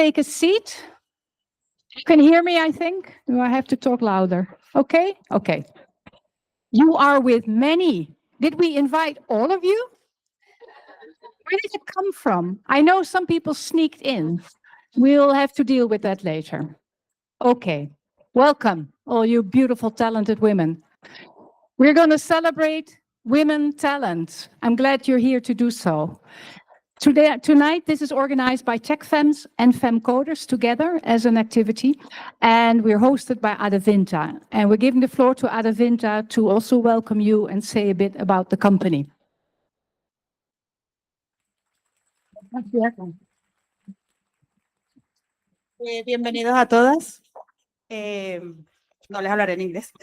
take a seat. You can hear me, I think. Do I have to talk louder? Okay? Okay. You are with many. Did we invite all of you? Where did it come from? I know some people sneaked in. We'll have to deal with that later. Okay. Welcome, all you beautiful, talented women. We're going to celebrate women talent. I'm glad you're here to do so. Tonight, this is organized by TechFems and FemCoders together as an activity, and we're hosted by Adevinta. And we're giving the floor to Adevinta to also welcome you and say a bit about the company. Bienvenidos a todas. No les hablaré en inglés.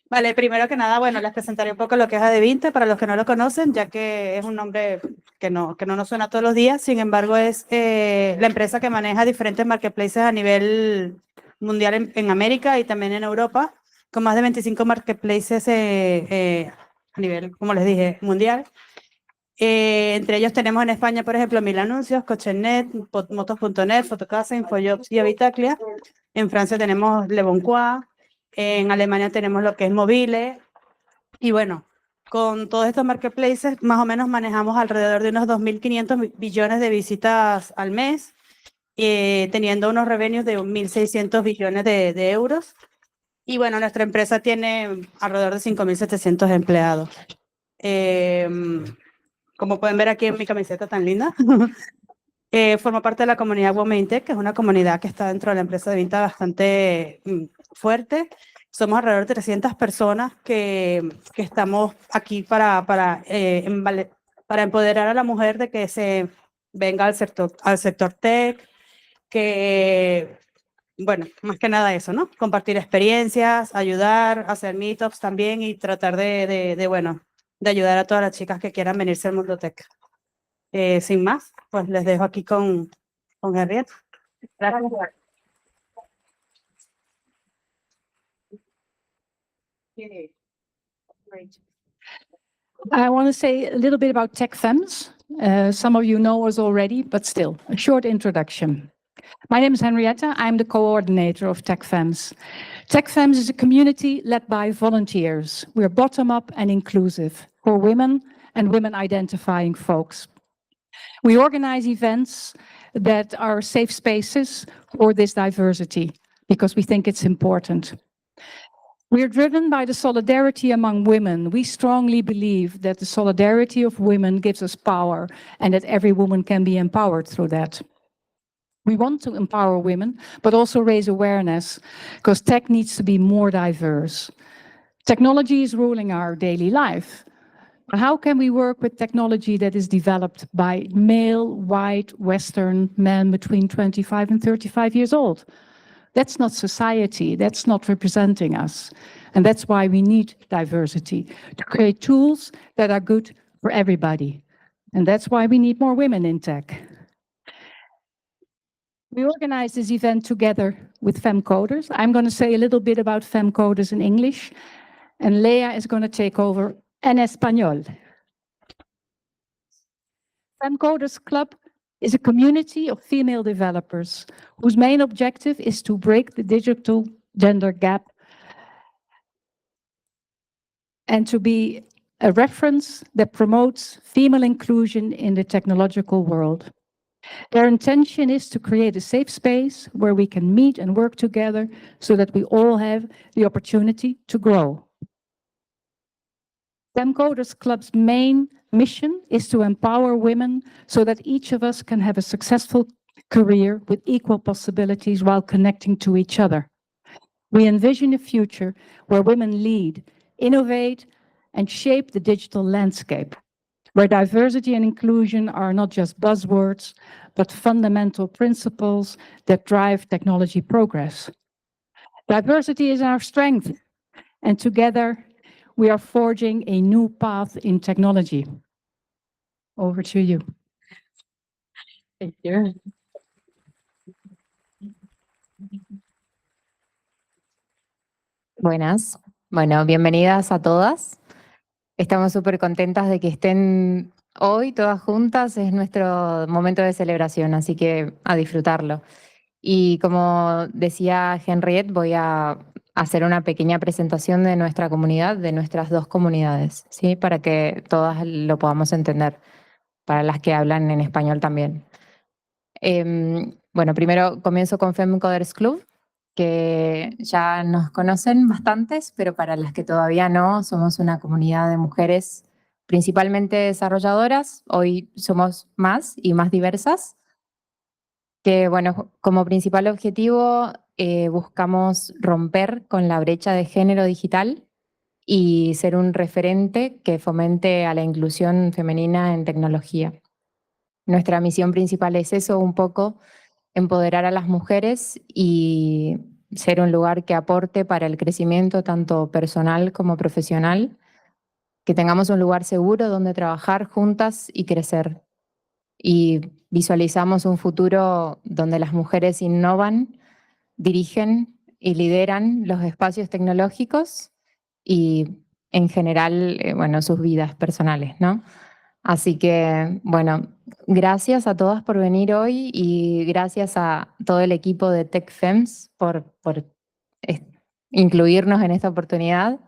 Vale, primero que nada, bueno, les presentaré un poco lo que es Adevinta para los que no lo conocen, ya que es un nombre que no nos suena todos los días. Sin embargo, es la empresa que maneja diferentes marketplaces a nivel mundial en América y también en Europa, con más de 25 marketplaces a nivel, como les dije, mundial. Entre ellos tenemos en España, por ejemplo, Mil Anuncios, Coche.net, Motos.net, Fotocasa, Infojobs y Habitaclia. En Francia tenemos Le Bon Coin. En Alemania tenemos lo que es Mobile. Y bueno, con todos estos marketplaces, más o menos manejamos alrededor de unos 2.500 billones de visitas al mes, teniendo unos revenues de 1.600 billones de euros. Y bueno, nuestra empresa tiene alrededor de 5.700 empleados. Como pueden ver aquí en mi camiseta tan linda, formo parte de la comunidad Women in Tech, que es una comunidad que está dentro de la empresa de Vinta bastante fuerte. Somos alrededor de 300 personas que estamos aquí para empoderar a la mujer de que se venga al sector tech, que, bueno, más que nada eso, ¿no? Compartir experiencias, ayudar, hacer meetups también y tratar de ayudar a todas las chicas que quieran venirse al mundo tech. Sin más, pues les dejo aquí con Herrero. Gracias. I want to say a little bit about TechFems. Some of you know us already, but still, a short introduction. My name is Henrietta. I'm the coordinator of TechFems. TechFems is a community led by volunteers. We're bottom-up and inclusive for women and women-identifying folks. We organize events that are safe spaces for this diversity because we think it's important. We're driven by the solidarity among women. We strongly believe that the solidarity of women gives us power and that every woman can be empowered through that. We want to empower women, but also raise awareness because tech needs to be more diverse. Technology is ruling our daily life. How can we work with technology that is developed by male, white, Western men between 25 and 35 years old? That's not society, that's not representing us. And that's why we need diversity, to create tools that are good for everybody. And that's why we need more women in tech. We organized this event together with FemCoders. I'm going to say a little bit about FemCoders in English, and Leah is going to take over en español. FemCoders Club is a community of female developers whose main objective is to break the digital gender gap and to be a reference that promotes female inclusion in the technological world. Their intention is to create a safe space where we can meet and work together so that we all have the opportunity to grow. FemCoders Club's main mission is to empower women so that each of us can have a successful career with equal possibilities while connecting to each other. We envision a future where women lead, innovate, and shape the digital landscape, where diversity and inclusion are not just buzzwords, but fundamental principles that drive technology progress. Diversity is our strength, and together we are forging a new path in technology. Over to you. Thank you. Buenas. Bueno, bienvenidas a todas. Estamos súper contentas de que estén hoy todas juntas es nuestro momento de celebración, así que a disfrutarlo. Y como decía Henriette, voy a hacer una pequeña presentación de nuestra comunidad, de nuestras dos comunidades, ¿sí? Para que todas lo podamos entender, para las que hablan en español también. Bueno, primero comienzo con Fem Coders Club, que ya nos conocen bastantes, pero para las que todavía no, somos una comunidad de mujeres principalmente desarrolladoras. Hoy somos más y más diversas, que bueno, como principal objetivo buscamos romper con la brecha de género digital y ser un referente que fomente a la inclusión femenina en tecnología. Nuestra misión principal es eso, un poco empoderar a las mujeres y ser un lugar que aporte para el crecimiento tanto personal como profesional, que tengamos un lugar seguro donde trabajar juntas y crecer. Y visualizamos un futuro donde las mujeres innovan, dirigen y lideran los espacios tecnológicos y en general, bueno, sus vidas personales, ¿no? Así que, bueno, gracias a todas por venir hoy y gracias a todo el equipo de TechFems por eh, incluirnos en esta oportunidad.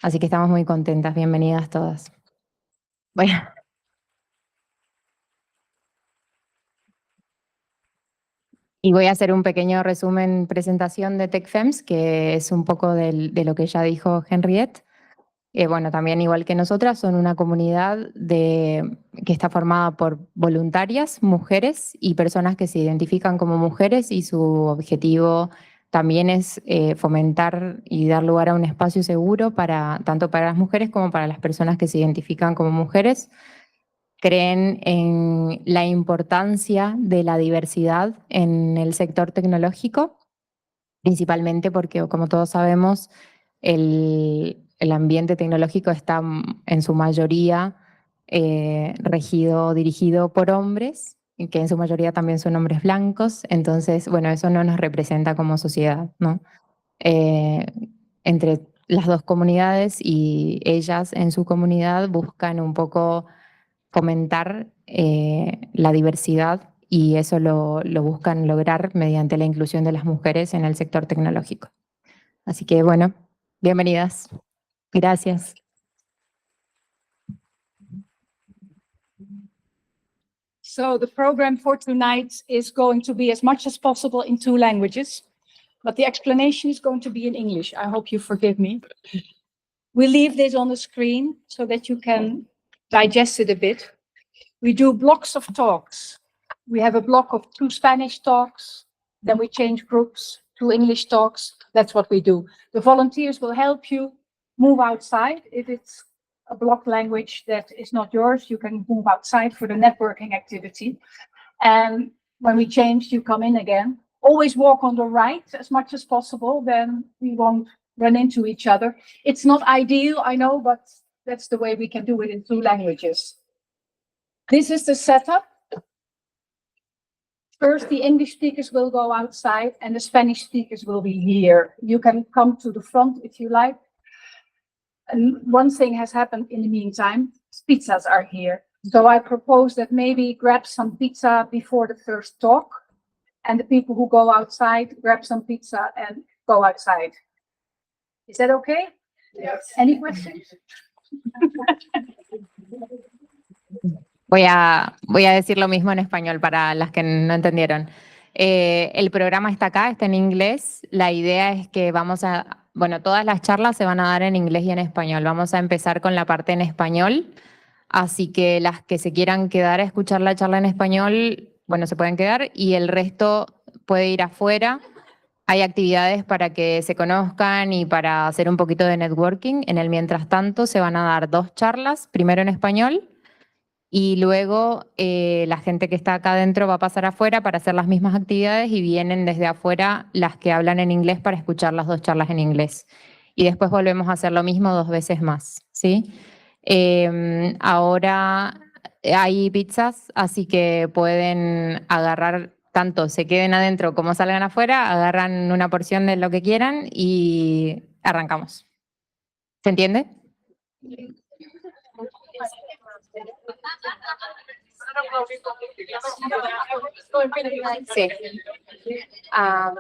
Así que estamos muy contentas. Bienvenidas todas. Bueno, y voy a hacer un pequeño resumen, presentación de TechFems, que es un poco de lo que ya dijo Henriette. Bueno, también igual que nosotras, son una comunidad que está formada por voluntarias, mujeres y personas que se identifican como mujeres y su objetivo también es fomentar y dar lugar a un espacio seguro tanto para las mujeres como para las personas que se identifican como mujeres. Creen en la importancia de la diversidad en el sector tecnológico, principalmente porque, como todos sabemos, el ambiente tecnológico está en su mayoría regido, dirigido por hombres, y que en su mayoría también son hombres blancos. Entonces, bueno, eso no nos representa como sociedad, ¿no? Eh, Entre las dos comunidades y ellas en su comunidad buscan un poco fomentar la diversidad y eso lo buscan lograr mediante la inclusión de las mujeres en el sector tecnológico. Así que bueno, bienvenidas. Gracias. So the program for tonight is going to be as much as possible in 2 languages, but the explanation is going to be in English. I hope you forgive me. We leave this on the screen so that you can digest it a bit. We do blocks of talks. We have a block of 2 Spanish talks, then we change groups, 2 English talks. That's what we do. The volunteers will help you move outside. If it's a block language that is not yours, you can move outside for the networking activity. And when we change, you come in again. Always walk on the right as much as possible, then we won't run into each other. It's not ideal, I know, but that's the way we can do it in 2 languages. This is the setup. First, the English speakers will go outside and the Spanish speakers will be here. You can come to the front if you like. And one thing has happened in the meantime, pizzas are here. So I propose that maybe grab some pizza before the first talk, and the people who go outside, grab some pizza and go outside. Is that okay? Yes. Any questions? Voy a decir lo mismo en español para las que no entendieron. El programa está acá, está en inglés. La idea es que bueno, todas las charlas se van a dar en inglés y en español. Vamos a empezar con la parte en español. Así que las que se quieran quedar a escuchar la charla en español, bueno, se pueden quedar y el resto puede ir afuera. Hay actividades para que se conozcan y para hacer un poquito de networking. En el mientras tanto se van a dar 2 charlas, primero en español y luego la gente que está acá adentro va a pasar afuera para hacer las mismas actividades y vienen desde afuera las que hablan en inglés para escuchar las 2 charlas en inglés. Y después volvemos a hacer lo mismo 2 veces más, ¿sí? Ahora hay pizzas, así que pueden agarrar, tanto se queden adentro como salgan afuera, agarran una porción de lo que quieran y arrancamos. ¿Se entiende? Sí. Ah,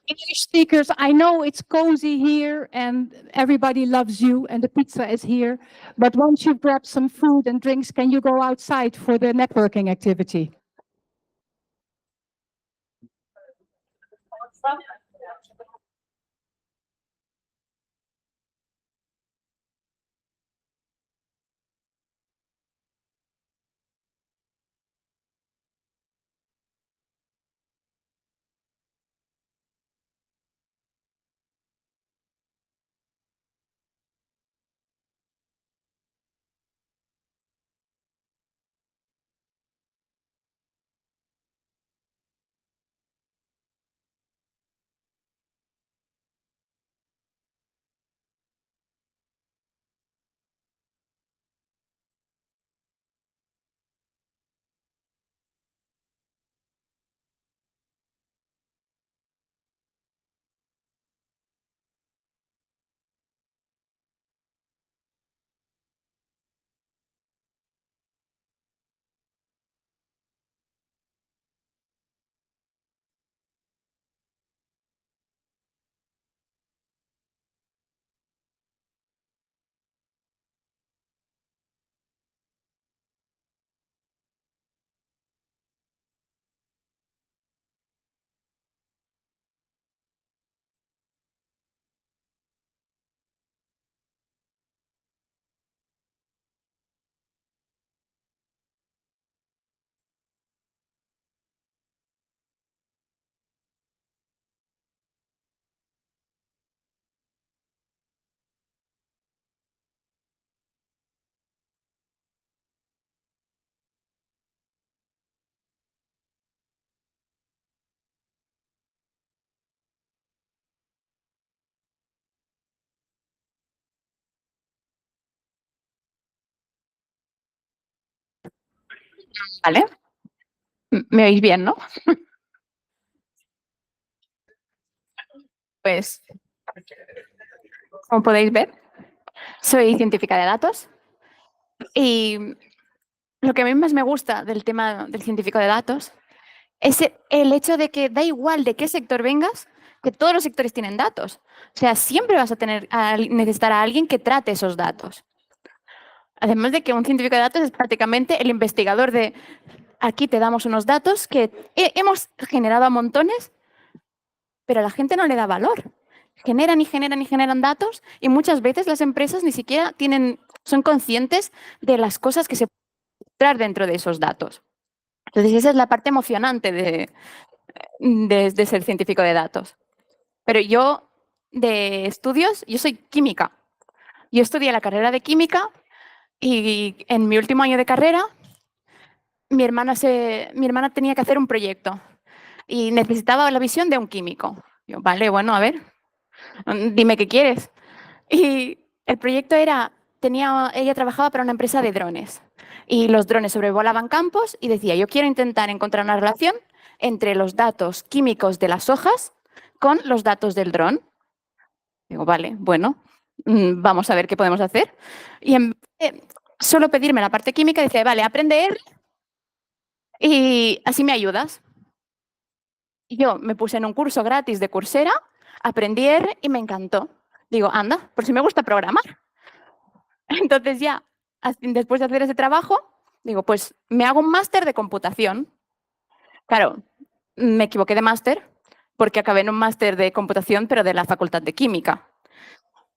English speakers, I know it's cozy here and everybody loves you and the pizza is here, but once you've grabbed some food and drinks, can you go outside for the networking activity? ¿Vale? ¿Me oís bien, no? Pues, como podéis ver, soy científica de datos y lo que a mí más me gusta del tema del científico de datos es el hecho de que da igual de qué sector vengas, que todos los sectores tienen datos. O sea, siempre vas a necesitar a alguien que trate esos datos. Además de que un científico de datos es prácticamente el investigador de aquí te damos unos datos que hemos generado a montones, pero a la gente no le da valor. Generan y generan y generan datos y muchas veces las empresas ni siquiera son conscientes de las cosas que se pueden encontrar dentro de esos datos. Entonces esa es la parte emocionante de ser científico de datos. Pero yo de estudios, yo soy química. Yo estudié la carrera de química y en mi último año de carrera mi hermana tenía que hacer un proyecto y necesitaba la visión de un químico. Yo, vale, bueno, a ver, dime qué quieres. Y el proyecto ella trabajaba para una empresa de drones y los drones sobrevolaban campos y decía, yo quiero intentar encontrar una relación entre los datos químicos de las hojas con los datos del dron. Digo, vale, bueno, vamos a ver qué podemos hacer. Y en vez de solo pedirme la parte química, dice, vale, aprende R y así me ayudas. Y yo me puse en un curso gratis de Coursera, aprendí R y me encantó. Digo, anda, por si me gusta programar. Entonces ya, después de hacer ese trabajo, digo, pues me hago un máster de computación. Claro, me equivoqué de máster porque acabé en un máster de computación, pero de la Facultad de Química.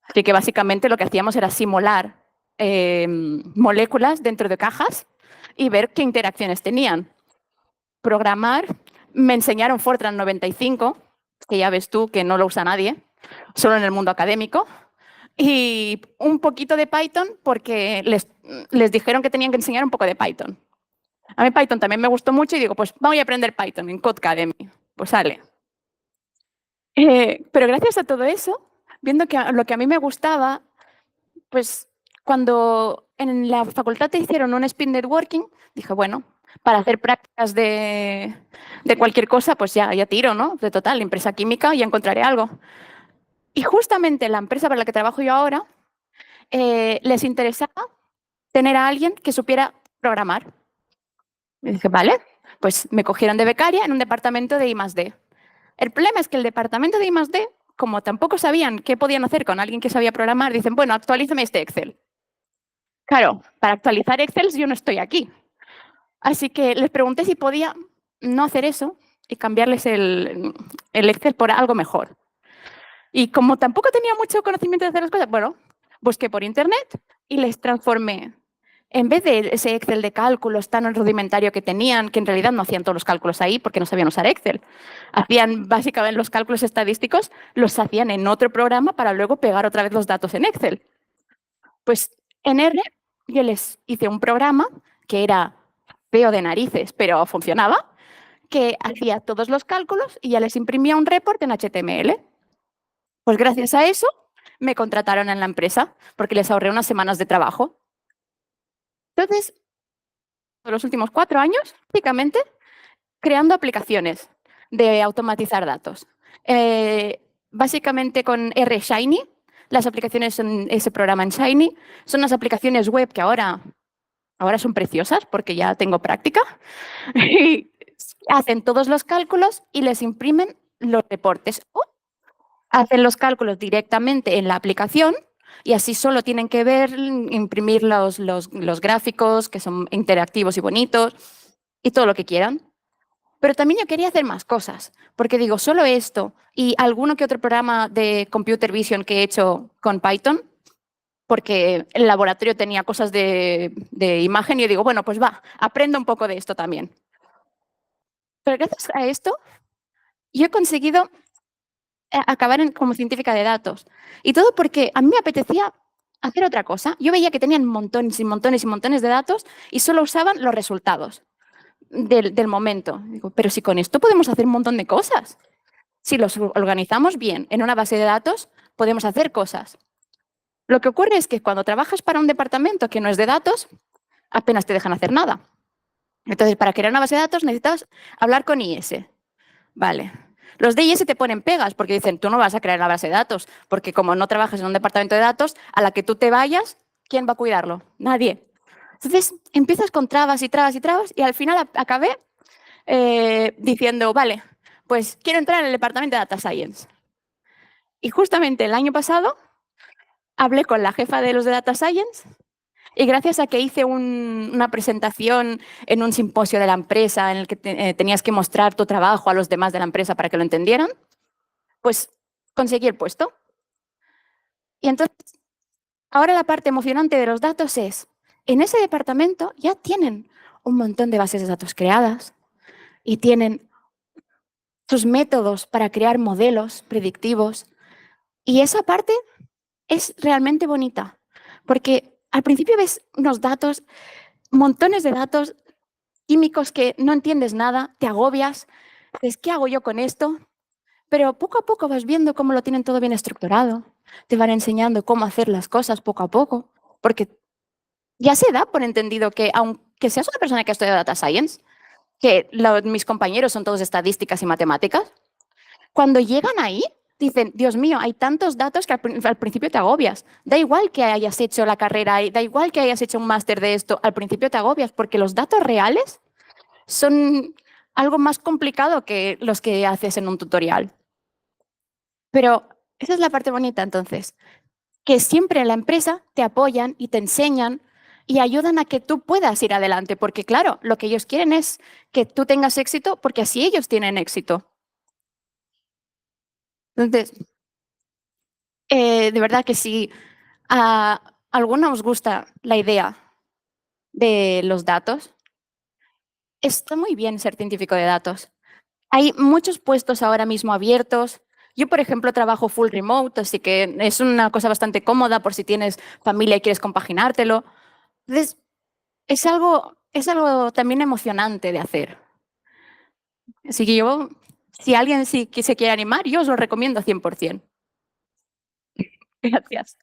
Así que básicamente lo que hacíamos era simular moléculas dentro de cajas y ver qué interacciones tenían. Programar, me enseñaron Fortran 95, que ya ves tú que no lo usa nadie, solo en el mundo académico. Y un poquito de Python porque les dijeron que tenían que enseñar un poco de Python. A mí Python también me gustó mucho y digo, pues voy a aprender Python en Codecademy. Pues sale. Pero gracias a todo eso, viendo que lo que a mí me gustaba, pues cuando en la facultad te hicieron un speed networking, dije, bueno, para hacer prácticas de cualquier cosa, pues ya tiro, ¿no? De total, empresa química, ya encontraré algo. Y justamente la empresa para la que trabajo yo ahora, les interesaba tener a alguien que supiera programar. Y dije, vale, pues me cogieron de becaria en un departamento de I+D. El problema es que el departamento de I+D, como tampoco sabían qué podían hacer con alguien que sabía programar, dicen, bueno, actualízame este Excel. Claro, para actualizar Excel yo no estoy aquí. Así que les pregunté si podía no hacer eso y cambiarles el Excel por algo mejor. Y como tampoco tenía mucho conocimiento de hacer las cosas, bueno, busqué por internet y les transformé. En vez de ese Excel de cálculos tan rudimentario que tenían, que en realidad no hacían todos los cálculos ahí porque no sabían usar Excel, hacían básicamente los cálculos estadísticos, los hacían en otro programa para luego pegar otra vez los datos en Excel. Pues en R yo les hice un programa que era feo de narices, pero funcionaba, que hacía todos los cálculos y ya les imprimía un report en HTML. Pues gracias a eso me contrataron en la empresa porque les ahorré unas semanas de trabajo. Entonces, los últimos 4 años, básicamente, creando aplicaciones de automatizar datos. Básicamente con R Shiny, las aplicaciones en ese programa en Shiny son unas aplicaciones web que ahora son preciosas porque ya tengo práctica. Y hacen todos los cálculos y les imprimen los reportes. O hacen los cálculos directamente en la aplicación y así solo tienen que ver, imprimir los gráficos que son interactivos y bonitos y todo lo que quieran. Pero también yo quería hacer más cosas, porque digo, solo esto y alguno que otro programa de computer vision que he hecho con Python, porque el laboratorio tenía cosas de imagen y yo digo, bueno, pues va, aprendo un poco de esto también. Pero gracias a esto, yo he conseguido acabar como científica de datos. Y todo porque a mí me apetecía hacer otra cosa. Yo veía que tenían montones y montones y montones de datos y solo usaban los resultados del momento. Digo, pero si con esto podemos hacer un montón de cosas. Si los organizamos bien en una base de datos, podemos hacer cosas. Lo que ocurre es que cuando trabajas para un departamento que no es de datos, apenas te dejan hacer nada. Entonces, para crear una base de datos necesitas hablar con IS. Vale. Los de IS te ponen pegas porque dicen, tú no vas a crear la base de datos, porque como no trabajas en un departamento de datos, a la que tú te vayas, ¿quién va a cuidarlo? Nadie. Entonces, empiezas con trabas y trabas y trabas y al final acabé diciendo, vale, pues quiero entrar en el departamento de Data Science. Y justamente el año pasado hablé con la jefa de los de Data Science y gracias a que hice una presentación en un simposio de la empresa en el que tenías que mostrar tu trabajo a los demás de la empresa para que lo entendieran, pues conseguí el puesto. Y entonces, ahora la parte emocionante de los datos es, en ese departamento ya tienen un montón de bases de datos creadas y tienen sus métodos para crear modelos predictivos. Y esa parte es realmente bonita, porque al principio ves unos datos, montones de datos químicos que no entiendes nada, te agobias, dices, ¿qué hago yo con esto? Pero poco a poco vas viendo cómo lo tienen todo bien estructurado, te van enseñando cómo hacer las cosas poco a poco, porque ya se da por entendido que aunque seas una persona que ha estudiado Data Science, que mis compañeros son todos estadísticas y matemáticas, cuando llegan ahí, dicen, Dios mío, hay tantos datos que al principio te agobias. Da igual que hayas hecho la carrera, da igual que hayas hecho un máster de esto, al principio te agobias porque los datos reales son algo más complicado que los que haces en un tutorial. Pero esa es la parte bonita, entonces, que siempre en la empresa te apoyan y te enseñan y ayudan a que tú puedas ir adelante, porque claro, lo que ellos quieren es que tú tengas éxito porque así ellos tienen éxito. Entonces, de verdad que si a alguna os gusta la idea de los datos, está muy bien ser científico de datos. Hay muchos puestos ahora mismo abiertos. Yo, por ejemplo, trabajo full remote, así que es una cosa bastante cómoda por si tienes familia y quieres compaginártelo. Entonces, es algo también emocionante de hacer. Así que si alguien sí que se quiere animar, yo os lo recomiendo 100%. Gracias.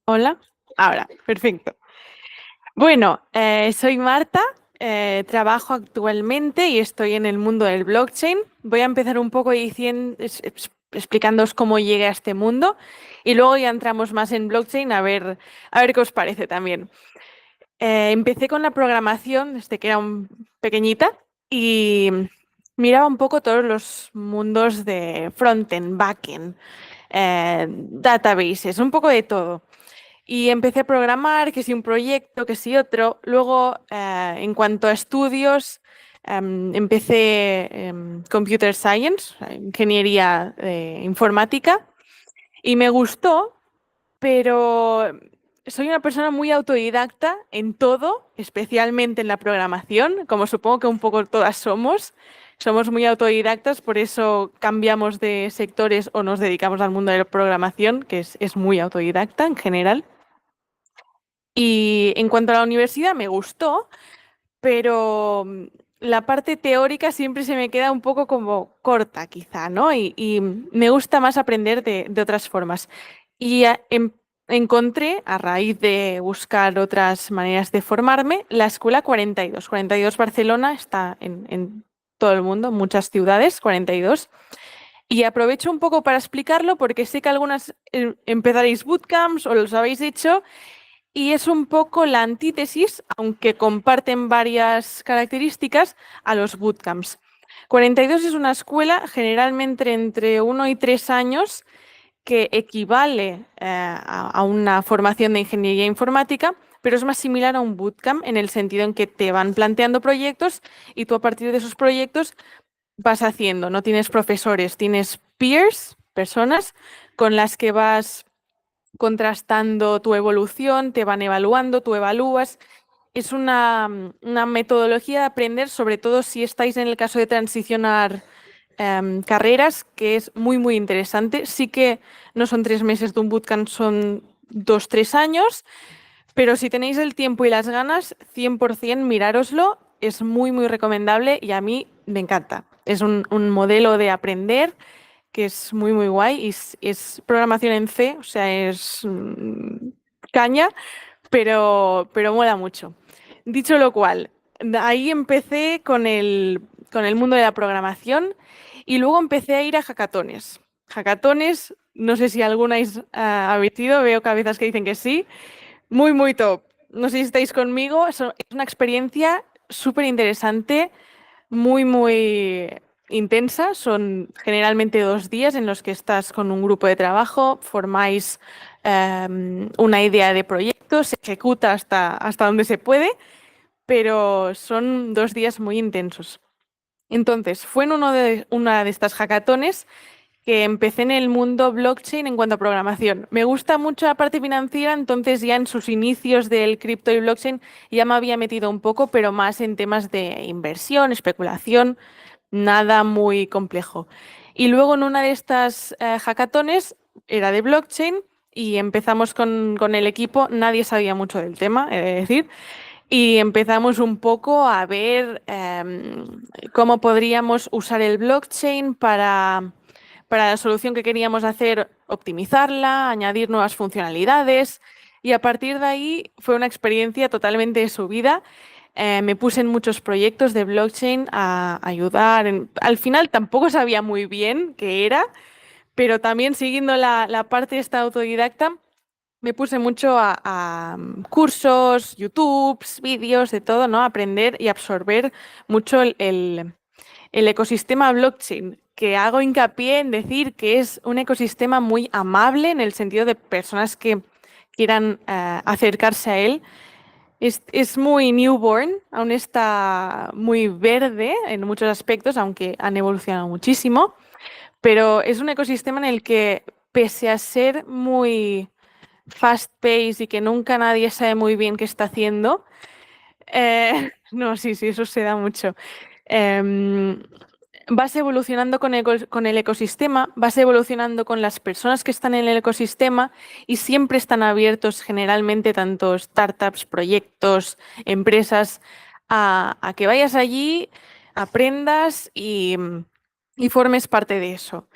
Hola, ahora, perfecto. Bueno, soy Marta, trabajo actualmente y estoy en el mundo del blockchain. Voy a empezar un poco explicándoos cómo llegué a este mundo y luego ya entramos más en blockchain a ver qué os parece también. Empecé con la programación desde que era pequeñita y miraba un poco todos los mundos de frontend, backend, databases, un poco de todo. Y empecé a programar, que si un proyecto, que si otro. Luego, en cuanto a estudios, empecé Computer Science, ingeniería informática, y me gustó, pero soy una persona muy autodidacta en todo, especialmente en la programación, como supongo que un poco todas somos. Somos muy autodidactas, por eso cambiamos de sectores o nos dedicamos al mundo de la programación, que es muy autodidacta en general. Y en cuanto a la universidad, me gustó, pero la parte teórica siempre se me queda un poco como corta, quizá, ¿no? Y me gusta más aprender de otras formas. Y encontré, a raíz de buscar otras maneras de formarme, la Escuela 42. 42 Barcelona está en todo el mundo, en muchas ciudades, 42. Y aprovecho un poco para explicarlo porque sé que algunas empezaréis bootcamps o los habéis hecho. Y es un poco la antítesis, aunque comparten varias características, a los bootcamps. 42 es una escuela generalmente entre 1 y 3 años que equivale a una formación de ingeniería informática, pero es más similar a un bootcamp en el sentido en que te van planteando proyectos y tú a partir de esos proyectos vas haciendo. No tienes profesores, tienes peers, personas con las que vas contrastando tu evolución, te van evaluando, tú evalúas. Es una metodología de aprender, sobre todo si estáis en el caso de transicionar carreras, que es muy, muy interesante. Sí que no son 3 meses de un bootcamp, son 2-3 años, pero si tenéis el tiempo y las ganas, 100% mirároslo, es muy, muy recomendable y a mí me encanta. Es un modelo de aprender que es muy, muy guay y es programación en C, o sea, es caña, pero mola mucho. Dicho lo cual, ahí empecé con el mundo de la programación y luego empecé a ir a hackatones. Hackatones, no sé si alguna habéis ido, veo cabezas que dicen que sí. Muy, muy top. No sé si estáis conmigo. Es una experiencia súper interesante, muy, muy intensa. Son generalmente 2 días en los que estás con un grupo de trabajo, formáis una idea de proyecto, se ejecuta hasta donde se puede, pero son 2 días muy intensos. Entonces, fue en una de estas hackatones que empecé en el mundo blockchain en cuanto a programación. Me gusta mucho la parte financiera, entonces ya en sus inicios del cripto y blockchain ya me había metido un poco, pero más en temas de inversión, especulación, nada muy complejo. Y luego en una de estas hackatones era de blockchain y empezamos con el equipo, nadie sabía mucho del tema, he de decir, y empezamos un poco a ver cómo podríamos usar el blockchain para la solución que queríamos hacer, optimizarla, añadir nuevas funcionalidades y a partir de ahí fue una experiencia totalmente de su vida. Me puse en muchos proyectos de blockchain a ayudar. Al final tampoco sabía muy bien qué era, pero también siguiendo la parte esta autodidacta, me puse mucho a cursos, YouTubes, vídeos, de todo, ¿no? Aprender y absorber mucho el ecosistema blockchain, que hago hincapié en decir que es un ecosistema muy amable en el sentido de personas que quieran acercarse a él. Es muy newborn, aún está muy verde en muchos aspectos, aunque han evolucionado muchísimo, pero es un ecosistema en el que, pese a ser muy fast-paced y que nunca nadie sabe muy bien qué está haciendo, no, sí, eso se da mucho. Em, Vas evolucionando con el ecosistema, vas evolucionando con las personas que están en el ecosistema y siempre están abiertos generalmente tanto startups, proyectos, empresas, a que vayas allí, aprendas y formes parte de eso.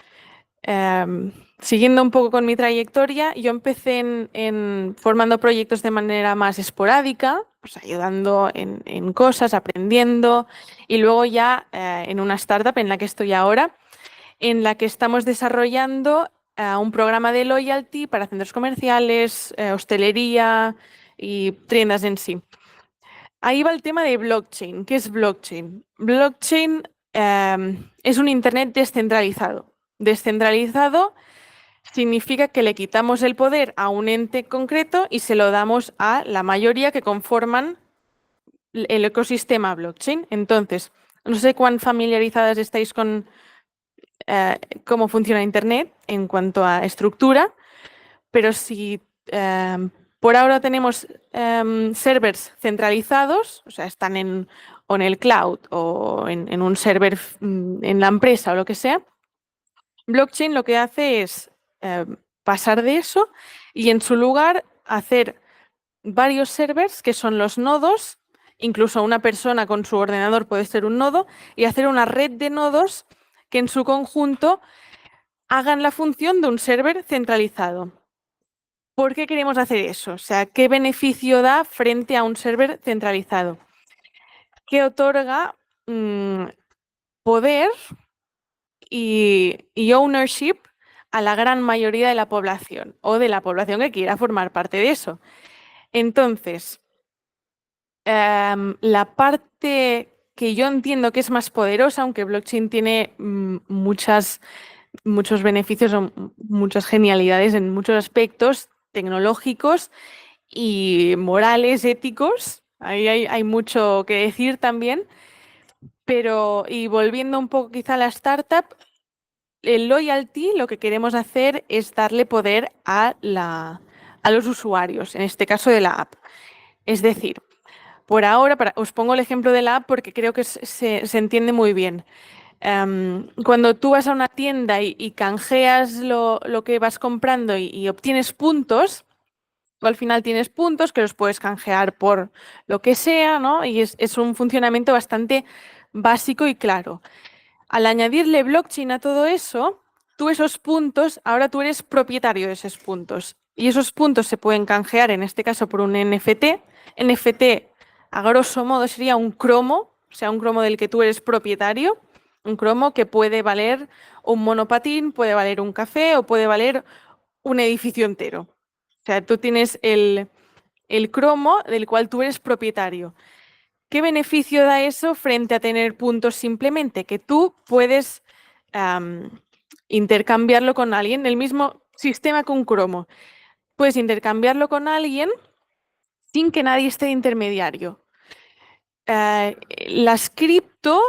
Siguiendo un poco con mi trayectoria, yo empecé en formando proyectos de manera más esporádica, pues ayudando en cosas, aprendiendo, y luego ya en una startup en la que estoy ahora, en la que estamos desarrollando un programa de loyalty para centros comerciales, hostelería y tiendas en sí. Ahí va el tema de blockchain. ¿Qué es blockchain? Blockchain es un Internet descentralizado. Descentralizado significa que le quitamos el poder a un ente concreto y se lo damos a la mayoría que conforman el ecosistema blockchain. Entonces, no sé cuán familiarizadas estáis con cómo funciona Internet en cuanto a estructura, pero si por ahora tenemos servers centralizados, o sea, están en el cloud o en un server en la empresa o lo que sea, blockchain lo que hace es pasar de eso y en su lugar hacer varios servers que son los nodos, incluso una persona con su ordenador puede ser un nodo, y hacer una red de nodos que en su conjunto hagan la función de un server centralizado. ¿Por qué queremos hacer eso? O sea, ¿qué beneficio da frente a un server centralizado? Que otorga poder y ownership a la gran mayoría de la población o de la población que quiera formar parte de eso. Entonces, la parte que yo entiendo que es más poderosa, aunque blockchain tiene muchos beneficios o muchas genialidades en muchos aspectos tecnológicos y morales, éticos, ahí hay mucho que decir también, pero y volviendo un poco quizá a la startup, el loyalty lo que queremos hacer es darle poder a los usuarios, en este caso de la app. Es decir, por ahora, os pongo el ejemplo de la app porque creo que se entiende muy bien. Cuando tú vas a una tienda y canjeas lo que vas comprando y obtienes puntos, Tú al final tienes puntos que los puedes canjear por lo que sea, ¿no? Y es un funcionamiento bastante básico y claro. Al añadirle blockchain a todo eso, tú esos puntos, ahora tú eres propietario de esos puntos. Y esos puntos se pueden canjear, en este caso, por un NFT. NFT, a grosso modo, sería un cromo, o sea, un cromo del que tú eres propietario. Un cromo que puede valer un monopatín, puede valer un café o puede valer un edificio entero. O sea, tú tienes el cromo del cual tú eres propietario. ¿Qué beneficio da eso frente a tener puntos simplemente? Que tú puedes intercambiarlo con alguien, el mismo sistema que un cromo. Puedes intercambiarlo con alguien sin que nadie esté de intermediario. Las cripto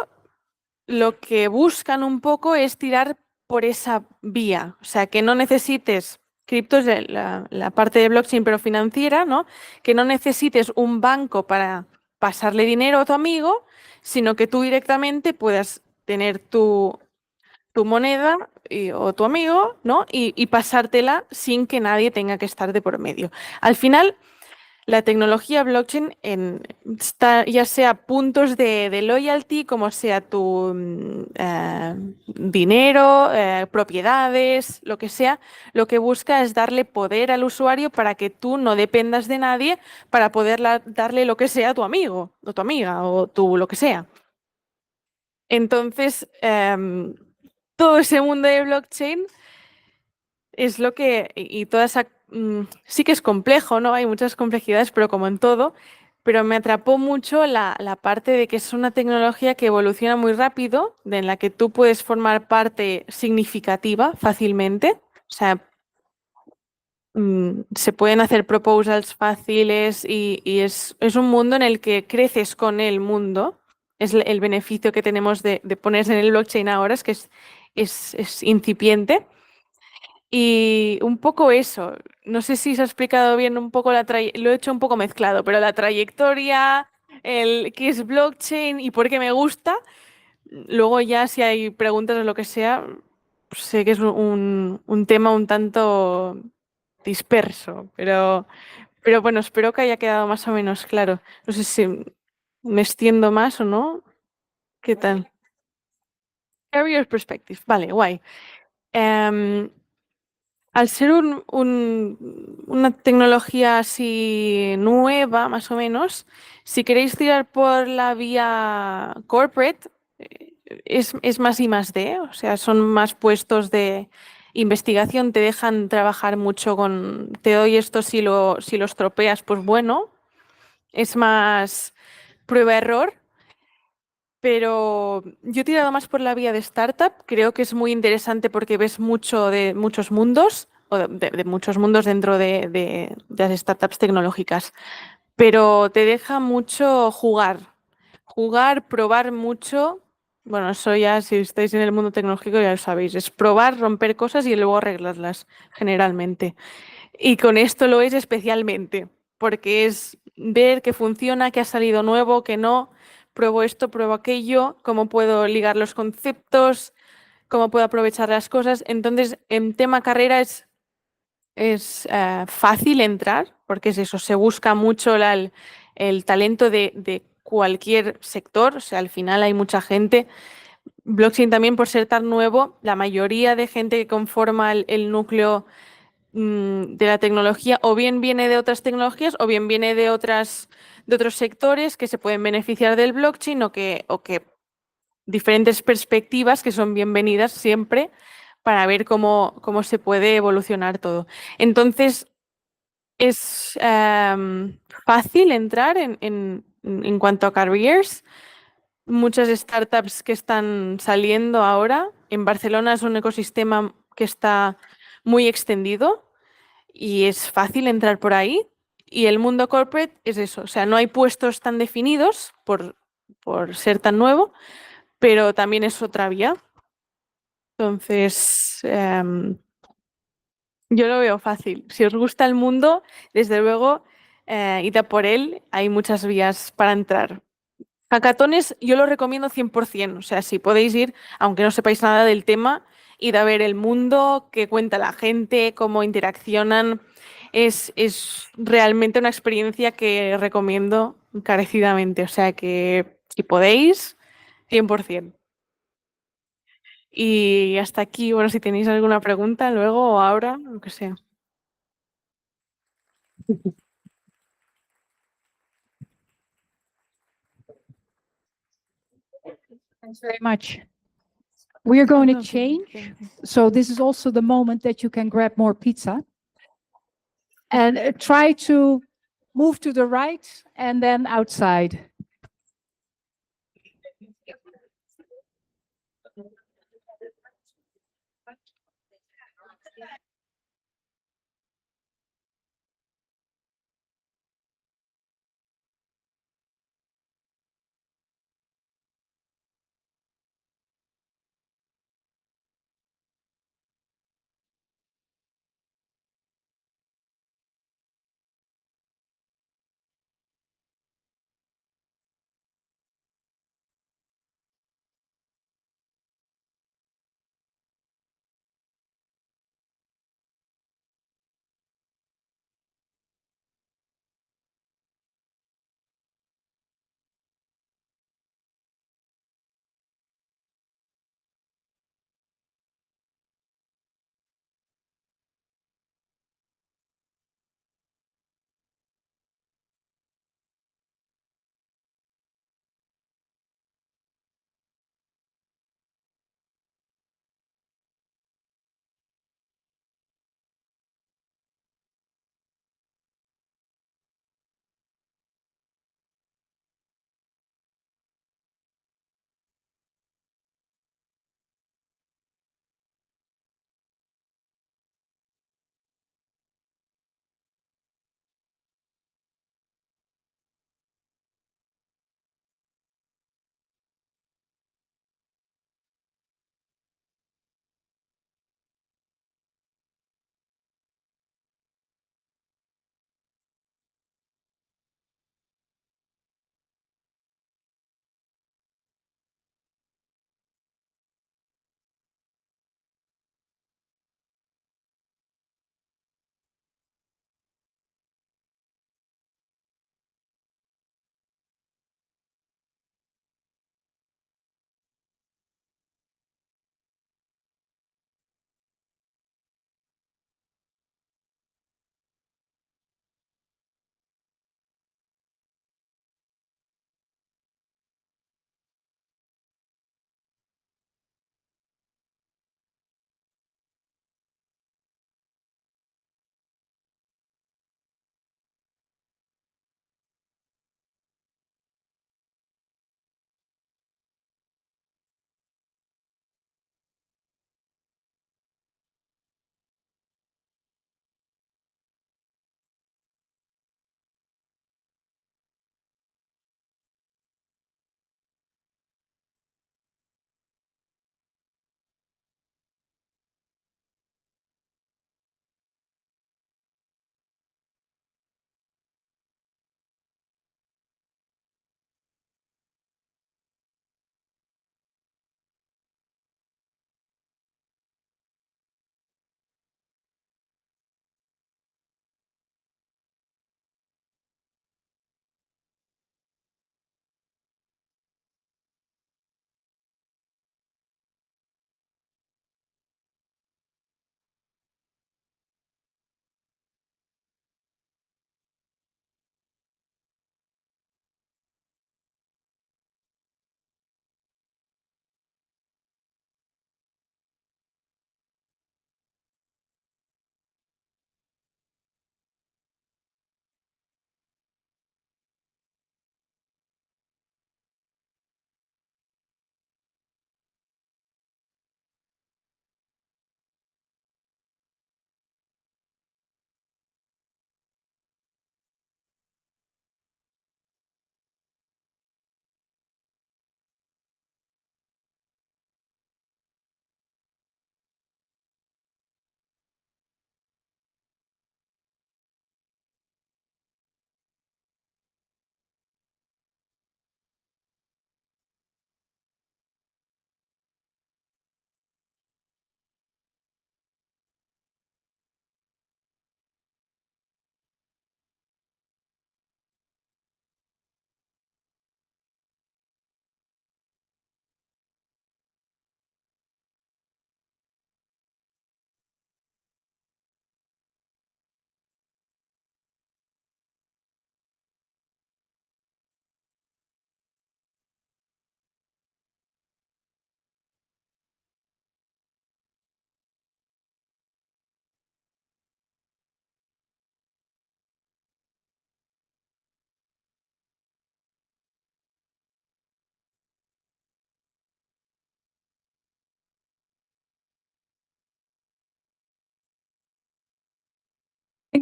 lo que buscan un poco es tirar por esa vía, o sea, que no necesites cripto es la parte de blockchain pero financiera, ¿no? Que no necesites un banco para pasarle dinero a tu amigo, sino que tú directamente puedas tener tu moneda o tu amigo, ¿no? Y pasártela sin que nadie tenga que estar de por medio. Al final, la tecnología blockchain está ya sea puntos de loyalty, como sea tu dinero, propiedades, lo que sea, lo que busca es darle poder al usuario para que tú no dependas de nadie para poder darle lo que sea a tu amigo o tu amiga o tu lo que sea. Entonces, todo ese mundo de blockchain es lo que, y toda esa, sí que es complejo, ¿no? Hay muchas complejidades, pero como en todo, pero me atrapó mucho la parte de que es una tecnología que evoluciona muy rápido, en la que tú puedes formar parte significativa fácilmente, o sea, se pueden hacer proposals fáciles y es un mundo en el que creces con el mundo. Es el beneficio que tenemos de ponerse en el blockchain ahora, es que es incipiente. Y un poco eso, no sé si se ha explicado bien un poco lo he hecho un poco mezclado, pero la trayectoria, el qué es blockchain y por qué me gusta. Luego ya si hay preguntas o lo que sea, sé que es un tema un tanto disperso, pero bueno, espero que haya quedado más o menos claro. No sé si me extiendo más o no. ¿Qué tal? Carrier perspective, vale, guay. Al ser una tecnología así nueva, más o menos, si queréis tirar por la vía corporate, es más I más D, o sea, son más puestos de investigación, te dejan trabajar mucho te doy esto si lo estropeas, pues bueno, es más prueba-error. Pero yo he tirado más por la vía de startup. Creo que es muy interesante porque ves mucho de muchos mundos, o de muchos mundos dentro de las startups tecnológicas. Pero te deja mucho jugar, probar mucho. Bueno, eso ya si estáis en el mundo tecnológico ya lo sabéis. Es probar, romper cosas y luego arreglarlas, generalmente. Y con esto lo es especialmente, porque es ver que funciona, que ha salido nuevo, que no, pruebo esto, pruebo aquello, cómo puedo ligar los conceptos, cómo puedo aprovechar las cosas. Entonces, en tema carrera es fácil entrar, porque es eso, se busca mucho el talento de cualquier sector, o sea, al final hay mucha gente. Blockchain también por ser tan nuevo, la mayoría de gente que conforma el núcleo de la tecnología o bien viene de otras tecnologías o bien viene de otros sectores que se pueden beneficiar del blockchain o que diferentes perspectivas que son bienvenidas siempre para ver cómo se puede evolucionar todo. Entonces, es fácil entrar en cuanto a careers. Muchas startups que están saliendo ahora. En Barcelona es un ecosistema que está muy extendido y es fácil entrar por ahí. Y el mundo corporate es eso, o sea, no hay puestos tan definidos por ser tan nuevo, pero también es otra vía. Entonces, yo lo veo fácil. Si os gusta el mundo, desde luego, id a por él. Hay muchas vías para entrar. Hackatones yo lo recomiendo 100%. O sea, si podéis ir, aunque no sepáis nada del tema, id a ver el mundo, qué cuenta la gente, cómo interaccionan. es realmente una experiencia que recomiendo encarecidamente. O sea que si podéis, 100%. Y hasta aquí, bueno, si tenéis alguna pregunta luego o ahora, lo que sea. Thanks very much. We are going No, to no, change. thank you. So this is also the moment that you can grab more pizza. And try to move to the right and then outside.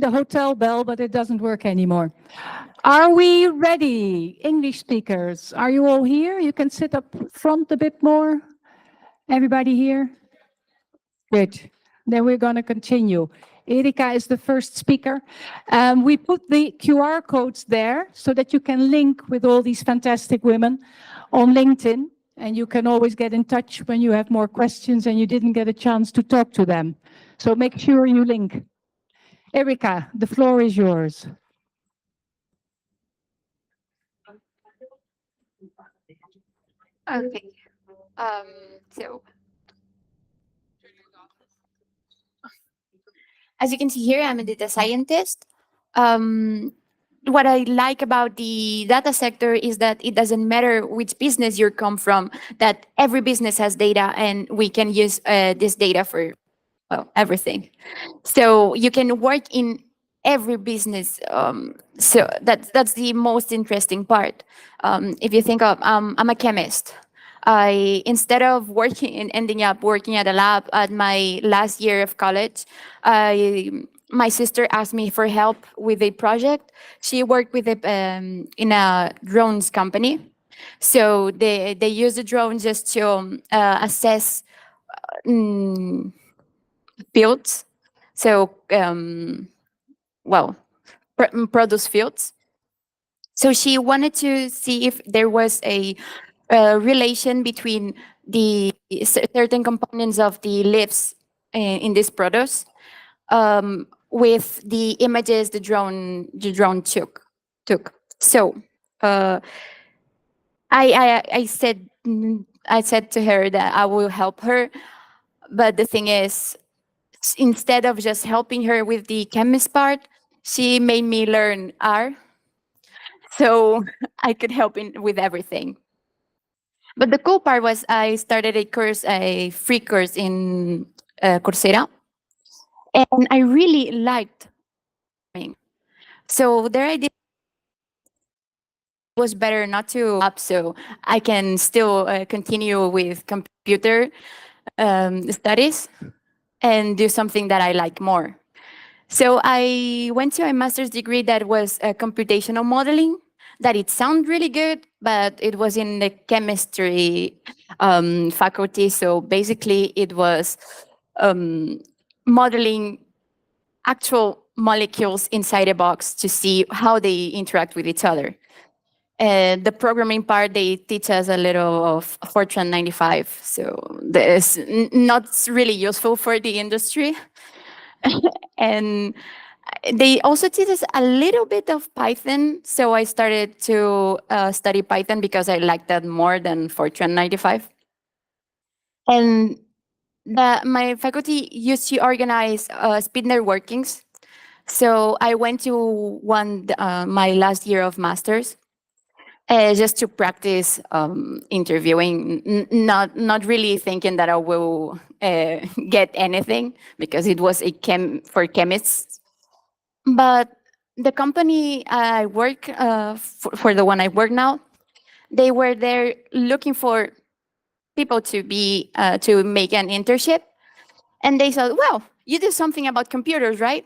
the hotel bell, but it doesn't work anymore. Are we ready? English speakers, are you all here? You can sit up front a bit more. Everybody here? Good. Then we're going to continue. Érika is the first speaker. We put the QR codes there so that you can link with all these fantastic women on LinkedIn, and you can always get in touch when you have more questions and you didn't get a chance to talk to them. So make sure you link. Érika, the floor is yours. Okay. So as you can see here, I'm a data scientist. What I like about the data sector is that it doesn't matter which business you come from, that every business has data and we can use this data for everything. So you can work in every business. So that's the most interesting part. If you think of, I'm a chemist. Instead of working and ending up working at a lab at my last year of college, my sister asked me for help with a project. She worked with in a drones company. So they use the drone just to assess fields. So, produce fields. So she wanted to see if there was a relation between the certain components of the leaves in this produce with the images the drone took. So I said to her that I will help her, but the thing is, instead of just helping her with the chemist part, she made me learn R, so I could help with everything. But the cool part was I started a free course in Coursera, and I really liked it. So there I did. It was better not to up, so I can still continue with computer studies and do something that I like more. So I went to a master's degree that was computational modeling, that it sounded really good, but it was in the chemistry faculty. So basically it was modeling actual molecules inside a box to see how they interact with each other. The programming part, they teach us a little of Fortran 95. So this not really useful for the industry. And they also teach us a little bit of Python. So I started to study Python because I liked that more than Fortran 95. And my faculty used to organize speed networkings. So I went to my last year of master's just to practice interviewing, not really thinking that I will get anything, because it was for chemists. But the company I work for the one I work now, they were there looking for people to make an internship, and they said, "Well, you do something about computers, right?"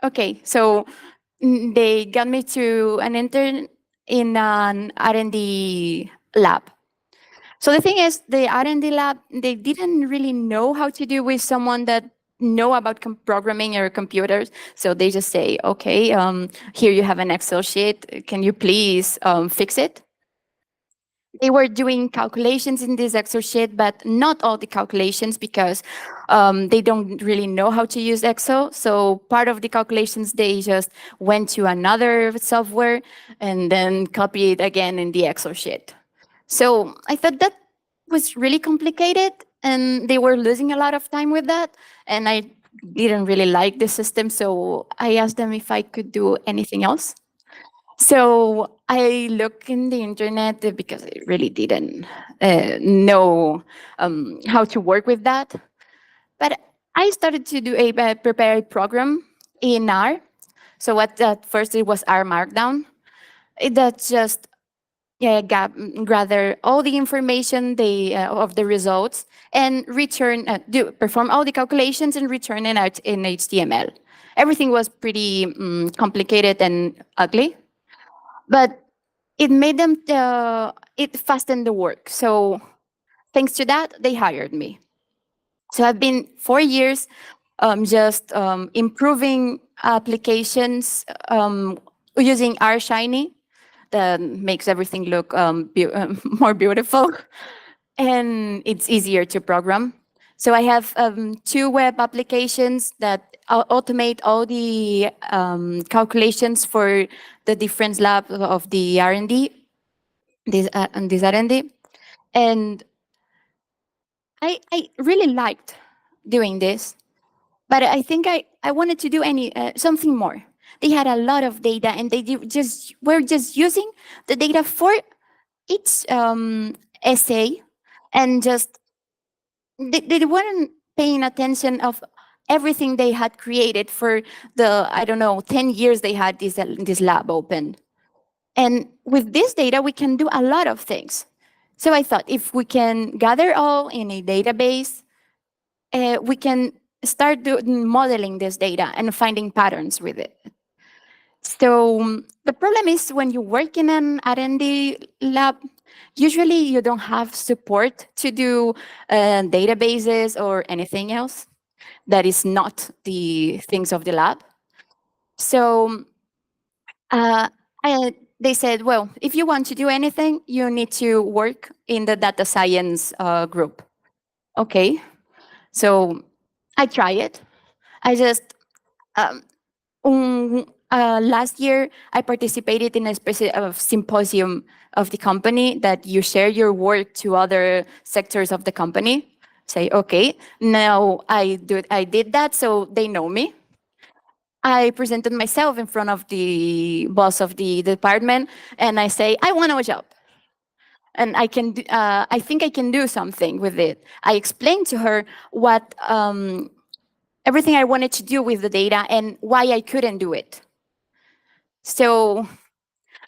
Okay, so they got me to an intern in an R&D lab. So the thing is, the R&D lab, they didn't really know how to do with someone that know about programming or computers. So they just say, okay, here you have an Excel sheet. Can you please fix it? They were doing calculations in this Excel sheet, but not all the calculations, because they don't really know how to use Excel. So part of the calculations, they just went to another software and then copy it again in the Excel sheet. So I thought that was really complicated, and they were losing a lot of time with that. And I didn't really like the system, so I asked them if I could do anything else. So I looked in the internet because I really didn't know how to work with that. But I started to prepare a program in R. So at first it was R Markdown. That just gather all the information of the results and perform all the calculations and return it out in HTML. everything was pretty complicated and ugly, but it made them, it fastened the work. So thanks to that, they hired me. So I've been 4 years just improving applications using R Shiny that makes everything look more beautiful, and it's easier to program. So I have 2 web applications that automate all the calculations for the different labs of the R&D, this R&D. And I really liked doing this, but I think I wanted to do something more. They had a lot of data, and they were just using the data for each essay, and just they weren't paying attention of everything they had created for the, I don't know, 10 years they had this lab open. And with this data, we can do a lot of things. So I thought, if we can gather all in a database, we can start modeling this data and finding patterns with it. So the problem is, when you work in an R&D lab, usually you don't have support to do databases or anything else that is not the things of the lab. So they said, well, if you want to do anything, you need to work in the data science group. Okay, so I try it. I just, last year, I participated in a specific symposium of the company that you share your work to other sectors of the company. Say, okay, now I did that, so they know me. I presented myself in front of the boss of the department, and I say, I want a job. And I think I can do something with it. I explained to her what everything I wanted to do with the data and why I couldn't do it. So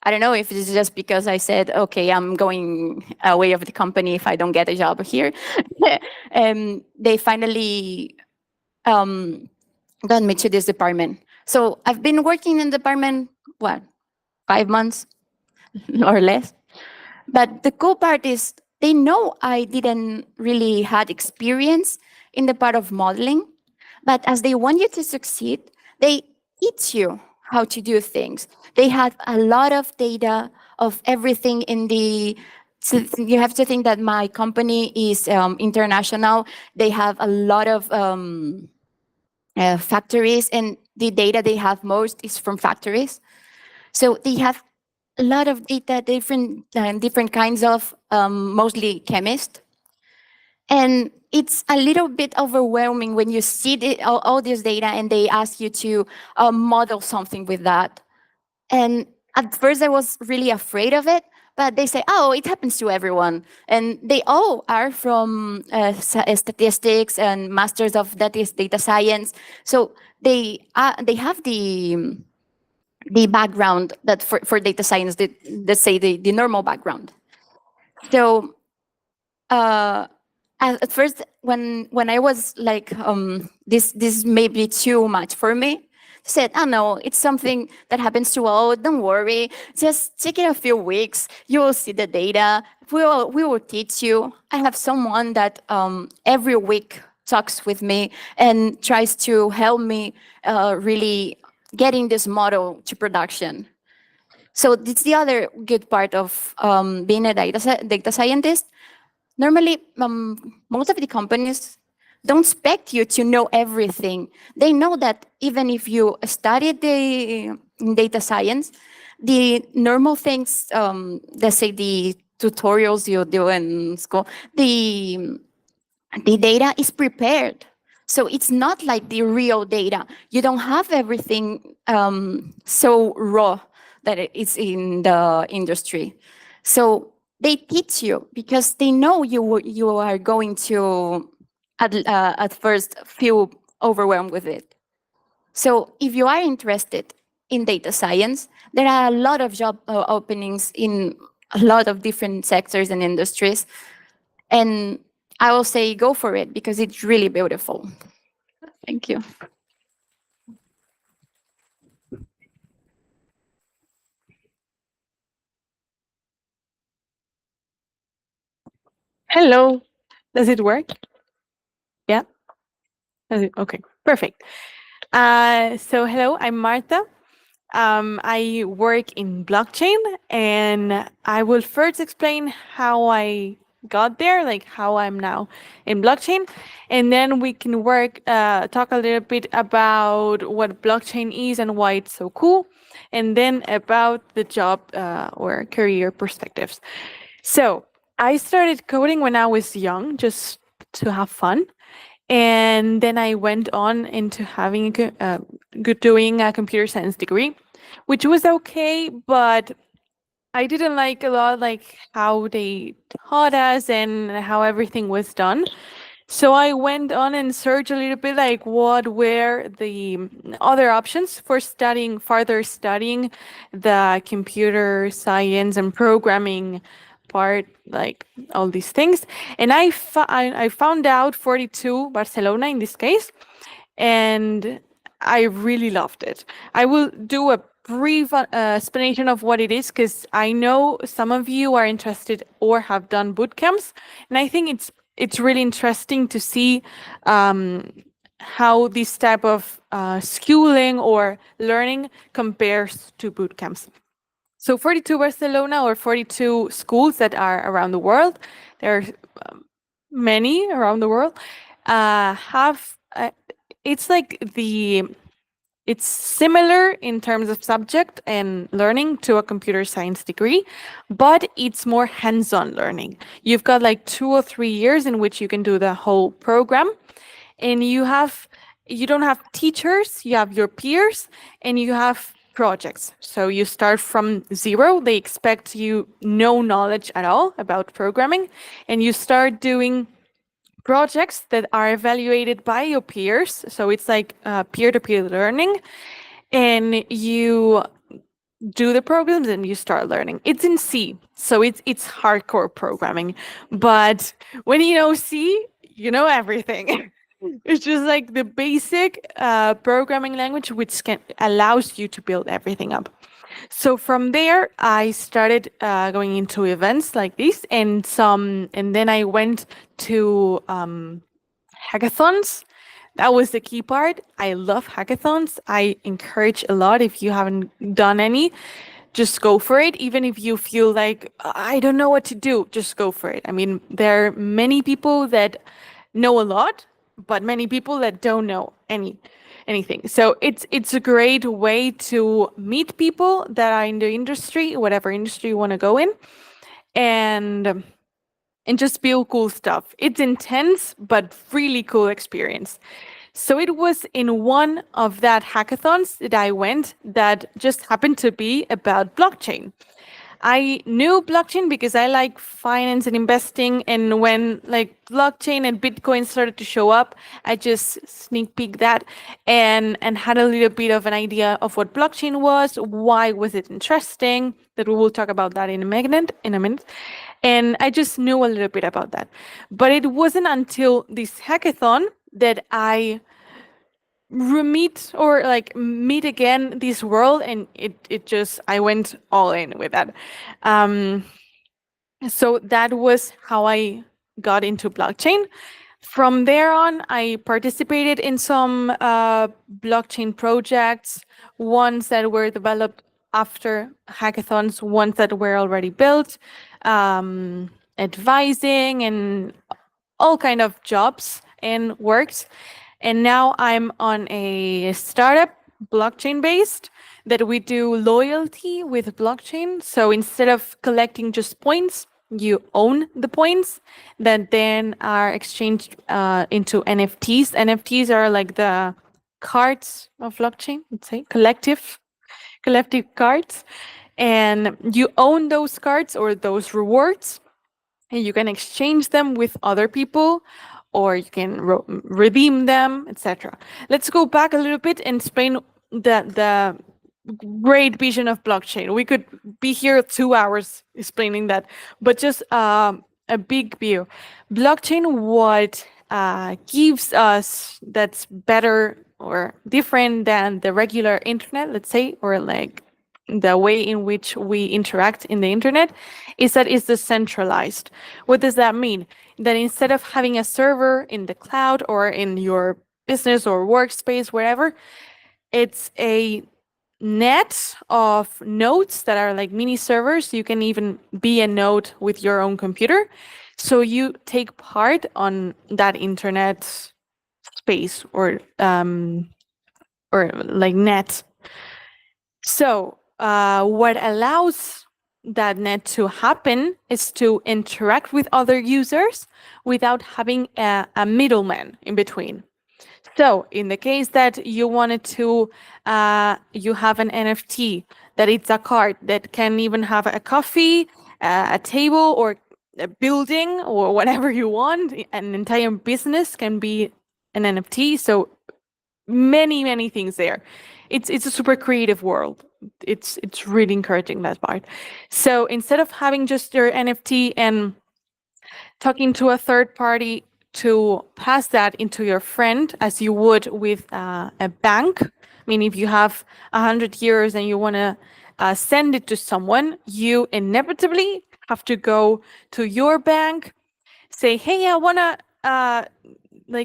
I don't know if it's just because I said, okay, I'm going away of the company if I don't get a job here. And they finally got me to this department. So I've been working in the department, 5 months or less. But the cool part is, they know I didn't really had experience in the part of modeling, but as they want you to succeed, they teach you how to do things. They have a lot of data of everything in the, so you have to think that my company is international. They have a lot of factories, and the data they have most is from factories. So they have a lot of data, different kinds of, mostly chemists. And it's a little bit overwhelming when you see all this data and they ask you to model something with that. And at first I was really afraid of it, but they say, oh, it happens to everyone. And they all are from statistics and masters of data science. So they have the background that for data science, let's say the normal background. So at first, when I was like, this may be too much for me, I said, oh no, it's something that happens to all, don't worry, just take it a few weeks, you will see the data, we will teach you. I have someone that every week talks with me and tries to help me really getting this model to production. So it's the other good part of being a data scientist. Normally, most of the companies don't expect you to know everything. They know that even if you studied the data science, the normal things, let's say the tutorials you do in school, the data is prepared. So it's not like the real data. You don't have everything so raw that it's in the industry. So they teach you because they know you are going to at first feel overwhelmed with it. So if you are interested in data science, there are a lot of job openings in a lot of different sectors and industries. And I will say go for it because it's really beautiful. Thank you. Hello. Does it work? Yeah? Does it? Okay, perfect. So hello, I'm Marta. I work in blockchain, and I will first explain how I got there, like how I'm now in blockchain, and then we can talk a little bit about what blockchain is and why it's so cool, and then about the job or career perspectives. So I started coding when I was young, just to have fun. And then I went on into doing a computer science degree, which was okay, but I didn't like a lot like how they taught us and how everything was done. So I went on and searched a little bit like what were the other options for further studying the computer science and programming part, like all these things. And I found out 42 Barcelona in this case, and I really loved it. I will do a brief explanation of what it is because I know some of you are interested or have done boot camps, and I think it's really interesting to see how this type of schooling or learning compares to boot camps. So 42 Barcelona or 42 schools that are around the world, there are many around the world, have it's like it's similar in terms of subject and learning to a computer science degree, but it's more hands-on learning. You've got like 2 or 3 years in which you can do the whole program, and you don't have teachers, you have your peers, and you have projects. So you start from zero. They expect you no knowledge at all about programming, and you start doing projects that are evaluated by your peers. So it's like peer-to-peer learning, and you do the programs and you start learning. It's in C, so it's hardcore programming. But when you know C, you know everything. It's just like the basic programming language, which allows you to build everything up. So from there, I started going into events like this, and then I went to hackathons. That was the key part. I love hackathons. I encourage a lot. If you haven't done any, just go for it. Even if you feel like I don't know what to do, just go for it. I mean, there are many people that know a lot, but many people that don't know anything. So it's a great way to meet people that are in the industry, whatever industry you want to go in, and just build cool stuff. It's intense, but really cool experience. So it was in one of that hackathons that I went that just happened to be about blockchain. I knew blockchain because I like finance and investing, and when like blockchain and Bitcoin started to show up, I just sneak peeked that and had a little bit of an idea of what blockchain was, why was it interesting, that we will talk about that in a minute. And I just knew a little bit about that. But it wasn't until this hackathon that I meet again this world, and I went all in with that. So that was how I got into blockchain. From there on, I participated in some blockchain projects, ones that were developed after hackathons, ones that were already built, advising and all kind of jobs and works. And now I'm on a startup, blockchain based, that we do loyalty with blockchain. So instead of collecting just points, you own the points that then are exchanged into NFTs. NFTs are like the cards of blockchain, let's say, collective cards. And you own those cards or those rewards, and you can exchange them with other people, or you can redeem them, etc. Let's go back a little bit and explain the great vision of blockchain. We could be here 2 hours explaining that, but just a big view. Blockchain, what gives us that's better or different than the regular internet, let's say, or like the way in which we interact in the internet is that it's decentralized. What does that mean? That instead of having a server in the cloud or in your business or workspace, wherever, it's a net of nodes that are like mini servers. You can even be a node with your own computer. So you take part on that internet space or like net. So what allows that net to happen is to interact with other users without having a middleman in between. So in the case that you wanted to, you have an NFT that it's a card that can even have a coffee, a table, or a building, or whatever you want. An entire business can be an NFT. So many things there. It's a super creative world. It's really encouraging, that part. So instead of having just your NFT and talking to a third party to pass that into your friend as you would with a bank. I mean, if you have 100 euros and you want to send it to someone, you inevitably have to go to your bank, say, hey, I want to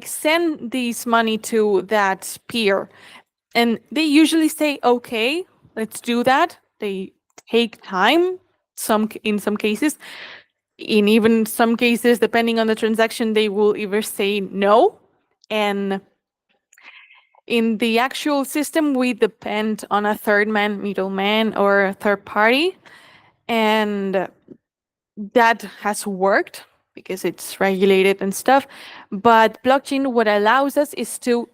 send this money to that peer. And they usually say, okay, let's do that. They take time, in some cases. In even some cases, depending on the transaction, they will either say no. And in the actual system, we depend on a middleman, or a third party. And that has worked because it's regulated and stuff. But blockchain, what allows us is to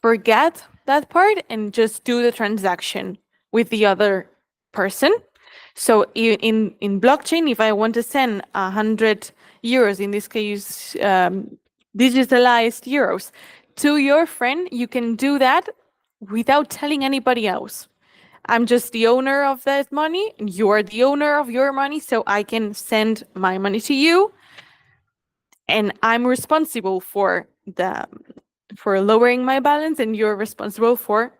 forget that part and just do the transaction with the other person. So in blockchain, if I want to send 100 euros, in this case, digitalized euros, to your friend, you can do that without telling anybody else. I'm just the owner of that money, and you are the owner of your money, so I can send my money to you, and I'm responsible for lowering my balance, and you're responsible for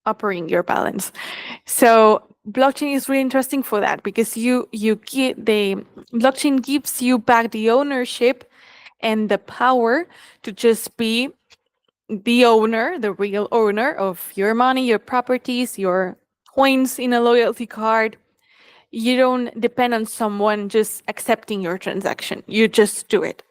upping your balance. So blockchain is really interesting for that, because blockchain gives you back the ownership and the power to just be the owner, the real owner of your money, your properties, your points in a loyalty card. You don't depend on someone just accepting your transaction. You just do it.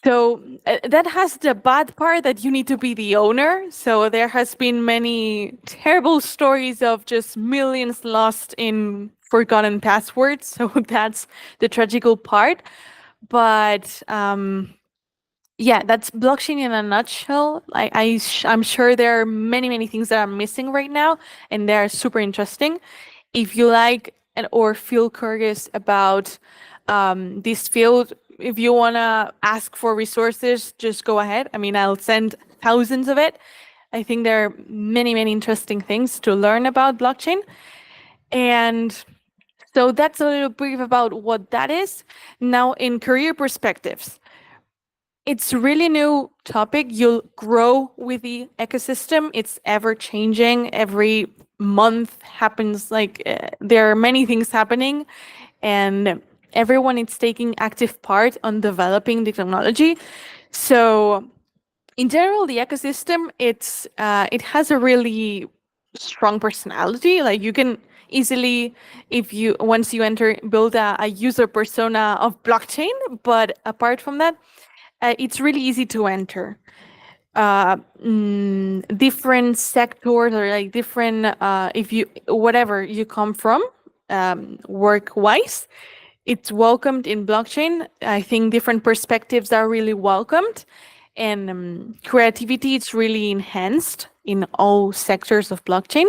So that has the bad part that you need to be the owner. So there has been many terrible stories of just millions lost in forgotten passwords. So that's the tragical part. But yeah, that's blockchain in a nutshell. I'm sure there are many things that I'm missing right now, and they're super interesting. If you like or feel curious about this field, if you want to ask for resources, just go ahead. I mean, I'll send thousands of it. I think there are many interesting things to learn about blockchain. And so that's a little brief about what that is. Now, in career perspectives, it's a really new topic. You'll grow with the ecosystem. It's ever changing. Every month happens, there are many things happening, and everyone is taking active part on developing the technology. So in general, the ecosystem, it has a really strong personality. Like, you can easily, once you enter, build a user persona of blockchain. But apart from that, it's really easy to enter. Different sectors, or different, whatever you come from, work-wise, it's welcomed in blockchain. I think different perspectives are really welcomed, and creativity is really enhanced in all sectors of blockchain.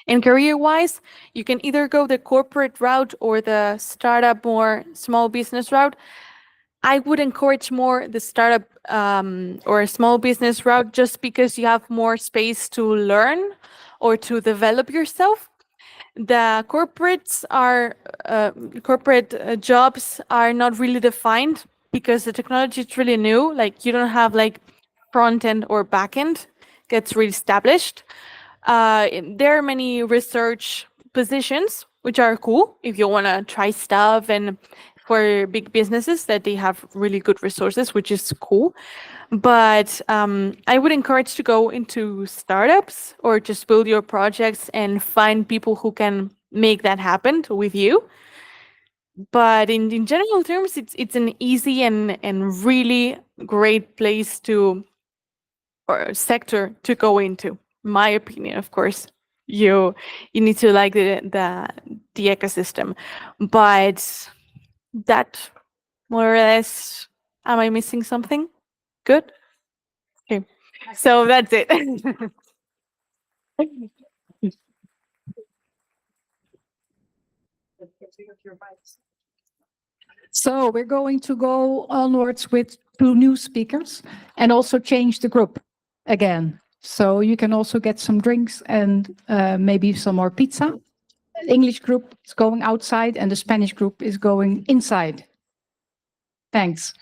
And career-wise, you can either go the corporate route or the startup or small business route. I would encourage more the startup or small business route, just because you have more space to learn or to develop yourself. The corporate jobs are not really defined, because the technology is really new. Like, you don't have front end or back end gets really established. There are many research positions which are cool if you want to try stuff, and for big businesses that they have really good resources, which is cool. But I would encourage to go into startups or just build your projects and find people who can make that happen with you. But in general terms, it's an easy and really great place to, or sector to go into. My opinion, of course. You need to like the ecosystem, but that more or less. Am I missing something? Good. Okay, so that's it. So we're going to go onwards with 2 new speakers and also change the group again. So you can also get some drinks and maybe some more pizza. The English group is going outside and the Spanish group is going inside. Thanks.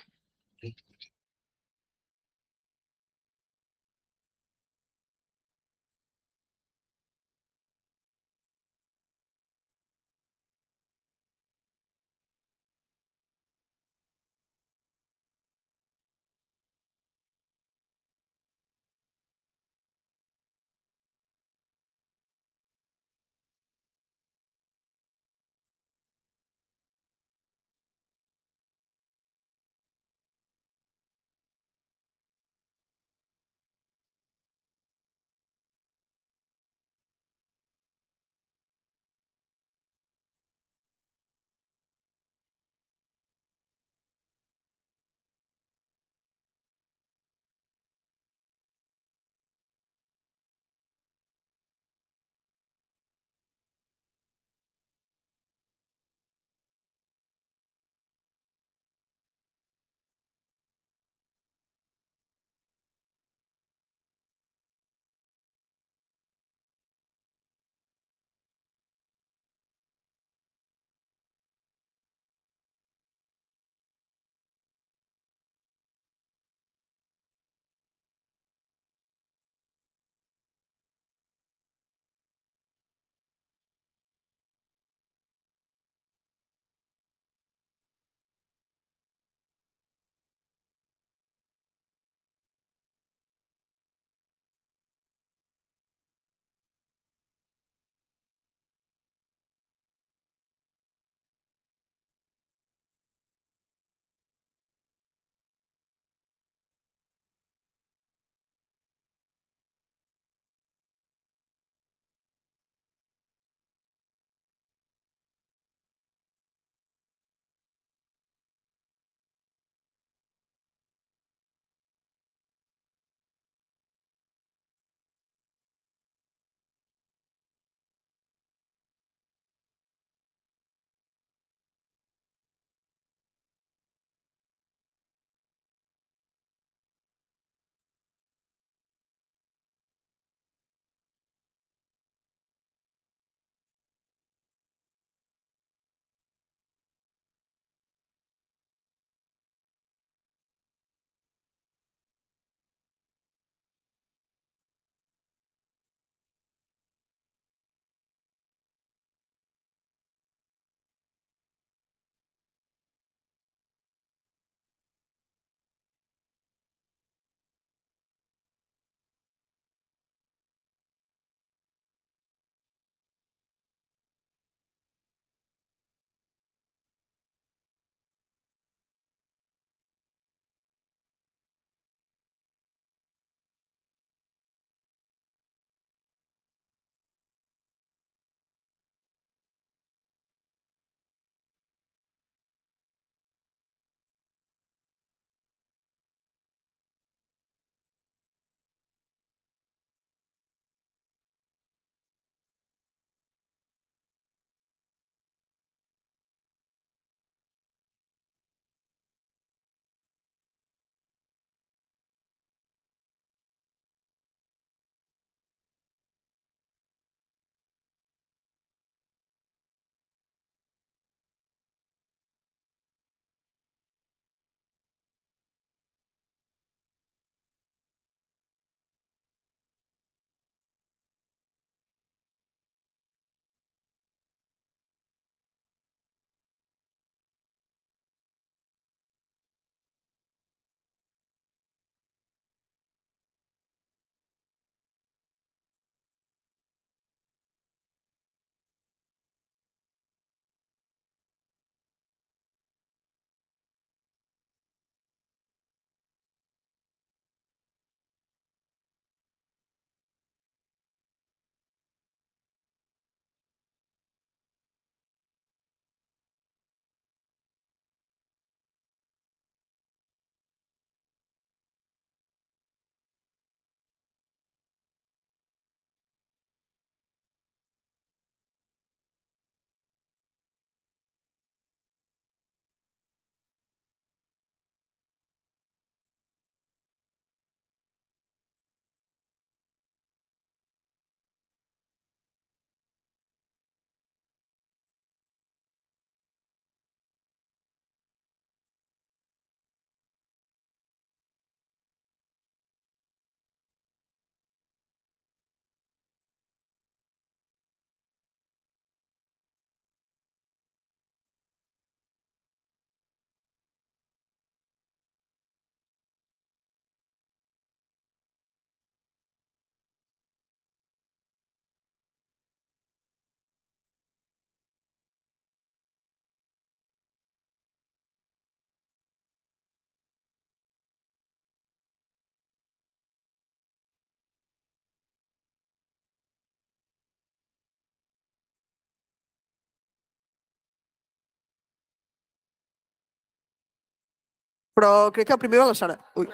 Però crec que primer va la Sara. Ui.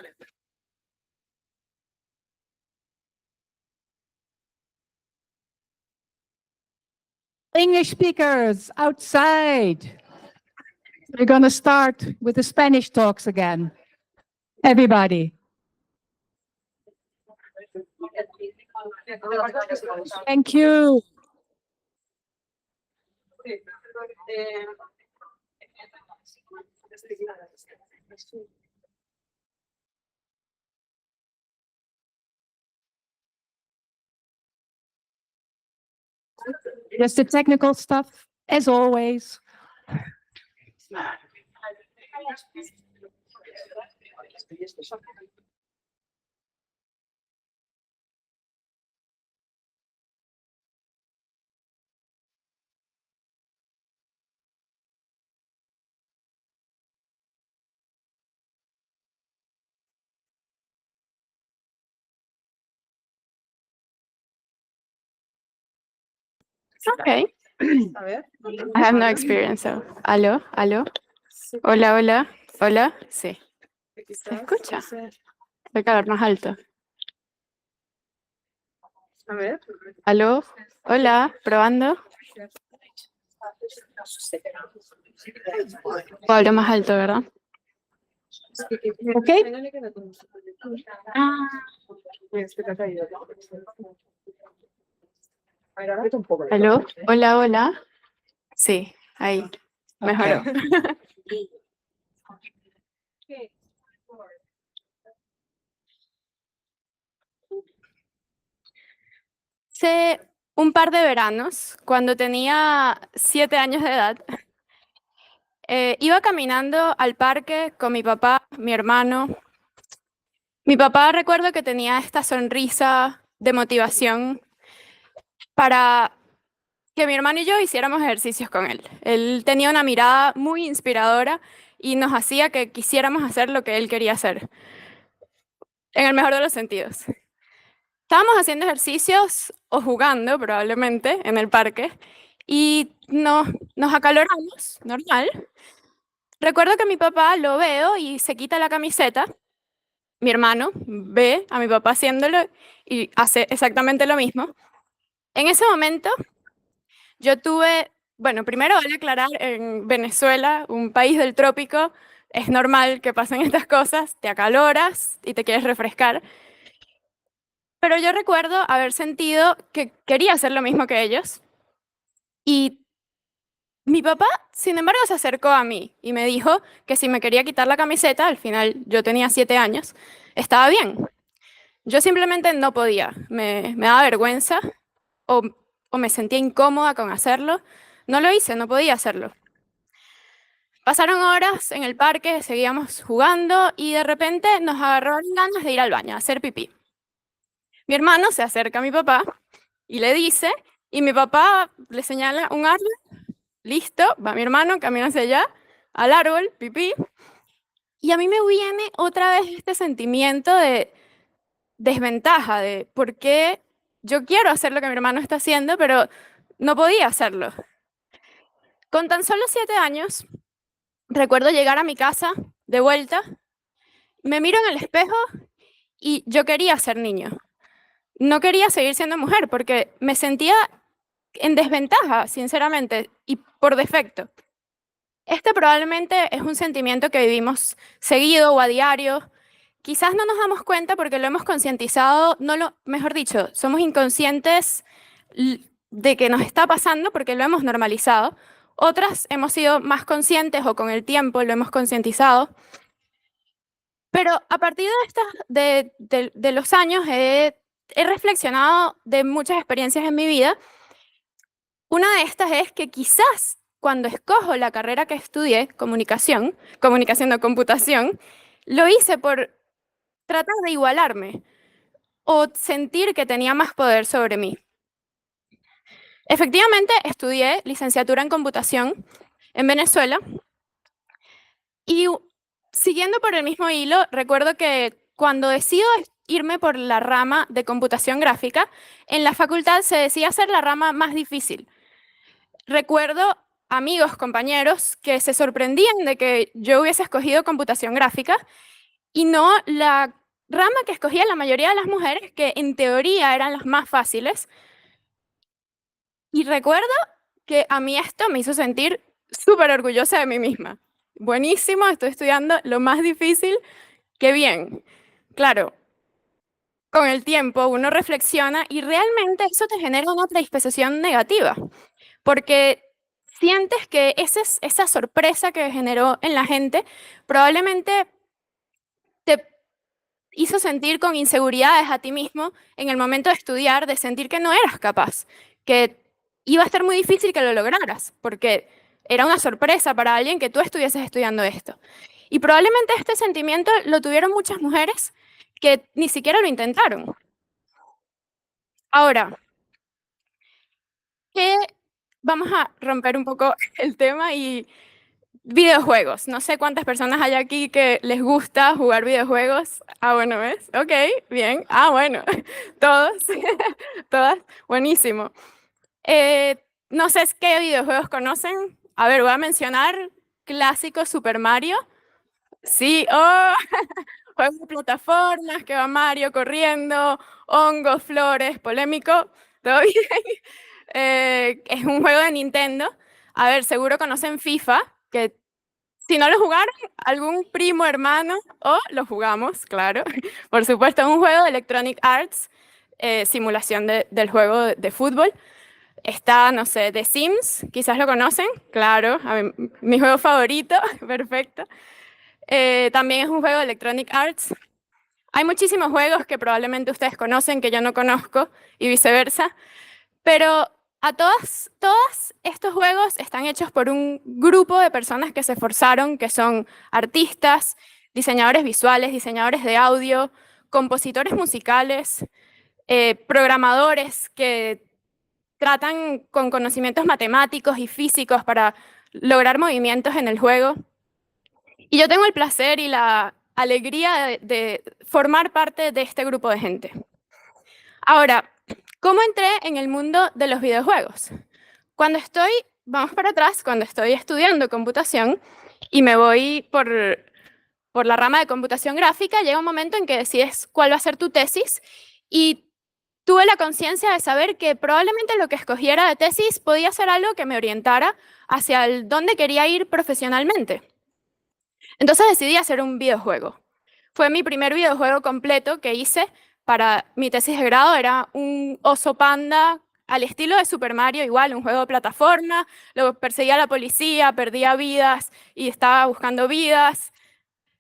English speakers outside. We're going to start with the Spanish talks again. Everybody. Thank you. Just the technical stuff, as always. Okay. I have no experience, so. ¿Aló? ¿Aló? Hola, hola. Hola. Sí. ¿Se escucha? Voy a hablar más alto. ¿Aló? Hola. ¿Probando? O hablo más alto, ¿verdad? Okay. ¿Aló? Hola, hola. Sí, ahí. Mejoró. Hace un par de veranos, cuando tenía 7 años de edad, iba caminando al parque con mi papá, mi hermano. Mi papá recuerdo que tenía esta sonrisa de motivación para que mi hermano y yo hiciéramos ejercicios con él. Él tenía una mirada muy inspiradora y nos hacía que quisiéramos hacer lo que él quería hacer, en el mejor de los sentidos. Estábamos haciendo ejercicios o jugando probablemente en el parque y nos acaloramos, normal. Recuerdo que mi papá lo veo y se quita la camiseta. Mi hermano ve a mi papá haciéndolo y hace exactamente lo mismo. En ese momento yo tuve, bueno, primero vale aclarar, en Venezuela, un país del trópico, es normal que pasen estas cosas, te acaloras y te quieres refrescar. Pero yo recuerdo haber sentido que quería hacer lo mismo que ellos. Y mi papá, sin embargo, se acercó a mí y me dijo que si me quería quitar la camiseta, al final yo tenía 7 años, estaba bien. Yo simplemente no podía, me daba vergüenza o, o me sentía incómoda con hacerlo. No lo hice, no podía hacerlo. Pasaron horas en el parque, seguíamos jugando y de repente nos agarraron ganas de ir al baño, a hacer pipí. Mi hermano se acerca a mi papá y le dice, y mi papá le señala un árbol, listo, va mi hermano, camina hacia allá, al árbol, pipí, y a mí me viene otra vez este sentimiento de desventaja, de por qué yo quiero hacer lo que mi hermano está haciendo, pero no podía hacerlo. Con tan solo 7 años, recuerdo llegar a mi casa de vuelta, me miro en el espejo y yo quería ser niño. No quería seguir siendo mujer porque me sentía en desventaja, sinceramente, y por defecto. Este probablemente es un sentimiento que vivimos seguido o a diario. Quizás no nos damos cuenta porque lo hemos concientizado, mejor dicho, somos inconscientes de que nos está pasando porque lo hemos normalizado. Otras hemos sido más conscientes o con el tiempo lo hemos concientizado. Pero a partir de los años he reflexionado de muchas experiencias en mi vida. Una de estas es que quizás cuando escojo la carrera que estudié, comunicación no computación, lo hice por tratar de igualarme o sentir que tenía más poder sobre mí. Efectivamente, estudié licenciatura en computación en Venezuela y siguiendo por el mismo hilo, recuerdo que cuando decido irme por la rama de computación gráfica, en la facultad se decía hacer la rama más difícil. Recuerdo amigos, compañeros, que se sorprendían de que yo hubiese escogido computación gráfica y no la rama que escogía la mayoría de las mujeres, que en teoría eran las más fáciles. Y recuerdo que a mí esto me hizo sentir súper orgullosa de mí misma. Buenísimo, estoy estudiando lo más difícil, qué bien. Claro, con el tiempo uno reflexiona y realmente eso te genera una predisposición negativa, porque sientes que esa sorpresa que generó en la gente probablemente te hizo sentir con inseguridades a ti mismo en el momento de estudiar, de sentir que no eras capaz, que iba a estar muy difícil que lo lograras, porque era una sorpresa para alguien que tú estuvieses estudiando esto. Y probablemente este sentimiento lo tuvieron muchas mujeres que ni siquiera lo intentaron. Ahora, que vamos a romper un poco el tema y videojuegos. No sé cuántas personas hay aquí que les gusta jugar videojuegos. Ah, bueno, ¿ves? Ok, bien. Ah, bueno, todos, todas, buenísimo. No sé qué videojuegos conocen. A ver, voy a mencionar clásico Super Mario. Sí, oh, juegos de plataformas, que va Mario corriendo, hongos, flores, polémico, ¿todo bien? Es un juego de Nintendo. A ver, seguro conocen FIFA, que si no lo jugaron, algún primo, hermano, o lo jugamos, claro. Por supuesto, es un juego de Electronic Arts, simulación del juego de fútbol. Está, no sé, The Sims, quizás lo conocen, claro, mi juego favorito, perfecto. También es un juego de Electronic Arts. Hay muchísimos juegos que probablemente ustedes conocen que yo no conozco y viceversa, pero a todos estos juegos están hechos por un grupo de personas que se esforzaron, que son artistas, diseñadores visuales, diseñadores de audio, compositores musicales, programadores que tratan con conocimientos matemáticos y físicos para lograr movimientos en el juego. Y yo tengo el placer y la alegría de formar parte de este grupo de gente. Ahora, ¿cómo entré en el mundo de los videojuegos? Vamos para atrás, cuando estoy estudiando computación y me voy por la rama de computación gráfica, llega un momento en que decides cuál va a ser tu tesis y tuve la conciencia de saber que probablemente lo que escogiera de tesis podía ser algo que me orientara hacia dónde quería ir profesionalmente. Entonces decidí hacer un videojuego. Fue mi primer videojuego completo que hice para mi tesis de grado. Era un oso panda al estilo de Super Mario, igual, un juego de plataforma. Luego perseguía a la policía, perdía vidas y estaba buscando vidas.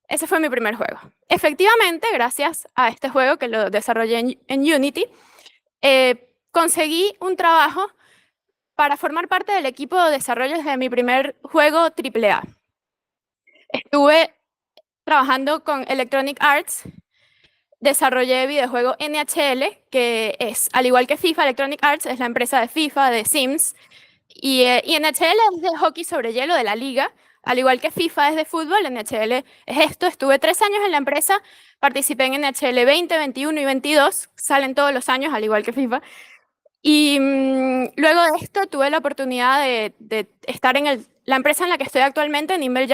Ese fue mi primer juego. Efectivamente, gracias a este juego que lo desarrollé en Unity, conseguí un trabajo para formar parte del equipo de desarrollo de mi primer juego AAA. Estuve trabajando con Electronic Arts, desarrollé videojuego NHL, que es, al igual que FIFA, Electronic Arts es la empresa de FIFA, de Sims, y NHL es de hockey sobre hielo de la liga, al igual que FIFA es de fútbol, NHL es esto. Estuve 3 años en la empresa, participé en NHL 20, 21 y 22, salen todos los años, al igual que FIFA. Y luego de esto tuve la oportunidad de estar en la empresa en la que estoy actualmente, Nimble,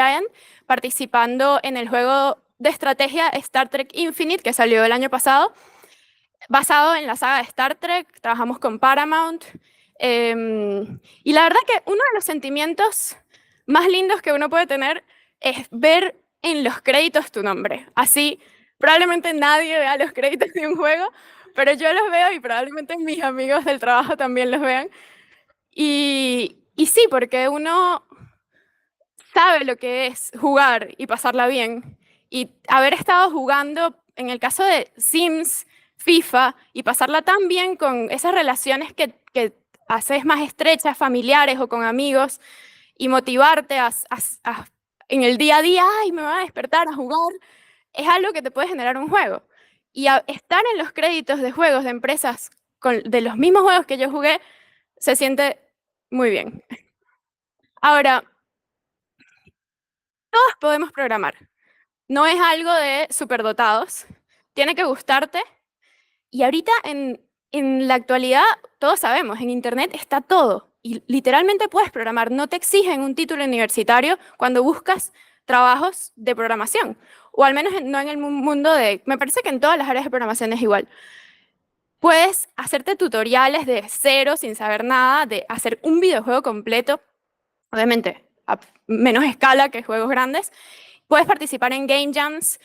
participando en el juego de estrategia Star Trek Infinite, que salió el año pasado, basado en la saga de Star Trek. Trabajamos con Paramount. Y la verdad que uno de los sentimientos más lindos que uno puede tener es ver en los créditos tu nombre. Así, probablemente nadie vea los créditos de un juego, pero yo los veo y probablemente mis amigos del trabajo también los vean. Y sí, porque uno sabe lo que es jugar y pasarla bien. Y haber estado jugando, en el caso de Sims, FIFA, y pasarla tan bien con esas relaciones que haces más estrechas, familiares o con amigos, y motivarte en el día a día, ay, me voy a despertar a jugar, es algo que te puede generar un juego. Y estar en los créditos de juegos de empresas de los mismos juegos que yo jugué, se siente muy bien. Ahora, todos podemos programar. No es algo de superdotados. Tiene que gustarte. Y ahorita, en la actualidad, todos sabemos, en Internet está todo. y literalmente puedes programar. No te exigen un título universitario cuando buscas trabajos de programación, o al menos no en el mundo de, me parece que en todas las áreas de programación es igual. Puedes hacerte tutoriales de cero, sin saber nada, de hacer un videojuego completo, obviamente a menos escala que juegos grandes. Puedes participar en game jams,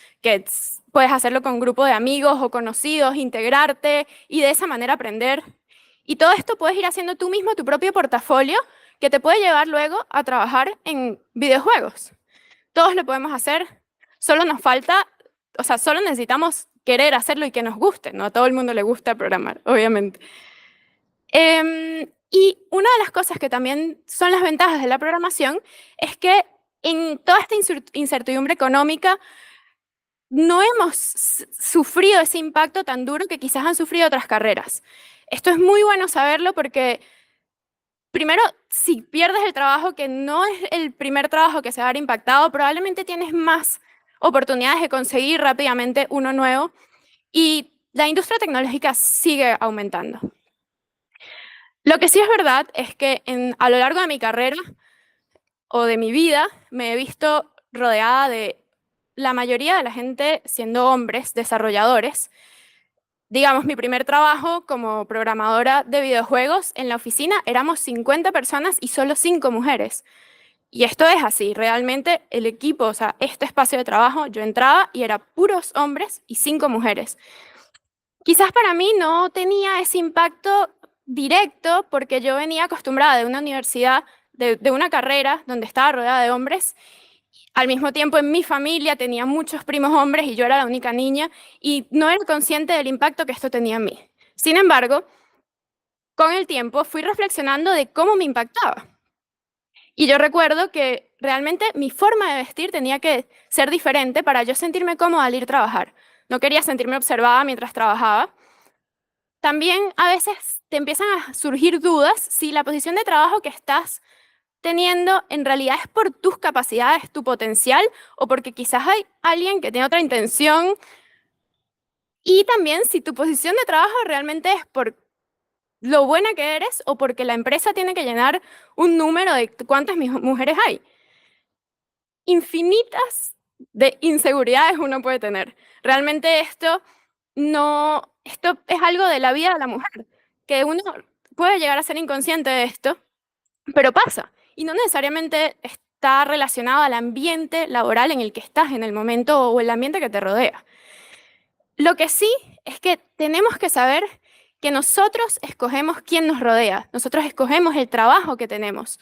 puedes hacerlo con un grupo de amigos o conocidos, integrarte y de esa manera aprender. Y todo esto puedes ir haciendo tú mismo tu propio portafolio que te puede llevar luego a trabajar en videojuegos. Todos lo podemos hacer, solo nos falta, o sea, solo necesitamos querer hacerlo y que nos guste, ¿no? A todo el mundo le gusta programar, obviamente. Y una de las cosas que también son las ventajas de la programación es que en toda esta incertidumbre económica no hemos sufrido ese impacto tan duro que quizás han sufrido otras carreras. Esto es muy bueno saberlo porque, primero, si pierdes el trabajo, que no es el primer trabajo que se va a ver impactado, probablemente tienes más oportunidades de conseguir rápidamente uno nuevo y la industria tecnológica sigue aumentando. Lo que sí es verdad es que a lo largo de mi carrera o de mi vida me he visto rodeada de la mayoría de la gente siendo hombres, desarrolladores. Digamos, mi primer trabajo como programadora de videojuegos en la oficina éramos 50 personas y solo 5 mujeres. Y esto es así, realmente el equipo, o sea, este espacio de trabajo, yo entraba y era puros hombres y 5 mujeres. Quizás para mí no tenía ese impacto directo porque yo venía acostumbrada de una universidad, de una carrera donde estaba rodeada de hombres. Al mismo tiempo, en mi familia tenía muchos primos hombres y yo era la única niña y no era consciente del impacto que esto tenía en mí. Sin embargo, con el tiempo fui reflexionando de cómo me impactaba. Y yo recuerdo que realmente mi forma de vestir tenía que ser diferente para yo sentirme cómoda al ir a trabajar. No quería sentirme observada mientras trabajaba. También a veces te empiezan a surgir dudas si la posición de trabajo que estás teniendo en realidad es por tus capacidades, tu potencial, o porque quizás hay alguien que tiene otra intención. Y también si tu posición de trabajo realmente es por lo buena que eres o porque la empresa tiene que llenar un número de cuántas mujeres hay. Infinitas de inseguridades uno puede tener. Realmente esto es algo de la vida de la mujer, que uno puede llegar a ser inconsciente de esto, pero pasa. Y no necesariamente está relacionado al ambiente laboral en el que estás en el momento o el ambiente que te rodea. Lo que sí es que tenemos que saber que nosotros escogemos quién nos rodea, nosotros escogemos el trabajo que tenemos.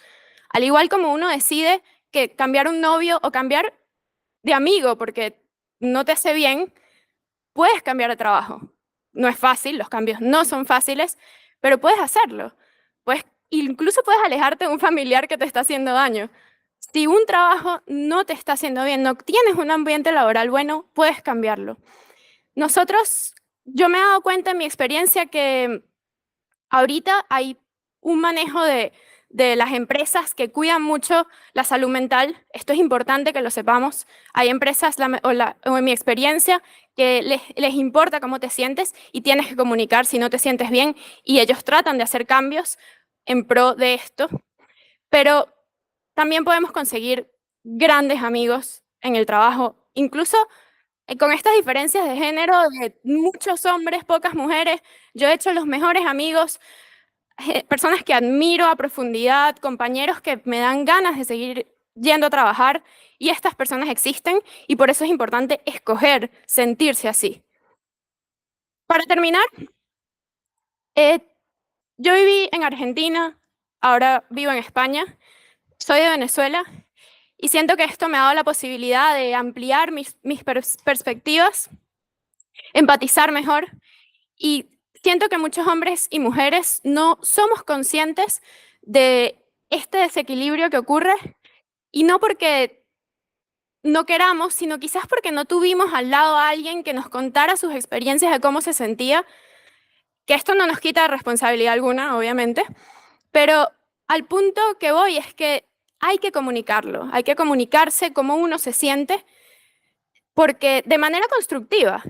Al igual como uno decide que cambiar un novio o cambiar de amigo porque no te hace bien, puedes cambiar de trabajo. No es fácil, los cambios no son fáciles, pero puedes hacerlo. Incluso puedes alejarte de un familiar que te está haciendo daño. Si un trabajo no te está haciendo bien, no tienes un ambiente laboral bueno, puedes cambiarlo. Yo me he dado cuenta en mi experiencia que ahorita hay un manejo de las empresas que cuidan mucho la salud mental. Esto es importante que lo sepamos. Hay empresas, o en mi experiencia, que les importa cómo te sientes y tienes que comunicar si no te sientes bien y ellos tratan de hacer cambios en pro de esto. Pero también podemos conseguir grandes amigos en el trabajo, incluso con estas diferencias de género, de muchos hombres, pocas mujeres. Yo he hecho los mejores amigos, personas que admiro a profundidad, compañeros que me dan ganas de seguir yendo a trabajar, y estas personas existen y por eso es importante escoger sentirse así. Para terminar, yo viví en Argentina, ahora vivo en España, soy de Venezuela y siento que esto me ha dado la posibilidad de ampliar mis perspectivas, empatizar mejor, y siento que muchos hombres y mujeres no somos conscientes de este desequilibrio que ocurre, y no porque no queramos, sino quizás porque no tuvimos al lado a alguien que nos contara sus experiencias de cómo se sentía, que esto no nos quita responsabilidad alguna, obviamente, pero al punto que voy es que hay que comunicarlo, hay que comunicarse cómo uno se siente, porque de manera constructiva,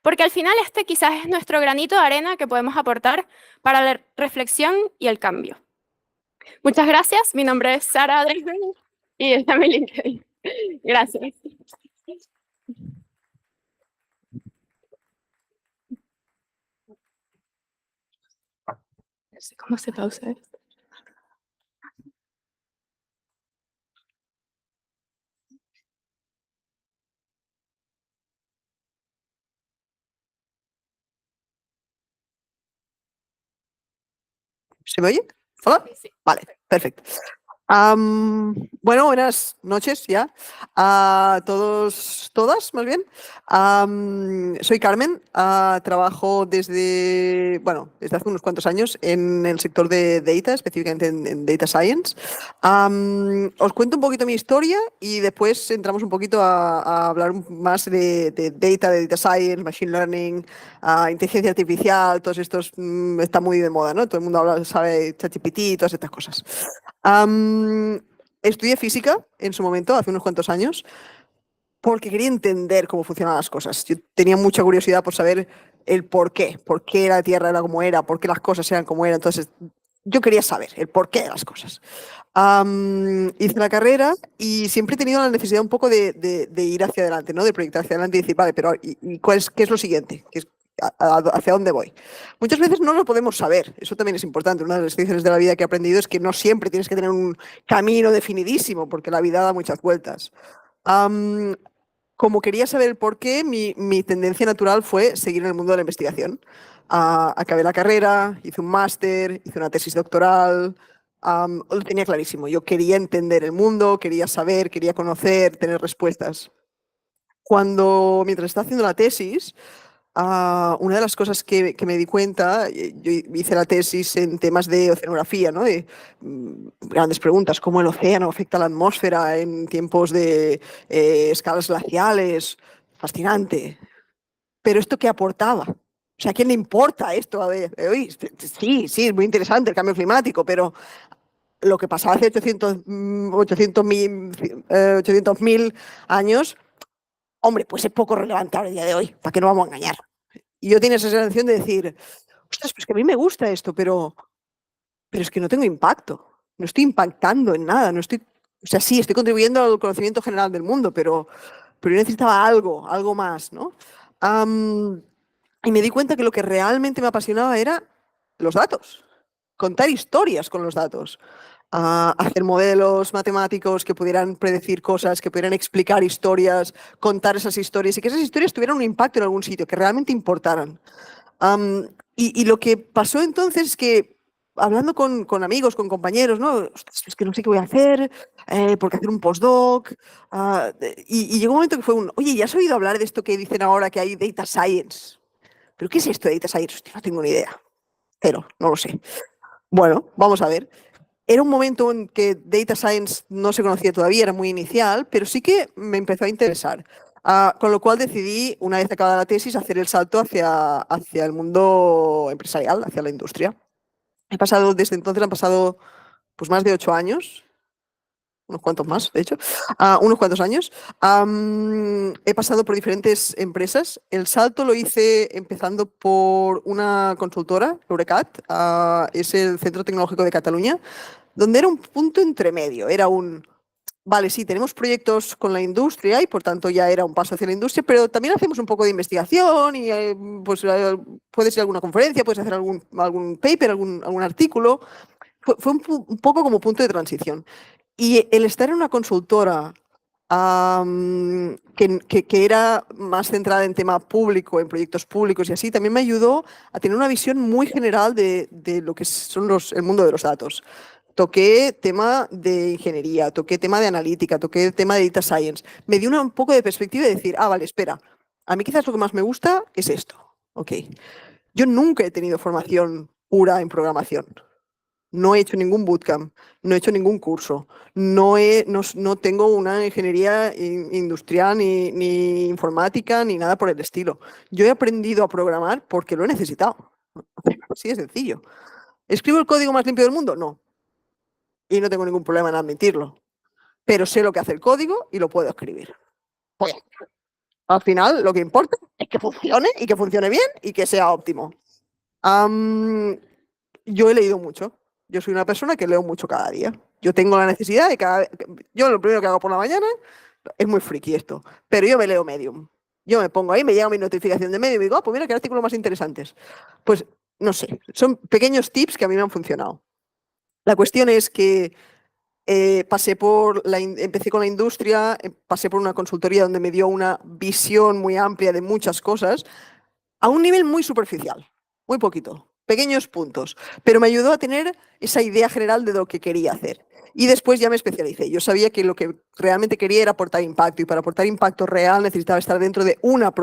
porque al final este quizás es nuestro granito de arena que podemos aportar para la reflexión y el cambio. Muchas gracias. Mi nombre es Sara Dresden y está mi LinkedIn. Gracias. No sé cómo se pausa esto. ¿Se me oye? ¿Hola? Sí. Vale, perfecto. Bueno, buenas noches ya a todos, todas, más bien. Soy Carmen, trabajo desde hace unos cuantos años en el sector de data, específicamente en data science. Os cuento un poquito mi historia y después entramos un poquito a hablar más de data science, machine learning, inteligencia artificial, todos estos está muy de moda, ¿no? Todo el mundo sabe ChatGPT y todas estas cosas. Estudié física en su momento, hace unos cuantos años, porque quería entender cómo funcionaban las cosas. Yo tenía mucha curiosidad por saber el por qué la Tierra era como era, por qué las cosas eran como eran. Entonces, yo quería saber el porqué de las cosas. Hice la carrera y siempre he tenido la necesidad un poco de ir hacia adelante, ¿no? De proyectar hacia adelante y decir, vale, pero ¿qué es lo siguiente? ¿Hacia dónde voy? Muchas veces no lo podemos saber, eso también es importante. Una de las lecciones de la vida que he aprendido es que no siempre tienes que tener un camino definidísimo, porque la vida da muchas vueltas. Como quería saber el por qué, mi tendencia natural fue seguir en el mundo de la investigación. Acabé la carrera, hice un máster, hice una tesis doctoral. Lo tenía clarísimo. Yo quería entender el mundo, quería saber, quería conocer, tener respuestas. Mientras estaba haciendo la tesis, una de las cosas que me di cuenta, yo hice la tesis en temas de oceanografía, ¿no? De grandes preguntas, cómo el océano afecta a la atmósfera en tiempos de escalas glaciales. Fascinante. Pero ¿esto qué aportaba? O sea, ¿a quién le importa esto? A ver, sí, es muy interesante el cambio climático, pero lo que pasaba hace 800.000 años, hombre, pues es poco relevante ahora, el día de hoy, ¿para qué nos vamos a engañar? Y yo tenía esa sensación de decir, ostras, pues que a mí me gusta esto, pero es que no tengo impacto. No estoy impactando en nada. No estoy, o sea, sí, estoy contribuyendo al conocimiento general del mundo, pero yo necesitaba algo más, ¿no? Y me di cuenta que lo que realmente me apasionaba era los datos, contar historias con los datos, hacer modelos matemáticos que pudieran predecir cosas, que pudieran explicar historias, contar esas historias y que esas historias tuvieran un impacto en algún sitio, que realmente importaran. Y lo que pasó entonces es que, hablando con amigos, con compañeros, ¿no? Ostras, es que no sé qué voy a hacer, porque hacer un postdoc. Y llegó un momento que fue oye, ¿ya has oído hablar de esto que dicen ahora que hay data science? ¿Pero qué es esto de data science? Hostia, no tengo ni idea. Pero, no lo sé. Bueno, vamos a ver. Era un momento en que data science no se conocía todavía, era muy inicial, pero sí que me empezó a interesar. Con lo cual decidí, una vez acabada la tesis, hacer el salto hacia el mundo empresarial, hacia la industria. Desde entonces han pasado pues más de 8 años, unos cuantos más, de hecho, unos cuantos años. He pasado por diferentes empresas. El salto lo hice empezando por una consultora, Eurecat, es el Centro Tecnológico de Cataluña, donde era un punto entremedio. Vale, sí, tenemos proyectos con la industria y por tanto ya era un paso hacia la industria, pero también hacemos un poco de investigación y pues puedes ir a alguna conferencia, puedes hacer algún paper, algún artículo. Fue un poco como punto de transición. Y el estar en una consultora que era más centrada en tema público, en proyectos públicos y así, también me ayudó a tener una visión muy general de lo que son el mundo de los datos. Toqué tema de ingeniería, toqué tema de analítica, toqué tema de data science. Me dio un poco de perspectiva de decir, vale, espera, a mí quizás lo que más me gusta es esto. Ok. Yo nunca he tenido formación pura en programación. No he hecho ningún bootcamp, no he hecho ningún curso, no tengo una ingeniería industrial ni informática ni nada por el estilo. Yo he aprendido a programar porque lo he necesitado. Así de sencillo. ¿Escribo el código más limpio del mundo? No. Y no tengo ningún problema en admitirlo. Pero sé lo que hace el código y lo puedo escribir. Pues, al final, lo que importa es que funcione y que funcione bien y que sea óptimo. Yo he leído mucho. Yo soy una persona que leo mucho cada día. Yo tengo la necesidad de yo lo primero que hago por la mañana, es muy friki esto, pero yo me leo Medium. Yo me pongo ahí, me llega mi notificación de Medium y digo, pues mira qué artículos más interesantes. Pues no sé, son pequeños tips que a mí me han funcionado. La cuestión es que empecé con la industria, pasé por una consultoría donde me dio una visión muy amplia de muchas cosas, a un nivel muy superficial, muy poquito, pequeños puntos, pero me ayudó a tener esa idea general de lo que quería hacer. Y después ya me especialicé. Yo sabía que lo que realmente quería era aportar impacto, y para aportar impacto real necesitaba estar dentro de una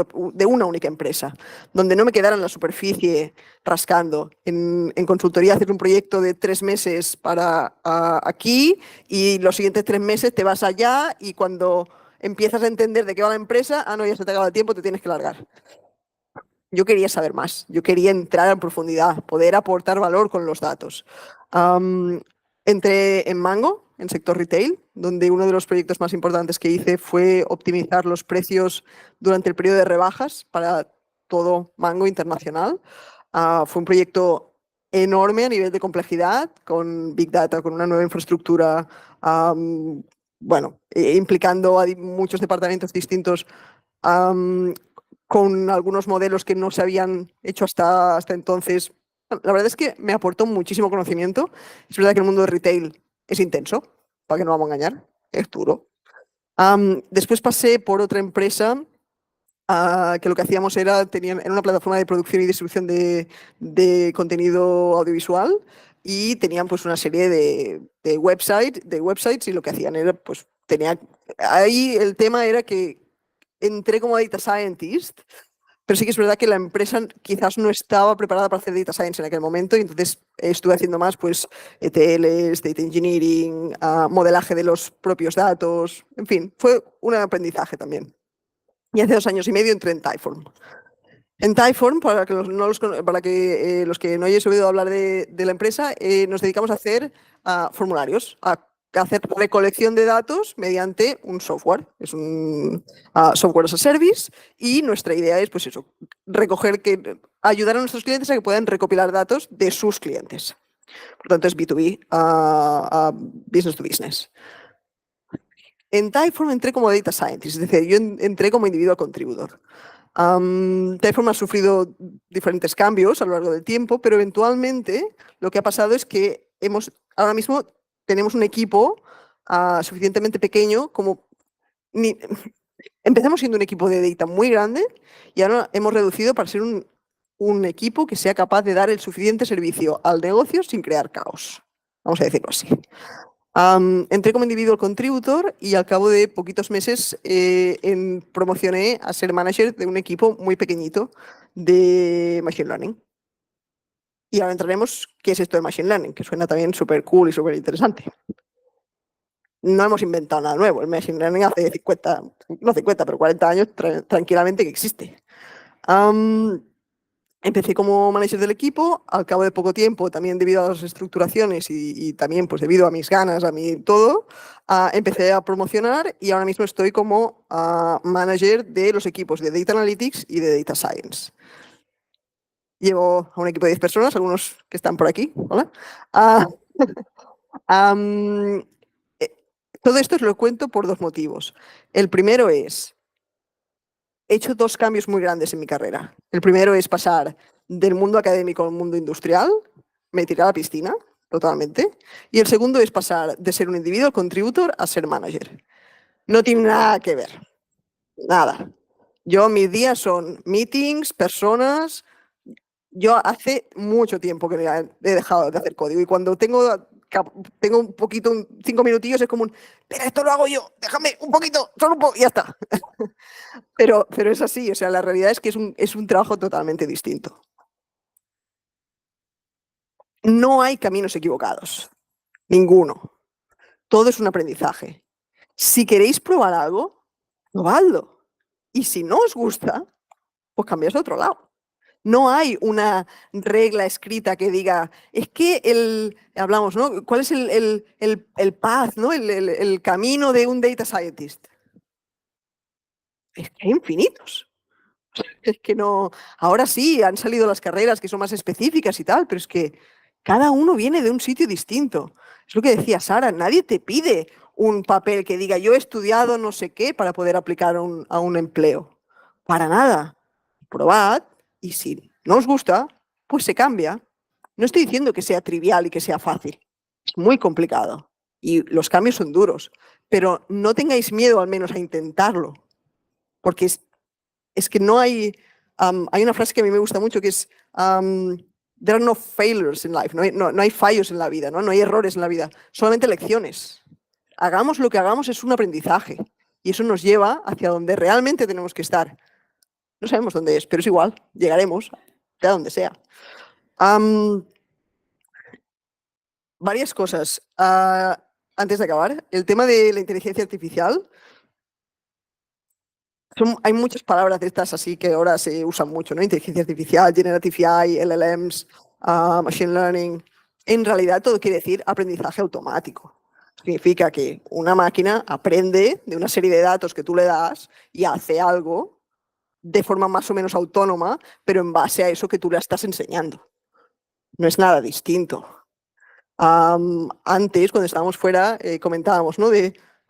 única empresa, donde no me quedara en la superficie rascando. En consultoría haces un proyecto de 3 meses para aquí, y los siguientes 3 meses te vas allá, y cuando empiezas a entender de qué va la empresa, no, ya se te acaba el tiempo, te tienes que largar. Yo quería saber más, yo quería entrar en profundidad, poder aportar valor con los datos. Entré en Mango, en sector retail, donde uno de los proyectos más importantes que hice fue optimizar los precios durante el periodo de rebajas para todo Mango internacional. Fue un proyecto enorme a nivel de complejidad, con Big Data, con una nueva infraestructura, implicando a muchos departamentos distintos, con algunos modelos que no se habían hecho hasta entonces. La verdad es que me aportó muchísimo conocimiento. Es verdad que el mundo de retail es intenso, para que no vamos a engañar, es duro. Después pasé por otra empresa que lo que hacíamos era una plataforma de producción y distribución de contenido audiovisual, y tenían pues una serie de websites, y lo que hacían era, pues ahí el tema era que entré como data scientist, pero sí que es verdad que la empresa quizás no estaba preparada para hacer data science en aquel momento, y entonces estuve haciendo más pues ETLs, data engineering, modelaje de los propios datos, en fin, fue un aprendizaje también. Y hace 2 años y medio entré en Typeform. En Typeform, para que los que no hayáis oído hablar de la empresa, nos dedicamos a hacer formularios, a hacer recolección de datos mediante un software. Es un software as a service, y nuestra idea es, pues eso, ayudar a nuestros clientes a que puedan recopilar datos de sus clientes. Por tanto, es B2B, business to business. En Typeform entré como data scientist, es decir, yo entré como individual contributor. Typeform ha sufrido diferentes cambios a lo largo del tiempo, pero eventualmente lo que ha pasado es que ahora mismo tenemos un equipo suficientemente pequeño como... Empezamos siendo un equipo de data muy grande, y ahora hemos reducido para ser un equipo que sea capaz de dar el suficiente servicio al negocio sin crear caos. Vamos a decirlo así. Entré como individual contributor, y al cabo de poquitos meses promocioné a ser manager de un equipo muy pequeñito de Machine Learning. Y ahora entraremos qué es esto de Machine Learning, que suena también súper cool y súper interesante. No hemos inventado nada nuevo. El Machine Learning hace 40 años tranquilamente que existe. Empecé como manager del equipo. Al cabo de poco tiempo, también debido a las estructuraciones y también pues debido a mis ganas, a mí todo, empecé a promocionar, y ahora mismo estoy como manager de los equipos de Data Analytics y de Data Science. Llevo a un equipo de 10 personas, algunos que están por aquí. Hola. Todo esto os lo cuento por 2 motivos. El primero es, he hecho 2 cambios muy grandes en mi carrera. El primero es pasar del mundo académico al mundo industrial. Me tiré a la piscina, totalmente. Y el segundo es pasar de ser un individual contributor a ser manager. No tiene nada que ver. Nada. Mis días son meetings, personas. Yo hace mucho tiempo que he dejado de hacer código, y cuando tengo un poquito, 5 minutillos, es como pero esto lo hago yo, déjame un poquito, solo un poco, y ya está. Pero es así, o sea, la realidad es que es un trabajo totalmente distinto. No hay caminos equivocados, ninguno. Todo es un aprendizaje. Si queréis probar algo, probadlo. Y si no os gusta, pues cambiáis a otro lado. No hay una regla escrita que diga, es que hablamos, ¿no? ¿Cuál es el path, ¿no? El camino de un data scientist? Es que hay infinitos. Es que no. Ahora sí, han salido las carreras que son más específicas y tal, pero es que Cada uno viene de un sitio distinto. Es lo que decía Sara, nadie te pide un papel que diga yo he estudiado no sé qué para poder aplicar a un empleo. Para nada. Probad y si no os gusta, pues se cambia. No estoy diciendo que sea trivial y que sea fácil. Es muy complicado y los cambios son duros, pero no tengáis miedo al menos a intentarlo, porque es que no hay... hay una frase que a mí me gusta mucho que es there are no failures in life, no hay fallos en la vida, ¿no? No hay errores en la vida, solamente lecciones. Hagamos lo que hagamos, es un aprendizaje y eso nos lleva hacia donde realmente tenemos que estar. No sabemos dónde es, pero es igual, llegaremos, sea donde sea. Varias cosas. Antes de acabar, el tema de la inteligencia artificial. Hay muchas palabras de estas así que ahora se usan mucho, ¿no? Inteligencia artificial, Generative AI, LLMs, Machine Learning. En realidad todo quiere decir aprendizaje automático. Significa que una máquina aprende de una serie de datos que tú le das y hace algo de forma más o menos autónoma, pero en base a eso que tú le estás enseñando. No es nada distinto. Antes, cuando estábamos fuera, comentábamos, ¿no?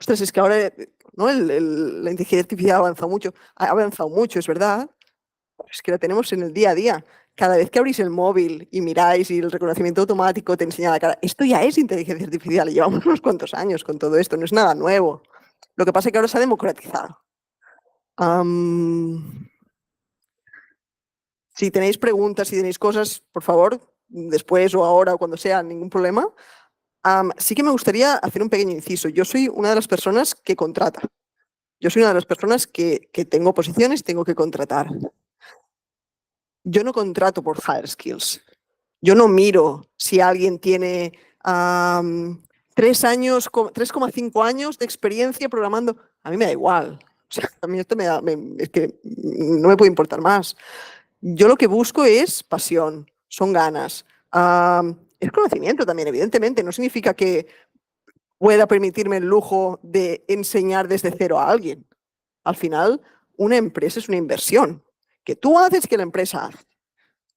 Ostras, es que ahora, ¿no? La inteligencia artificial ha avanzado mucho, es verdad, pero es que la tenemos en el día a día. Cada vez que abrís el móvil y miráis y el reconocimiento automático te enseña la cara, esto ya es inteligencia artificial y llevamos unos cuantos años con todo esto, no es nada nuevo. Lo que pasa es que ahora se ha democratizado. Si tenéis preguntas, si tenéis cosas, por favor, después o ahora o cuando sea, ningún problema. Sí que me gustaría hacer un pequeño inciso. Yo soy una de las personas que contrata. Yo soy una de las personas que tengo posiciones y tengo que contratar. Yo no contrato por hard skills. Yo no miro si alguien tiene 3,5 años de experiencia programando. A mí me da igual. O sea, a mí esto es que no me puede importar más. Yo lo que busco es pasión, son ganas. Es conocimiento también, evidentemente. No significa que pueda permitirme el lujo de enseñar desde cero a alguien. Al final, una empresa es una inversión que tú haces que la empresa hace.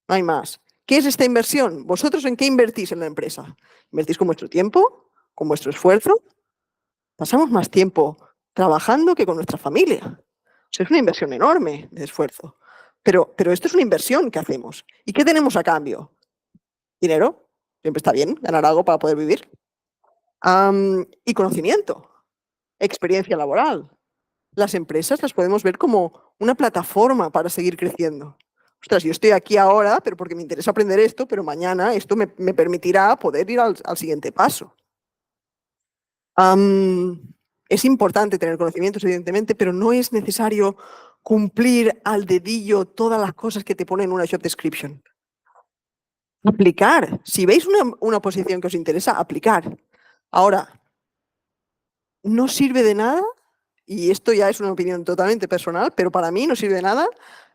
No hay más. ¿Qué es esta inversión? ¿Vosotros en qué invertís en la empresa? ¿Invertís con vuestro tiempo? ¿Con vuestro esfuerzo? Pasamos más tiempo trabajando que con nuestra familia. O sea, es una inversión enorme de esfuerzo. Pero esto es una inversión que hacemos. ¿Y qué tenemos a cambio? Dinero. Siempre está bien ganar algo para poder vivir. Y conocimiento. Experiencia laboral. Las empresas las podemos ver como una plataforma para seguir creciendo. Ostras, yo estoy aquí ahora, pero porque me interesa aprender esto, pero mañana esto me permitirá poder ir al siguiente paso. Es importante tener conocimientos, evidentemente, pero no es necesario cumplir al dedillo todas las cosas que te ponen en una job description. Aplicar. Si veis una posición que os interesa, aplicar. Ahora, no sirve de nada, y esto ya es una opinión totalmente personal, pero para mí no sirve de nada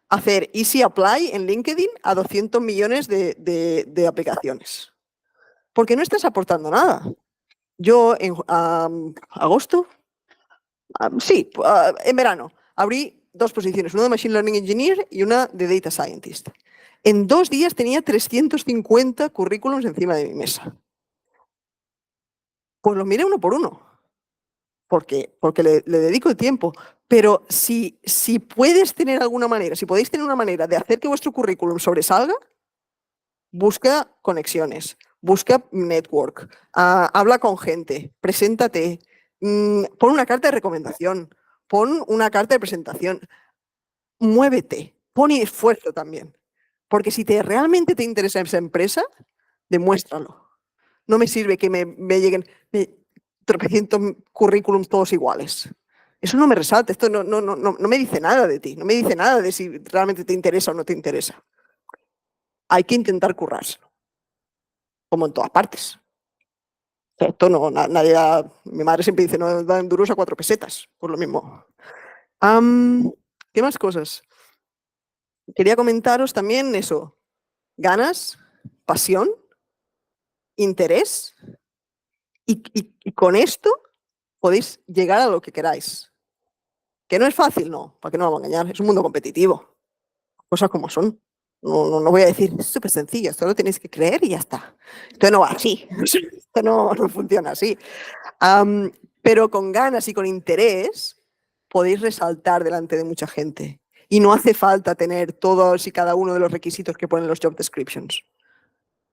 hacer easy apply en LinkedIn a 200 millones de aplicaciones. Porque no estás aportando nada. Yo en agosto, en verano, abrí 2 posiciones, una de Machine Learning Engineer y una de Data Scientist. En 2 días tenía 350 currículums encima de mi mesa. Pues los miré uno por uno, porque le dedico el tiempo. Pero si puedes tener alguna manera, si podéis tener una manera de hacer que vuestro currículum sobresalga, busca conexiones, busca network, habla con gente, preséntate, pon una carta de recomendación, pon una carta de presentación, muévete, pon esfuerzo también. Porque si realmente te interesa esa empresa, demuéstralo. No me sirve que me lleguen tropecientos currículums todos iguales. Eso no me resalta, esto no me dice nada de ti, no me dice nada de si realmente te interesa o no te interesa. Hay que intentar currárselo, como en todas partes. Esto no, nadie da, mi madre siempre dice, no dan duros a 4 pesetas, por lo mismo. ¿Qué más cosas? Quería comentaros también eso, ganas, pasión, interés, y con esto podéis llegar a lo que queráis. Que no es fácil, no, para que no vamos a engañar, es un mundo competitivo, cosas como son. No voy a decir, es súper sencillo, solo tenéis que creer y ya está. Esto no va así, esto no funciona así. Pero con ganas y con interés podéis resaltar delante de mucha gente. Y no hace falta tener todos y cada uno de los requisitos que ponen los job descriptions.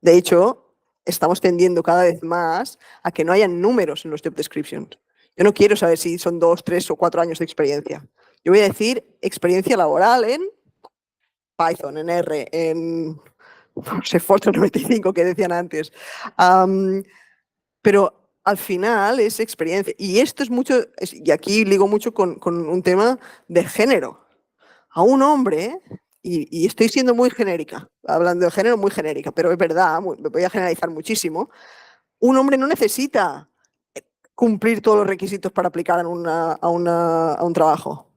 De hecho, estamos tendiendo cada vez más a que no hayan números en los job descriptions. Yo no quiero saber si son 2, 3 o 4 años de experiencia. Yo voy a decir experiencia laboral en Python, en R, en no sé, Fortran 95 que decían antes. Pero al final es experiencia. Y esto es mucho, y aquí ligo mucho con un tema de género. A un hombre, y estoy siendo muy genérica, hablando de género muy genérica, pero es verdad, me voy a generalizar muchísimo, un hombre no necesita cumplir todos los requisitos para aplicar a un trabajo.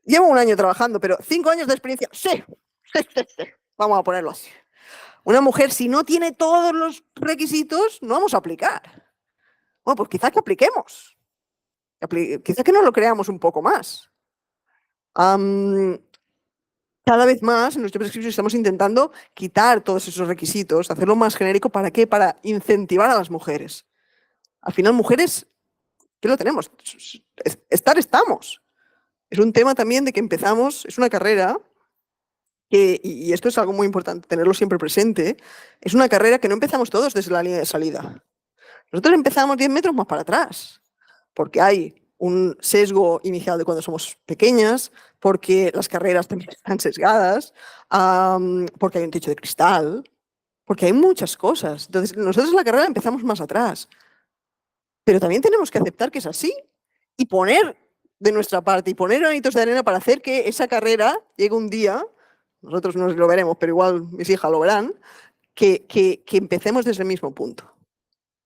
Llevo un año trabajando, pero 5 años de experiencia, sí. Vamos a ponerlo así. Una mujer, si no tiene todos los requisitos, no vamos a aplicar. Bueno, pues quizás que apliquemos. Quizás que nos lo creamos un poco más. Cada vez más en los job descriptions estamos intentando quitar todos esos requisitos, hacerlo más genérico. ¿Para qué? Para incentivar a las mujeres. Al final, mujeres, ¿qué lo tenemos? Estamos. Es un tema también de que empezamos, es una carrera que, y esto es algo muy importante, tenerlo siempre presente, es una carrera que no empezamos todos desde la línea de salida. Nosotros empezamos 10 metros más para atrás, porque hay un sesgo inicial de cuando somos pequeñas, porque las carreras también están sesgadas, porque hay un techo de cristal, porque hay muchas cosas. Entonces, nosotros la carrera empezamos más atrás, pero también tenemos que aceptar que es así y poner de nuestra parte y poner granitos de arena para hacer que esa carrera llegue un día, nosotros no lo veremos, pero igual mis hijas lo verán, que empecemos desde el mismo punto.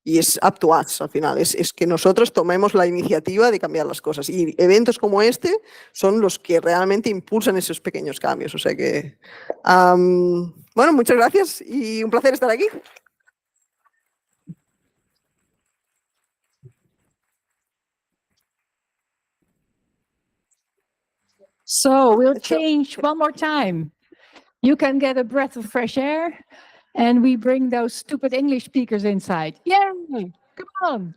Y es up to us al final, es que nosotros tomemos la iniciativa de cambiar las cosas. Y eventos como este son los que realmente impulsan esos pequeños cambios. O sea que, bueno, muchas gracias y un placer estar aquí. So we'll change one more time. You can get a breath of fresh air, and we bring those stupid English speakers inside. Yay! Come on.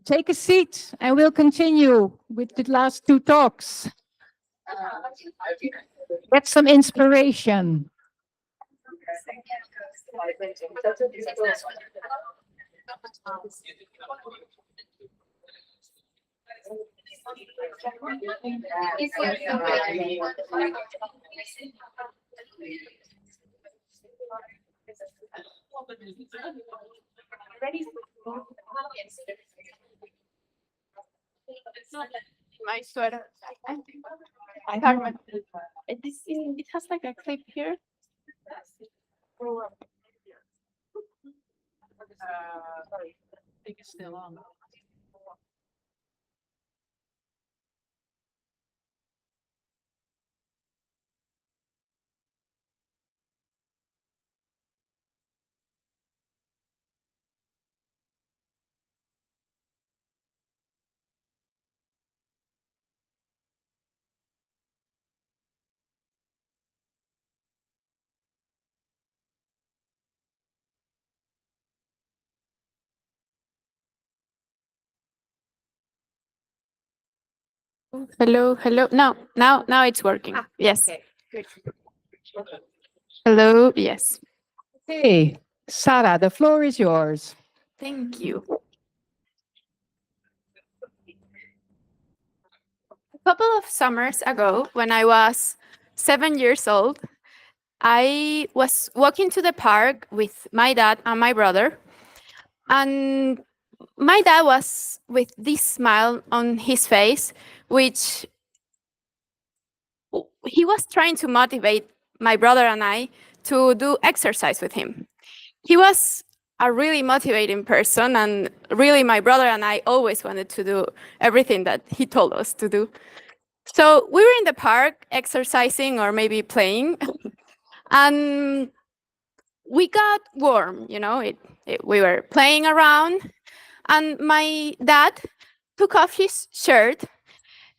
Take a seat and we'll continue with the last two talks. Get some inspiration. My sweater. Carmen. It has like a clip here. Sorry, I think it's still on. Hello, hello. No, now it's working. Yes. Okay, good. Hello, yes. Hey, Sarah, the floor is yours. Thank you. A couple of summers ago, when I was 7 years old, I was walking to the park with my dad and my brother, and my dad was with this smile on his face, which he was trying to motivate my brother and I to do exercise with him. He was a really motivating person, and really my brother and I always wanted to do everything that he told us to do. So we were in the park exercising or maybe playing, and we got warm, we were playing around, and my dad took off his shirt.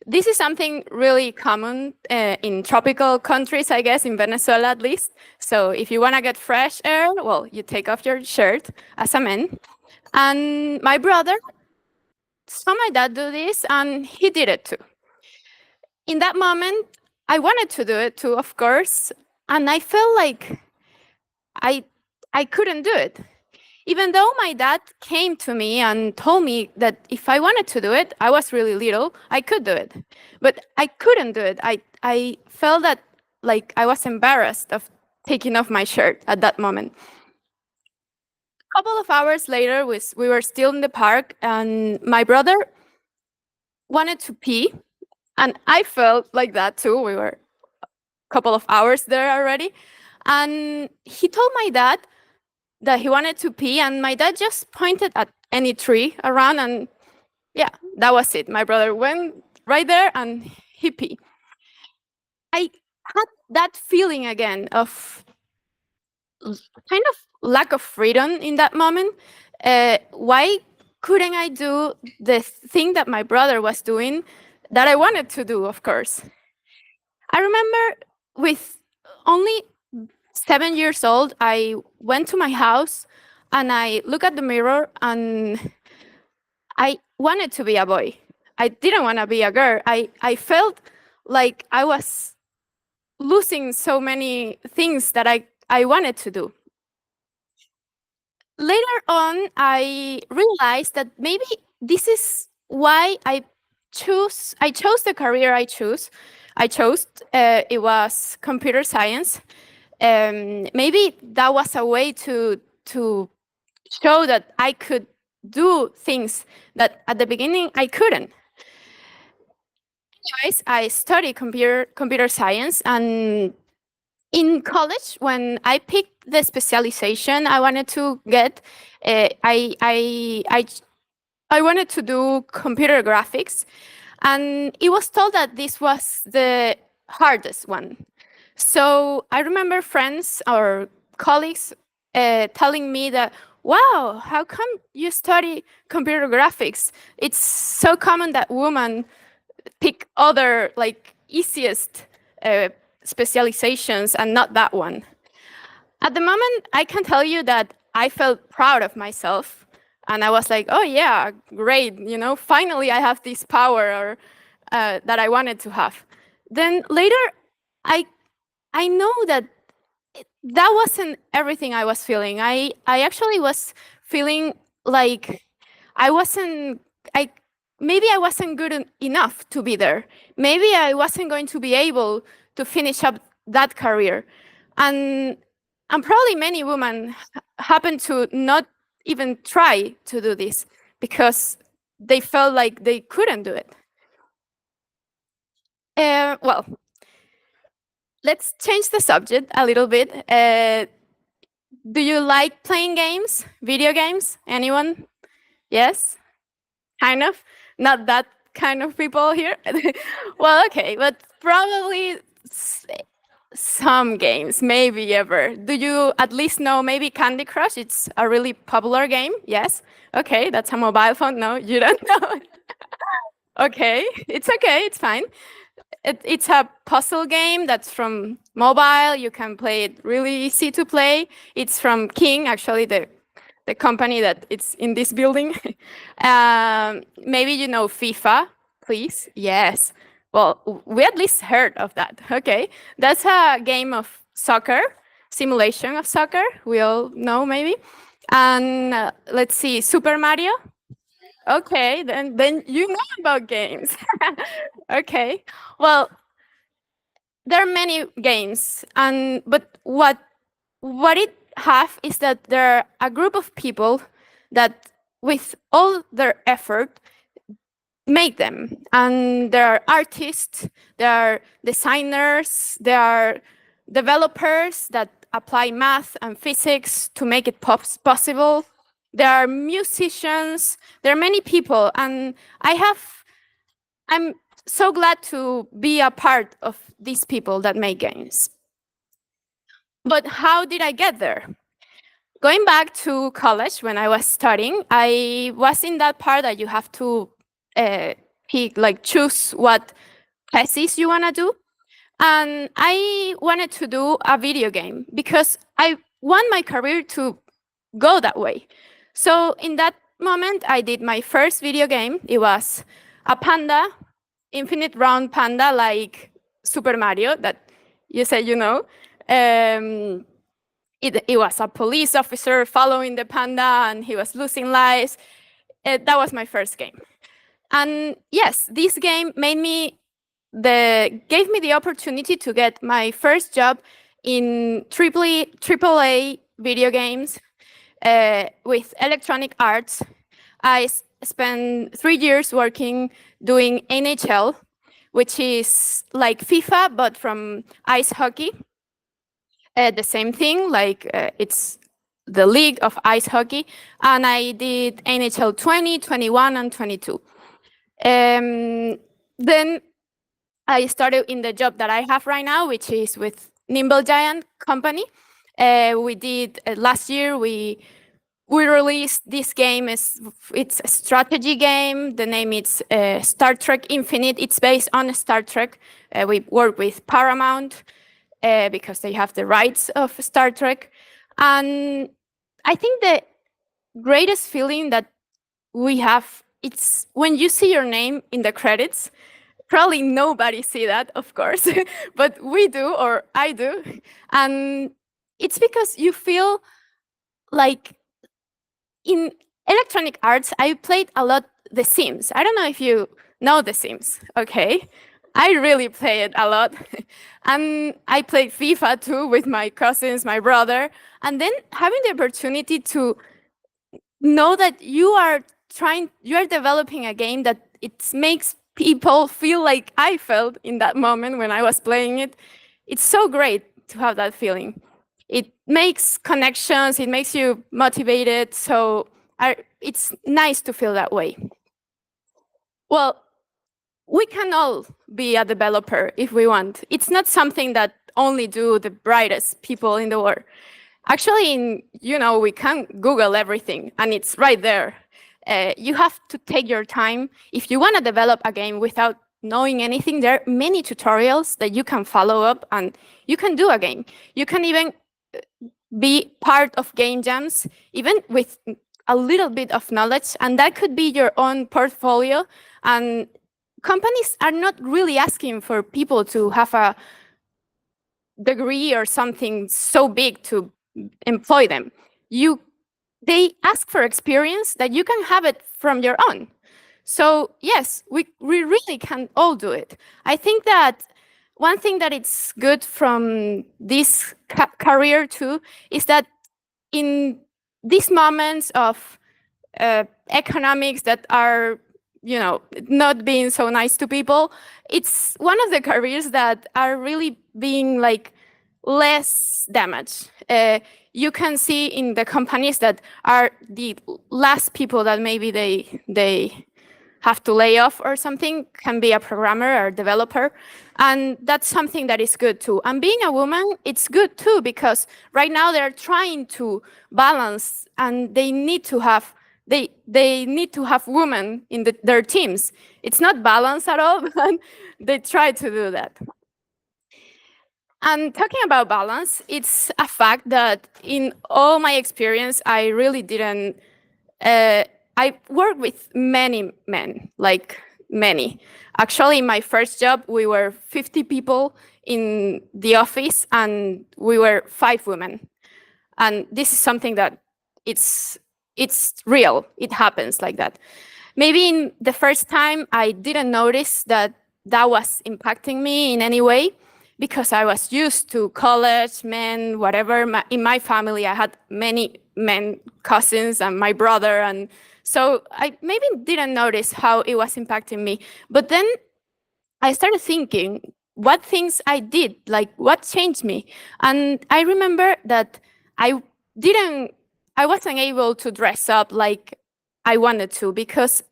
This is something really common in tropical countries, I guess, in Venezuela at least. So if you want to get fresh air, well, you take off your shirt as a man. And my brother saw my dad do this, and he did it too. In that moment, I wanted to do it too, of course, and I felt like I couldn't do it. Even though my dad came to me and told me that if I wanted to do it, I was really little, I could do it. But I couldn't do it. I felt that like I was embarrassed of taking off my shirt at that moment. A couple of hours later, we were still in the park, and my brother wanted to pee, and I felt like that too. We were a couple of hours there already. And he told my dad that he wanted to pee, and my dad just pointed at any tree around, and yeah, that was it. My brother went right there and he peed. I had that feeling again of kind of lack of freedom in that moment. Why couldn't I do the thing that my brother was doing that I wanted to do, of course? I remember with only 7 years old, I went to my house and I looked at the mirror, and I wanted to be a boy. I didn't want to be a girl. I felt like I was losing so many things that I wanted to do. Later on, I realized that maybe this is why I chose the career I chose. It was computer science. Maybe that was a way to show that I could do things that at the beginning I couldn't. Anyways, I studied computer science, and in college, when I picked the specialization I wanted to get, I wanted to do computer graphics, and it was told that this was the hardest one. So I remember friends or colleagues telling me that, wow, how come you study computer graphics? It's so common that women pick other easiest specializations and not that one. At the moment, I can tell you that I felt proud of myself. And I was like, oh yeah, great, finally I have this power or that I wanted to have. Then later, I know that that wasn't everything I was feeling. I actually was feeling like maybe I wasn't good enough to be there. Maybe I wasn't going to be able to finish up that career. And probably many women happen to not even try to do this because they felt like they couldn't do it. Well, let's change the subject a little bit. Do you like playing games, video games? Anyone? Yes? Kind of? Not that kind of people here? Well, okay, but probably some games, maybe ever. Do you at least know maybe Candy Crush? It's a really popular game, yes? Okay, that's a mobile phone. No, you don't know. Okay, it's fine. It's a puzzle game that's from mobile. You can play it really easy to play. It's from King, actually, the company that it's in this building. Maybe you know FIFA, please? Yes. Well, we at least heard of that. Okay, that's a game of soccer, simulation of soccer. We all know maybe. And let's see, Super Mario. Okay, then you know about games. Okay, well, there are many games, but what it have is that there are a group of people that, with all their effort, make them. And there are artists, there are designers, there are developers that apply math and physics to make it possible. There are musicians, there are many people, and I'm so glad to be a part of these people that make games. But how did I get there? Going back to college when I was studying, I was in that part that you have to choose what thesis you want to do. And I wanted to do a video game because I want my career to go that way. So in that moment, I did my first video game. It was a panda, infinite round panda like Super Mario that you said you know. It was a police officer following the panda and he was losing lives. That was my first game. And yes, this game gave me the opportunity to get my first job in AAA video games with Electronic Arts. I spent 3 years working doing NHL, which is like FIFA, but from ice hockey. The same thing, it's the league of ice hockey. And I did NHL 20, 21, and 22. Then I started in the job that I have right now, which is with Nimble Giant company. We did last year. We released this game. It's a strategy game. The name is Star Trek Infinite. It's based on Star Trek. We work with Paramount because they have the rights of Star Trek. And I think the greatest feeling that we have, it's when you see your name in the credits. Probably nobody see that, of course, but we do, or I do. And it's because you feel like in Electronic Arts, I played a lot The Sims. I don't know if you know The Sims, okay? I really play it a lot. And I played FIFA too with my cousins, my brother. And then having the opportunity to know that you are developing a game that it makes people feel like I felt in that moment when I was playing it. It's so great to have that feeling. It makes connections, it makes you motivated, so it's nice to feel that way. Well, we can all be a developer if we want. It's not something that only do the brightest people in the world. Actually, we can Google everything, and it's right there. You have to take your time. If you want to develop a game without knowing anything, there are many tutorials that you can follow up and you can do a game. You can even be part of game jams, even with a little bit of knowledge, and that could be your own portfolio. And companies are not really asking for people to have a degree or something so big to employ them. They ask for experience that you can have it from your own. So yes, we really can all do it. I think that one thing that it's good from this career too is that in these moments of economics that are, you know, not being so nice to people, it's one of the careers that are really being like less damaged. You can see in the companies that are the last people that maybe they have to lay off or something, can be a programmer or developer. And that's something that is good too. And being a woman, it's good too, because right now they're trying to balance, and they need to have women in their teams. It's not balanced at all, but they try to do that. And talking about balance, it's a fact that in all my experience, I really didn't. I worked with many men, like many. Actually, in my first job, we were 50 people in the office, and we were 5 women. And this is something that it's real. It happens like that. Maybe in the first time, I didn't notice that was impacting me in any way, because I was used to college, men, whatever. In my family, I had many men, cousins, and my brother. And so I maybe didn't notice how it was impacting me. But then I started thinking what things I did, like what changed me. And I remember that I wasn't able to dress up like I wanted to, because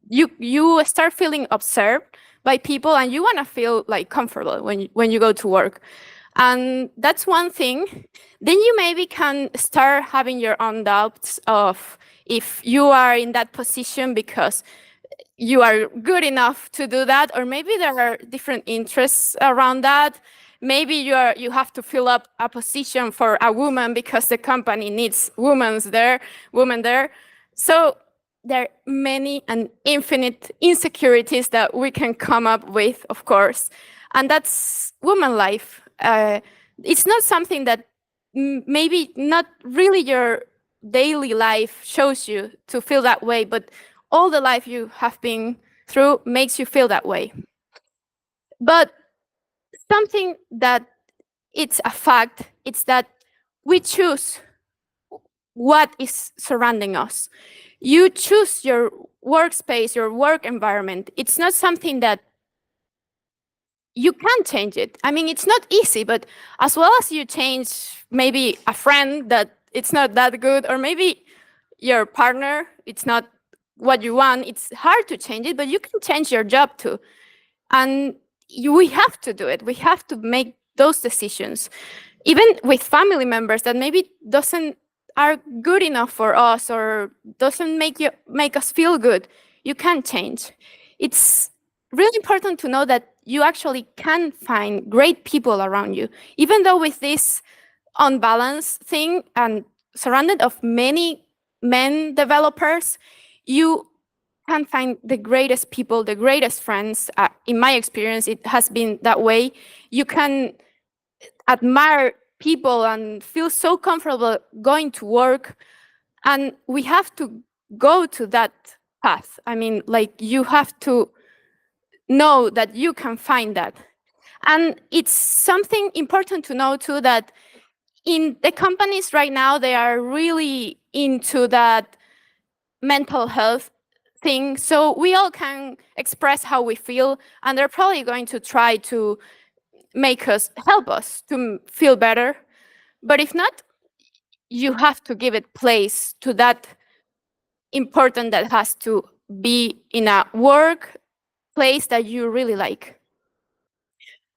you start feeling observed by people, and you want to feel like comfortable when you go to work. And that's one thing. Then you maybe can start having your own doubts of if you are in that position because you are good enough to do that, or maybe there are different interests around that. Maybe you have to fill up a position for a woman because the company needs women there. So there are many and infinite insecurities that we can come up with, of course. And that's woman life. It's not something that maybe not really your daily life shows you to feel that way, but all the life you have been through makes you feel that way. But something that it's a fact, it's that we choose what is surrounding us. You choose your workspace, your work environment. It's not something that you can change it. I mean, it's not easy, but as well as you change maybe a friend that it's not that good, or maybe your partner, it's not what you want, it's hard to change it, but you can change your job too. And we have to do it. We have to make those decisions. Even with family members that maybe are good enough for us, or doesn't make us feel good, you can change. It's really important to know that you actually can find great people around you. Even though with this unbalanced thing and surrounded of many men developers, you can find the greatest people, the greatest friends. In my experience, it has been that way. You can admire people and feel so comfortable going to work. And we have to go to that path. I mean, like, you have to know that you can find that. And it's something important to know too, that in the companies right now, they are really into that mental health thing. So we all can express how we feel, and they're probably going to try to help us to feel better. But if not, you have to give it place to that important that has to be in a work place that you really like.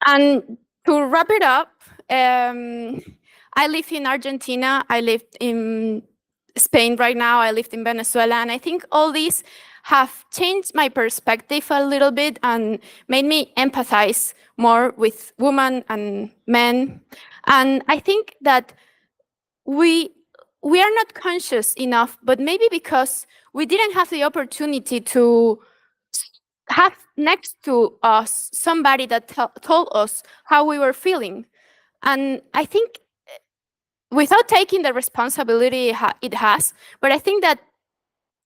And to wrap it up, I live in Argentina, I lived in Spain right now, I lived in Venezuela, and I think all these have changed my perspective a little bit and made me empathize more with women and men. And I think that we are not conscious enough, but maybe because we didn't have the opportunity to have next to us somebody that told us how we were feeling. And I think without taking the responsibility it has, but I think that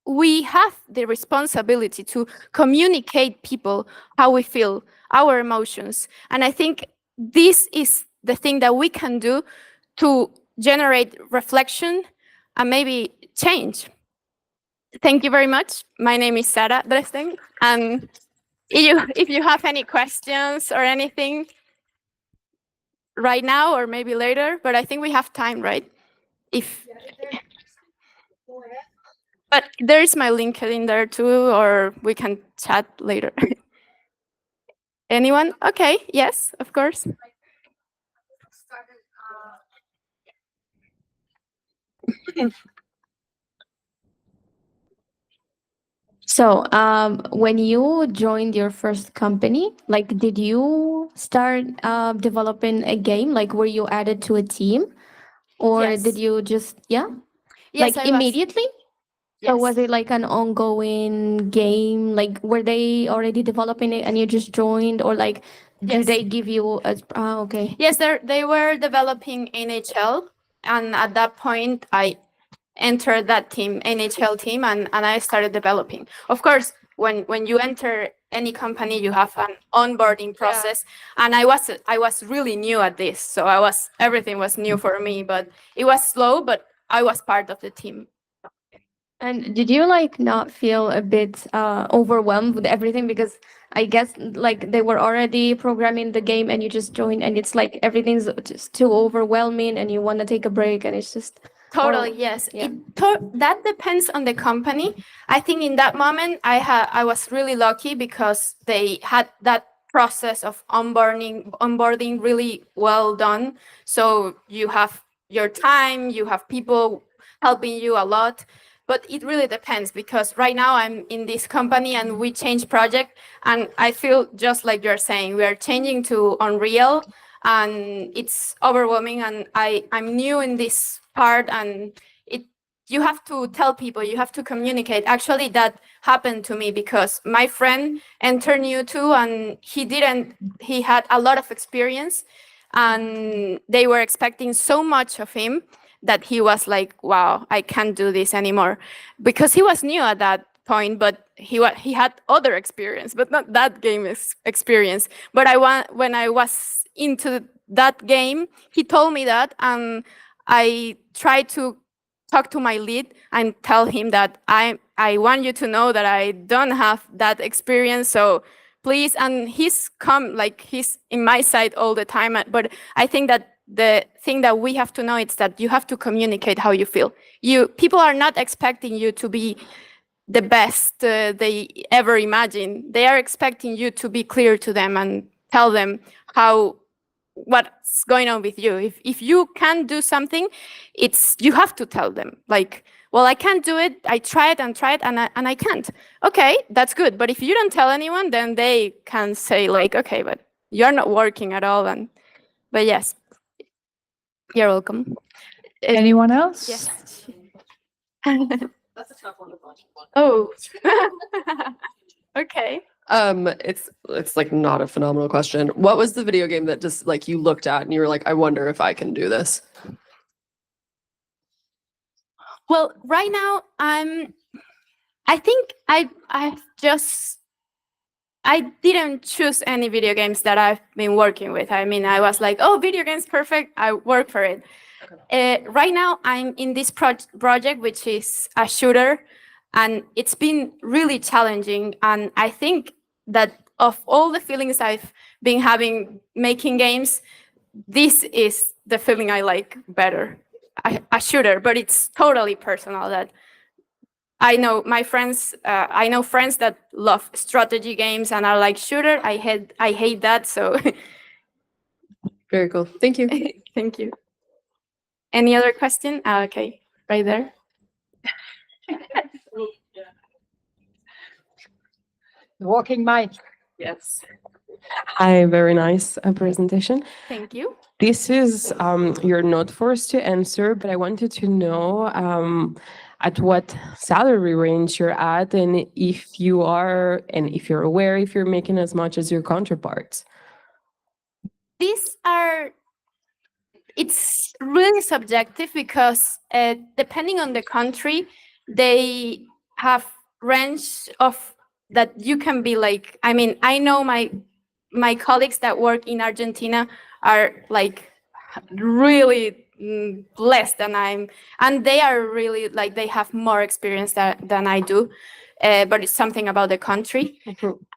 we have the responsibility to communicate people how we feel, our emotions. And I think this is the thing that we can do to generate reflection and maybe change. Thank you very much. My name is Sarah Dresden. And if you have any questions or anything right now or maybe later, but I think we have time, right? But there is my LinkedIn there too, or we can chat later. Anyone? Okay, yes, of course. So, when you joined your first company, like, did you start developing a game? Like, were you added to a team, or Yes. did you just, yeah, Yes, like I was. immediately? So was it like an ongoing game? Like, were they already developing it and you just joined, or like, did Yes. they give you a? Okay. Yes, they were developing NHL, and at that point, I entered that team, NHL team, and I started developing. Of course, when you enter any company, you have an onboarding process, and I was really new at this, so everything was new for me, but it was slow, but I was part of the team. And did you like not feel a bit overwhelmed with everything? Because I guess like they were already programming the game and you just joined, and it's like everything's just too overwhelming and you want to take a break, and it's just. Totally, Or- yes. yeah. That depends on the company. I think in that moment I was really lucky because they had that process of onboarding really well done. So you have your time, you have people helping you a lot. But it really depends, because right now I'm in this company and we change project, and I feel just like you're saying, we are changing to Unreal, and it's overwhelming, and I'm new in this part, and you have to tell people, you have to communicate. Actually, that happened to me because my friend entered new too, and he had a lot of experience, and they were expecting so much of him that he was like, wow, I can't do this anymore, because he was new at that point, but he had other experience, but not that game experience. But when I was into that game, he told me that, and I tried to talk to my lead and tell him that I want you to know that I don't have that experience, so please. And he's in my side all the time. But I think that the thing that we have to know is that you have to communicate how you feel. People are not expecting you to be the best they ever imagine. They are expecting you to be clear to them and tell them what's going on with you. If you can't do something, you have to tell them, like, well, I can't do it. I tried and I can't. Okay, that's good. But if you don't tell anyone, then they can say like, okay, but you're not working at all. But yes, you're welcome. Anyone else? Yes. That's a tough one to watch. Oh. Okay. It's like not a phenomenal question. What was the video game that just like you looked at and you were like, I wonder if I can do this? Well, right now I think I didn't choose any video games that I've been working with. I mean, I was like, oh, video games, perfect. I work for it. Right now, I'm in this project, which is a shooter, and it's been really challenging. And I think that of all the feelings I've been having making games, this is the feeling I like better, a shooter. But it's totally personal. That I know friends that love strategy games and are like, shooter, I hate that. So Very cool. Thank you. thank you. Any other question? Okay, right there. Walking mic. Yes. Hi, very nice presentation. Thank you. This is, you're not forced to answer, but I wanted to know at what salary range you're at, and if you are, and if you're aware, if you're making as much as your counterparts. These are, it's really subjective because depending on the country, they have range of that you can be like, I mean, I know my colleagues that work in Argentina are like really less than and they are really like, they have more experience than I do, but it's something about the country.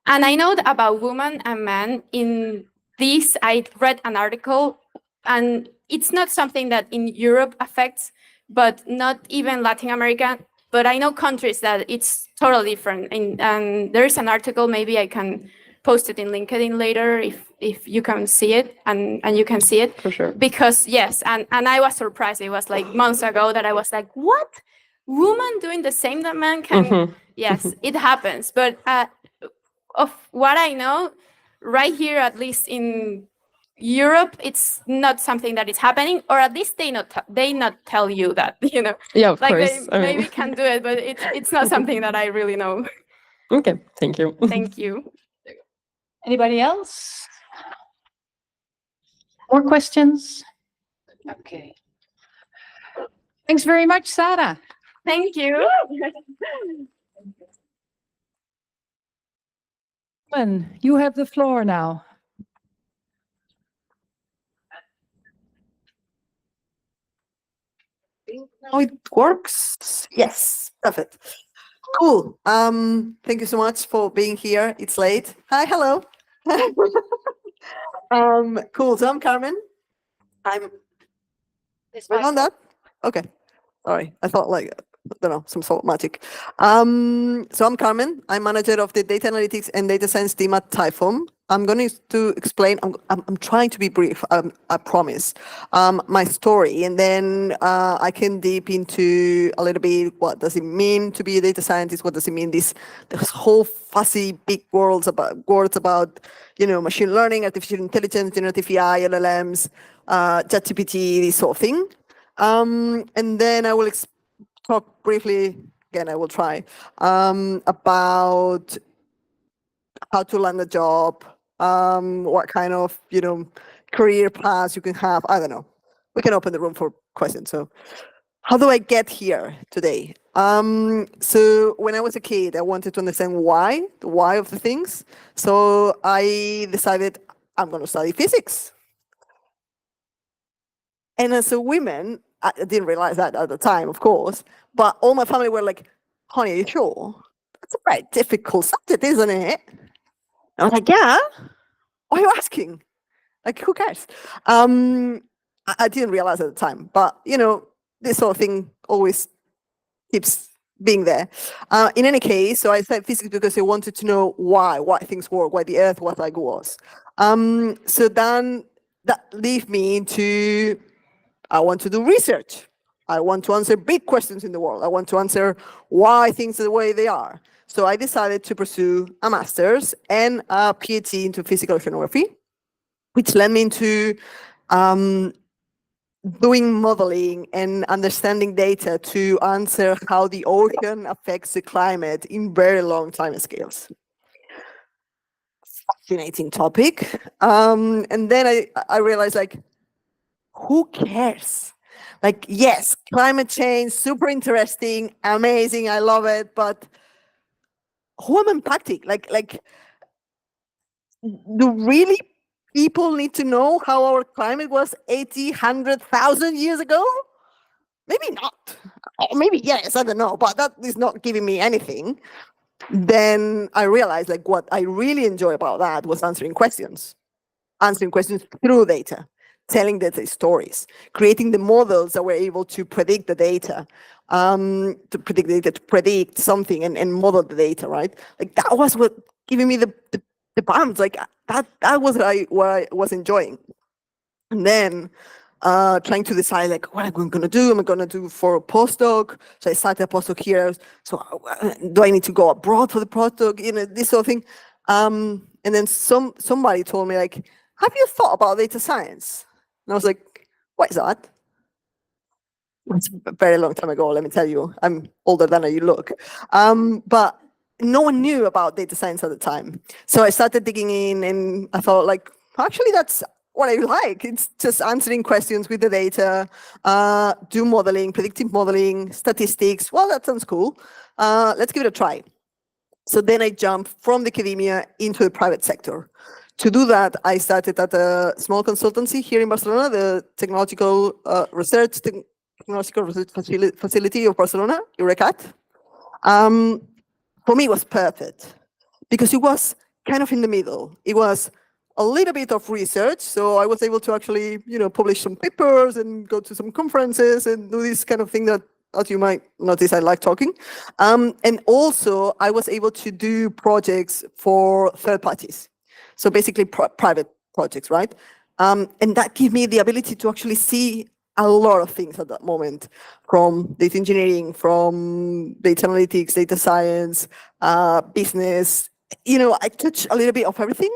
And I know that about women and men in this, I read an article, and it's not something that in Europe affects, but not even Latin America, but I know countries that it's totally different. And there is an article, maybe I can post it in LinkedIn later if you can see it, and you can see it. For sure. Because yes, and I was surprised. It was like months ago that I was like, what? Woman doing the same that man can? Yes, it happens. But of what I know, right here, at least in Europe, it's not something that is happening, or at least they not tell you that, you know. Yeah, of Like course. they maybe can do it, but it's not something that I really know. Okay, thank you. Thank you. Anybody else? More questions? Okay. Thanks very much, Sarah. Thank you. You have the floor now. Now it works. Yes, perfect. Cool. Thank you so much for being here. It's late. Hi, hello. Cool. So I'm Carmen. I'm. We're on that. Okay. Sorry. I thought like, I don't know, some sort of magic. So I'm Carmen. I'm manager of the data analytics and data science team at Typeform. I'm going to explain. I'm trying to be brief. I promise. My story, and then I can deep into a little bit. What does it mean to be a data scientist? What does it mean? This whole fuzzy big words about machine learning, artificial intelligence, generative AI, LLMs, ChatGPT, this sort of thing. And then I will talk briefly. Again, I will try about how to land a job, what kind of career paths you can have. I don't know. We can open the room for questions. So, how do I get here today? So when I was a kid, I wanted to understand the why of the things. So I decided I'm going to study physics. And as a woman, I didn't realize that at the time, of course, but all my family were like, honey, are you sure? That's a very difficult subject, isn't it? I was like, yeah. Why are you asking? Like, who cares? I didn't realize at the time, but this sort of thing always keeps being there. In any case, so I studied physics because I wanted to know why things work, why the Earth was like it was. So then that led me into I want to do research. I want to answer big questions in the world. I want to answer why things are the way they are. So I decided to pursue a master's and a PhD into physical oceanography, which led me into doing modeling and understanding data to answer how the ocean affects the climate in very long time scales. Fascinating topic. And then I realized, like, who cares? Like, yes, climate change, super interesting, amazing, I love it, but who am I impacting? Like, do really people need to know how our climate was 80, 100,000 years ago? Maybe not. Or maybe yes, I don't know, but that is not giving me anything. Then I realized, like, what I really enjoy about that was answering questions through data, telling data stories, creating the models that were able to predict the data, to predict something and model the data, right? Like, that was what giving me the bumps. Like, that was what I was enjoying. And then trying to decide, like, what I'm going to do. Am I going to do for a postdoc? So I started a postdoc here. So do I need to go abroad for the postdoc? This sort of thing. And And then somebody told me, like, have you thought about data science? And I was like, what is that? It's a very long time ago, let me tell you. I'm older than you look. But no one knew about data science at the time. So I started digging in and I thought, like, actually, that's what I like. It's just answering questions with the data, do modeling, predictive modeling, statistics. Well, that sounds cool. Let's give it a try. So then I jumped from the academia into the private sector. To do that, I started at a small consultancy here in Barcelona, the Technological Research Facility of Barcelona, EURECAT. For me, it was perfect because it was kind of in the middle. It was a little bit of research, so I was able to actually, publish some papers and go to some conferences and do this kind of thing that, as you might notice, I like talking. And also, I was able to do projects for third parties. So basically, private projects, right? And that gave me the ability to actually see a lot of things at that moment, from data engineering, from data analytics, data science, business. I touched a little bit of everything,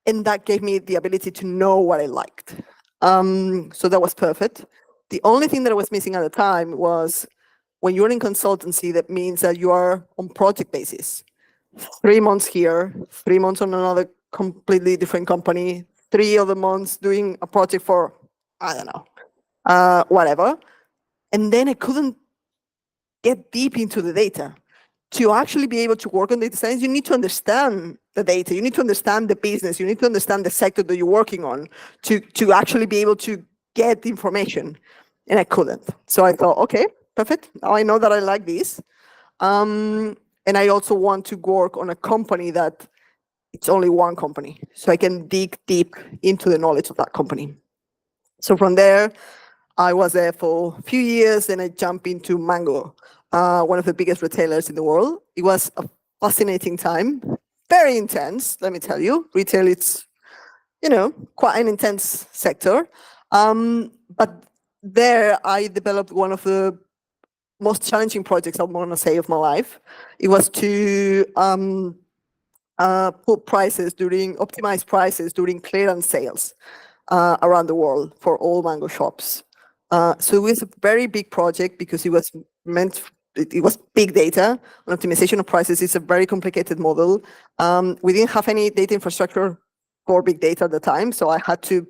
and that gave me the ability to know what I liked. So that was perfect. The only thing that I was missing at the time was when you're in consultancy, that means that you are on project basis. 3 months here, 3 months on another completely different company, 3 other months doing a project for, I don't know, whatever. And then I couldn't get deep into the data. To actually be able to work on data science, you need to understand the data, you need to understand the business, you need to understand the sector that you're working on to actually be able to get the information. And I couldn't. So I thought, okay, perfect. Now I know that I like this. And I also want to work on a company that it's only one company. So I can dig deep into the knowledge of that company. So from there, I was there for a few years, and I jumped into Mango, one of the biggest retailers in the world. It was a fascinating time, very intense, let me tell you. Retail, it's, quite an intense sector. But there I developed one of the most challenging projects, I'm going to say, of my life. It was to optimize prices during clearance sales around the world for all Mango shops. So it was a very big project because it was big data. On optimization of prices, it's a very complicated model. We didn't have any data infrastructure for big data at the time, so I had to,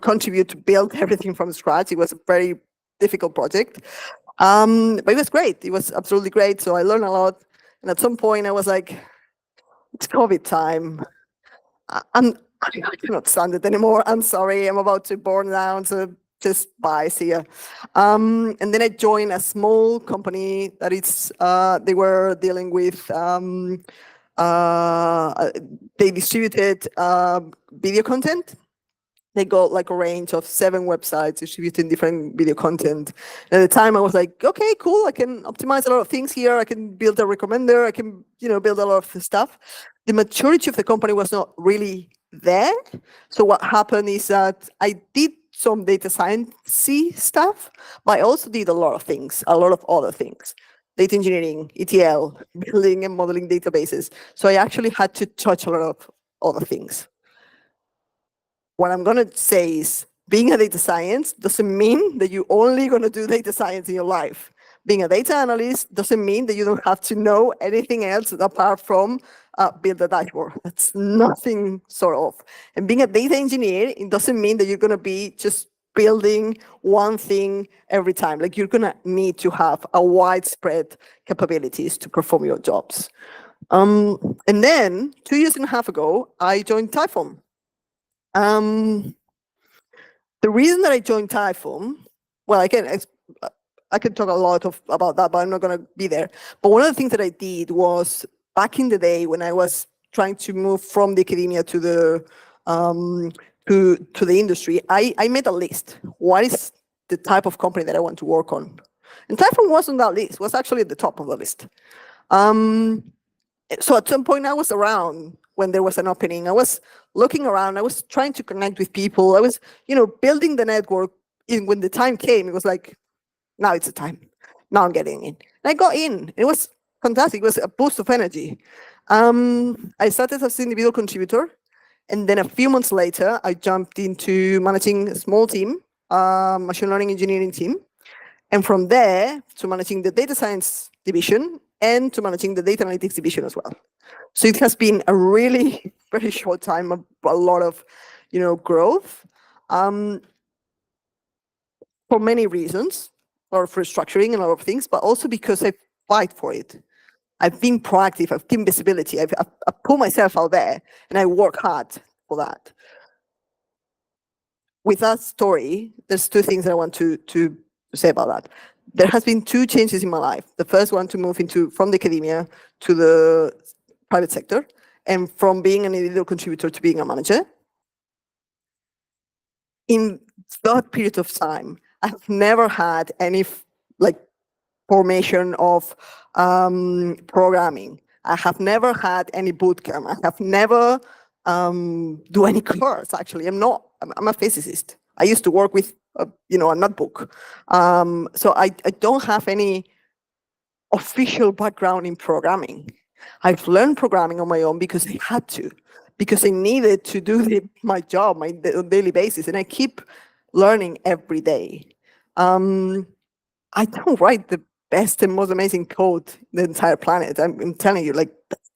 contribute to build everything from scratch. It was a very difficult project, but it was great. It was absolutely great. So I learned a lot, and at some point I was like, it's COVID time. I cannot stand it anymore. I'm sorry. I'm about to burn down. So just bye. See ya. And then I joined a small company that they were dealing with. They distributed video content. They got like a range of 7 websites distributing different video content. And at the time I was like, okay, cool. I can optimize a lot of things here. I can build a recommender. I can, build a lot of stuff. The maturity of the company was not really there. So what happened is that I did some data science stuff, but I also did a lot of other things. Data engineering, ETL, building and modeling databases. So I actually had to touch a lot of other things. What I'm going to say is, being a data science doesn't mean that you're only going to do data science in your life. Being a data analyst doesn't mean that you don't have to know anything else apart from build a dashboard. That's nothing sort of. And being a data engineer, it doesn't mean that you're going to be just building one thing every time. Like, you're going to need to have a widespread capabilities to perform your jobs. And then 2.5 years ago, I joined Typeform. The reason that I joined Typeform, well, I can talk a lot about that, but I'm not going to be there. But one of the things that I did was, back in the day when I was trying to move from the academia to the industry, I made a list. What is the type of company that I want to work on? And Typeform was on that list. Was actually at the top of the list. So at some point I was around when there was an opening. I was looking around. I was trying to connect with people. I was, building the network. When the time came, it was like, now it's the time. Now I'm getting in. And I got in. It was fantastic. It was a boost of energy. I started as an individual contributor, and then a few months later, I jumped into managing a small team, machine learning engineering team. And from there to managing the data science division and to managing the data analytics division as well. So it has been a really very short time, a lot of, growth. For many reasons, a lot of restructuring and a lot of things, but also because I fight for it. I've been proactive, I've given visibility, I've put myself out there, and I work hard for that. With that story, there's two things that I want to say about that. There has been two changes in my life. The first one to move from the academia to the private sector, and from being an individual contributor to being a manager. In that period of time, I've never had any formation of programming. I have never had any bootcamp. I have never do any course. Actually, I'm a physicist. I used to work with a notebook. So I don't have any official background in programming. I've learned programming on my own because I had to, because I needed to do my job, my daily basis, and I keep learning every day. I don't write the best and most amazing code in the entire planet. I'm telling you,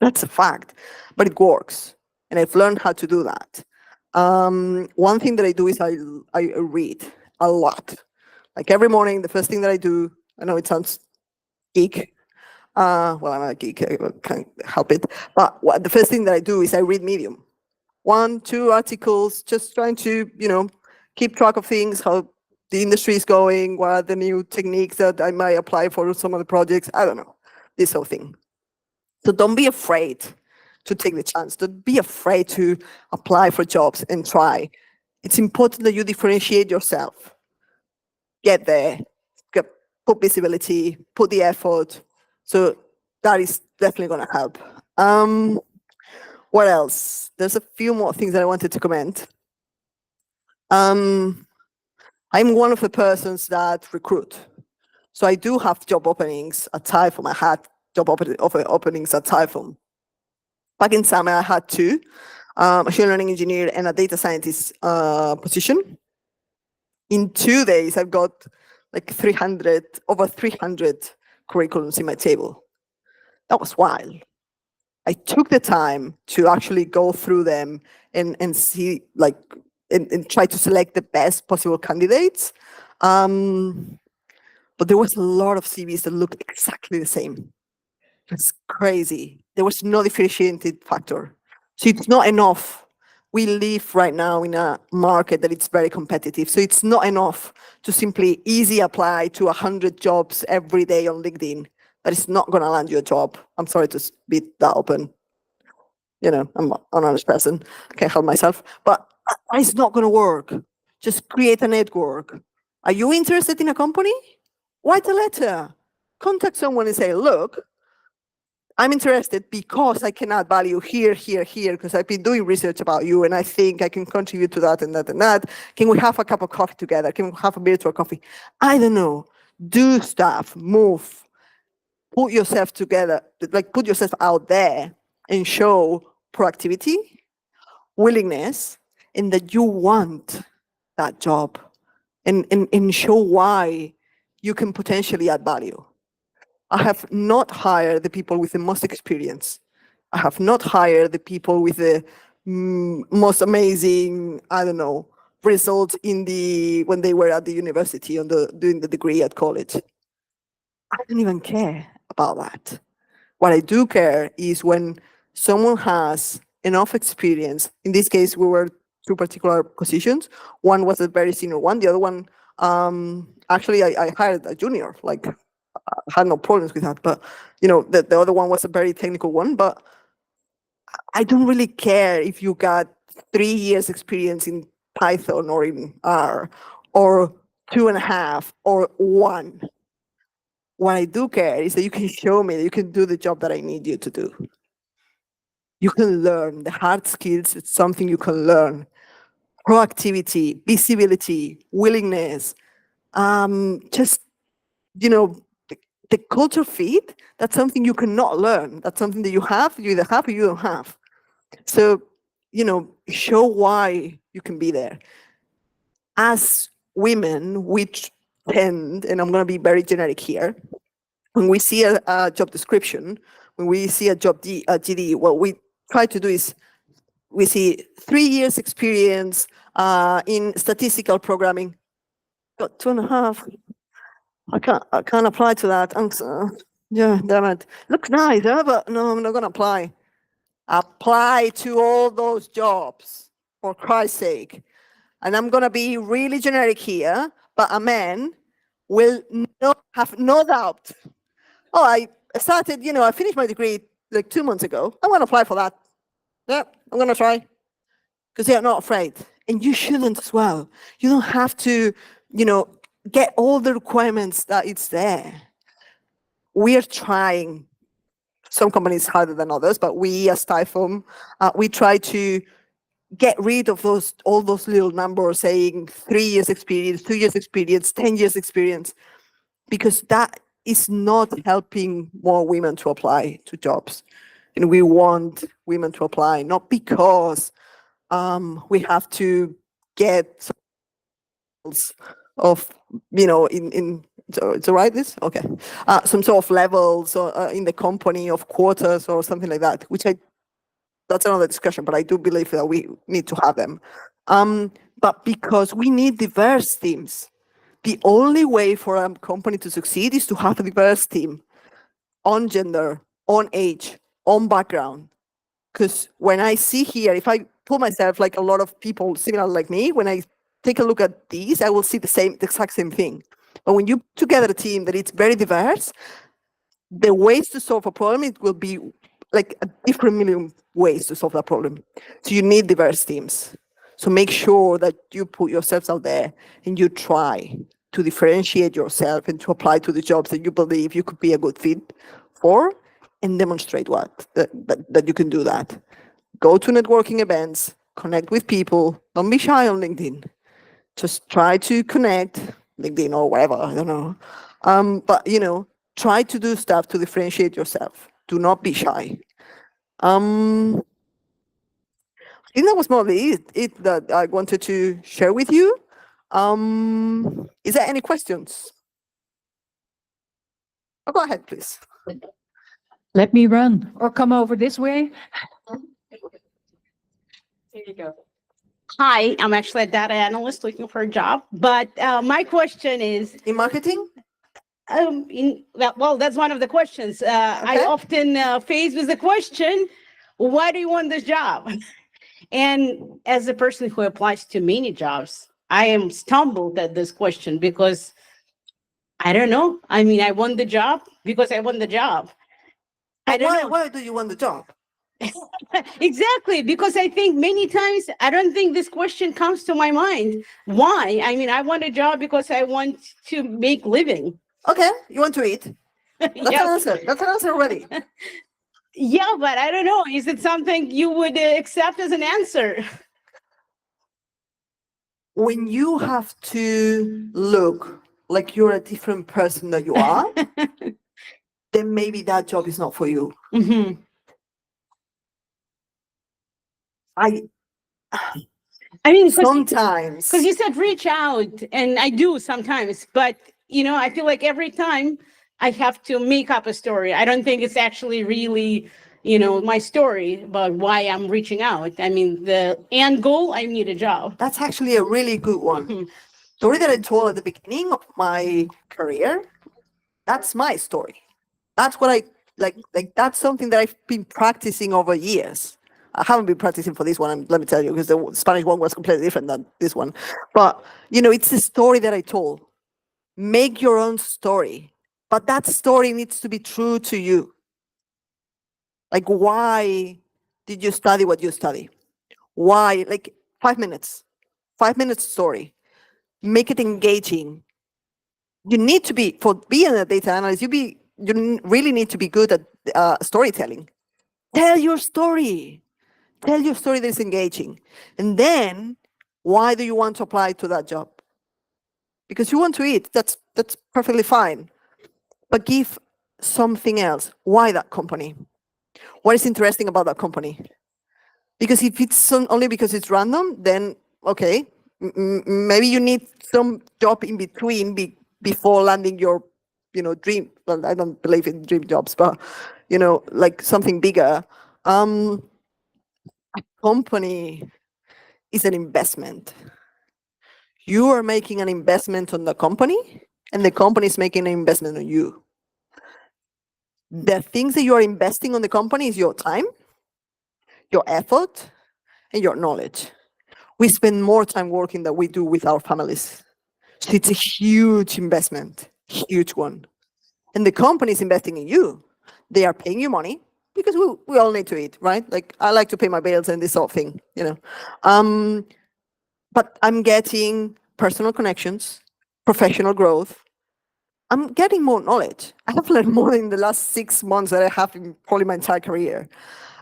that's a fact, but it works, and I've learned how to do that. One thing that I do is I read a lot. Like every morning, the first thing that I do, I know it sounds geek. Well, I'm not a geek, I can't help it. But the first thing that I do is I read Medium. 1, 2 articles, just trying to, keep track of things, how the industry is going, what are the new techniques that I might apply for some of the projects. I don't know, this whole thing. So don't be afraid to take the chance. Don't be afraid to apply for jobs and try. It's important that you differentiate yourself. Get there, put visibility, put the effort. So that is definitely going to help. What else? There's a few more things that I wanted to comment. I'm one of the persons that recruit. So I do have job openings at Typeform. I had job openings at Typeform. Back in summer, I had 2, machine learning engineer and a data scientist position. In 2 days, I've got over 300 curriculums in my table. That was wild. I took the time to actually go through them and see, and try to select the best possible candidates. But there was a lot of CVs that looked exactly the same. It's crazy. There was no differentiated factor. So it's not enough. We live right now in a market that it's very competitive. So it's not enough to simply easy apply to 100 jobs every day on LinkedIn. That is not going to land you a job. I'm sorry to be that open. I'm an honest person. I can't help myself. But it's not going to work. Just create a network. Are you interested in a company? Write a letter. Contact someone and say, look, I'm interested because I can add value here, here, here, because I've been doing research about you and I think I can contribute to that and that and that. Can we have a cup of coffee together? Can we have a virtual coffee? I don't know. Do stuff, move, put yourself together, put yourself out there and show proactivity, willingness, and that you want that job and show why you can potentially add value. I have not hired the people with the most experience. I have not hired the people with the most amazing, results when they were at the university doing the degree at college. I don't even care about that. What I do care is when someone has enough experience. In this case, we were 2 particular positions. One was a very senior one. The other one, actually, I hired a junior. I had no problems with that. But the other one was a very technical one. But I don't really care if you got 3 years experience in Python or in R, or 2.5 or 1. What I do care is that you can show me that you can do the job that I need you to do. You can learn the hard skills. It's something you can learn. Proactivity, visibility, willingness, just, the culture fit, that's something you cannot learn. That's something that you either have or you don't have. So, show why you can be there. As women, we tend, and I'm going to be very generic here, when we see a job description, when we see a job GD, what we try to do is we see 3 years experience in statistical programming. Got 2.5. I can't apply to that. Yeah, damn it. Looks nice, huh? But no, I'm not gonna apply. Apply to all those jobs, for Christ's sake. And I'm gonna be really generic here, but a man will have no doubt. Oh, I started, I finished my degree like 2 months ago. I'm gonna apply for that. Yeah, I'm gonna try. Because they are not afraid. And you shouldn't as well. You don't have to, get all the requirements that it's there. We are trying. Some companies harder than others, but we as Typeform, we try to get rid of all those little numbers saying 3 years experience, 2 years experience, 10 years experience, because that is not helping more women to apply to jobs. And we want women to apply, not because we have to get of, so it's all right, this? Okay. Some sort of levels in the company of quotas or something like that, that's another discussion, but I do believe that we need to have them. But because we need diverse teams. The only way for a company to succeed is to have a diverse team on gender, on age, on background. Because when I see here, if I pull myself like a lot of people similar like me, when I take a look at these, I will see the exact same thing. But when you put together a team that it's very diverse, the ways to solve a problem, it will be like a different million ways to solve that problem. So you need diverse teams. So make sure that you put yourselves out there and you try to differentiate yourself and to apply to the jobs that you believe you could be a good fit for, and demonstrate that you can do that. Go to networking events, connect with people, don't be shy on LinkedIn. Just try to connect, LinkedIn or whatever, I don't know. But try to do stuff to differentiate yourself. Do not be shy. I think that was mostly it that I wanted to share with you. Is there any questions? Oh, go ahead, please. Let me run or come over this way. Here you go. Hi, I'm actually a data analyst looking for a job, but my question is, In marketing? well, that's one of the questions. I often face with the question, why do you want this job? And as a person who applies to many jobs, I am stumbled at this question because I don't know. I mean, I want the job because I want the job. I don't know. Why do you want the job? Exactly, because I think many times, I don't think this question comes to my mind. Why? I mean, I want a job because I want to make living. Okay, you want to eat. That's an Yeah. answer. That's an answer already. Yeah, but I don't know. Is it something you would accept as an answer? When you have to look like you're a different person than you are, then maybe that job is not for you. Mhm. I mean, Sometimes. because you said reach out, and I do sometimes, but I feel like every time I have to make up a story. I don't think it's actually really, my story about why I'm reaching out. I mean, the end goal, I need a job. That's actually a really good one. Mhm. Story that I told at the beginning of my career, that's my story. That's what I like that's something that I've been practicing over years. I haven't been practicing for this one, let me tell you, because the Spanish one was completely different than this one. But, it's the story that I told. Make your own story. But that story needs to be true to you. Like, why did you study what you study? Why? Like, 5 minutes. 5 minutes story. Make it engaging. You need to be, for being a data analyst, you really need to be good at storytelling. Tell your story. Tell your story that is engaging. And then, why do you want to apply to that job? Because you want to eat. That's perfectly fine. but give something else. Why that company? What is interesting about that company? Because if it's only because it's random, then okay, maybe you need some job in between before landing your, dream. Well, I don't believe in dream jobs, but like something bigger. A company is an investment. You are making an investment on the company, and the company is making an investment on you. The things that you are investing on the company is your time, your effort, and your knowledge. We spend more time working than we do with our families. So it's a huge investment, huge one. And the company is investing in you. They are paying you money because we all need to eat, right? Like I like to pay my bills and this sort of thing, But I'm getting personal connections, professional growth. I'm getting more knowledge. I have learned more in the last 6 months than I have in probably my entire career.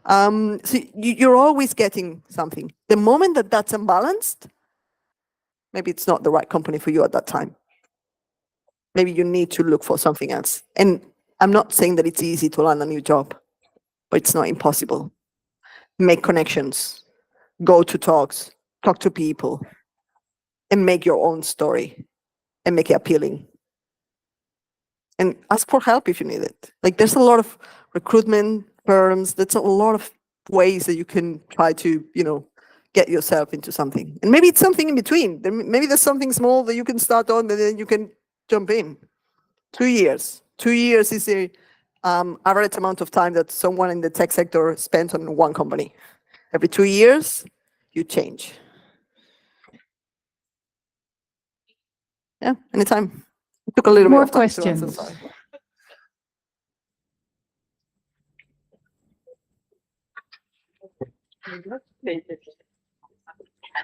So you're always getting something. The moment that that's unbalanced, maybe it's not the right company for you at that time. Maybe you need to look for something else. And I'm not saying that it's easy to land a new job, but it's not impossible. Make connections, go to talks, talk to people, and make your own story and make it appealing. And ask for help if you need it. Like there's a lot of recruitment firms, there's a lot of ways that you can try to, get yourself into something. And maybe it's something in between. Maybe there's something small that you can start on and then you can jump in. 2 years. 2 years is the average amount of time that someone in the tech sector spends on one company. Every 2 years, you change. Yeah, anytime. It took a little More bit of time to answer, questions. sorry.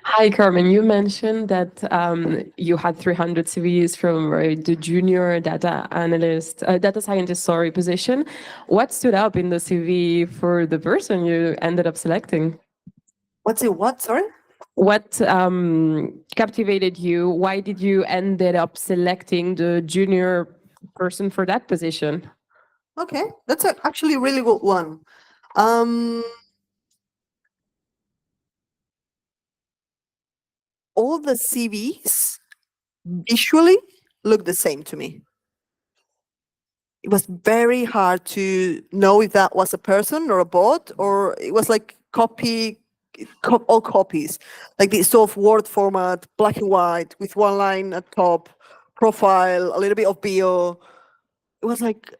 Hi, Carmen. You mentioned that you had 300 CVs from the junior data analyst, data scientist, position. What stood up in the CV for the person you ended up selecting? What's it? What? Sorry? What captivated you? Why did you ended up selecting the junior person for that position? Okay, that's actually a really good one. All the CVs visually look the same to me. It was very hard to know if that was a person or a bot, or it was like all copies, like this sort of Word format, black and white, with one line at top, profile, a little bit of bio. It was like,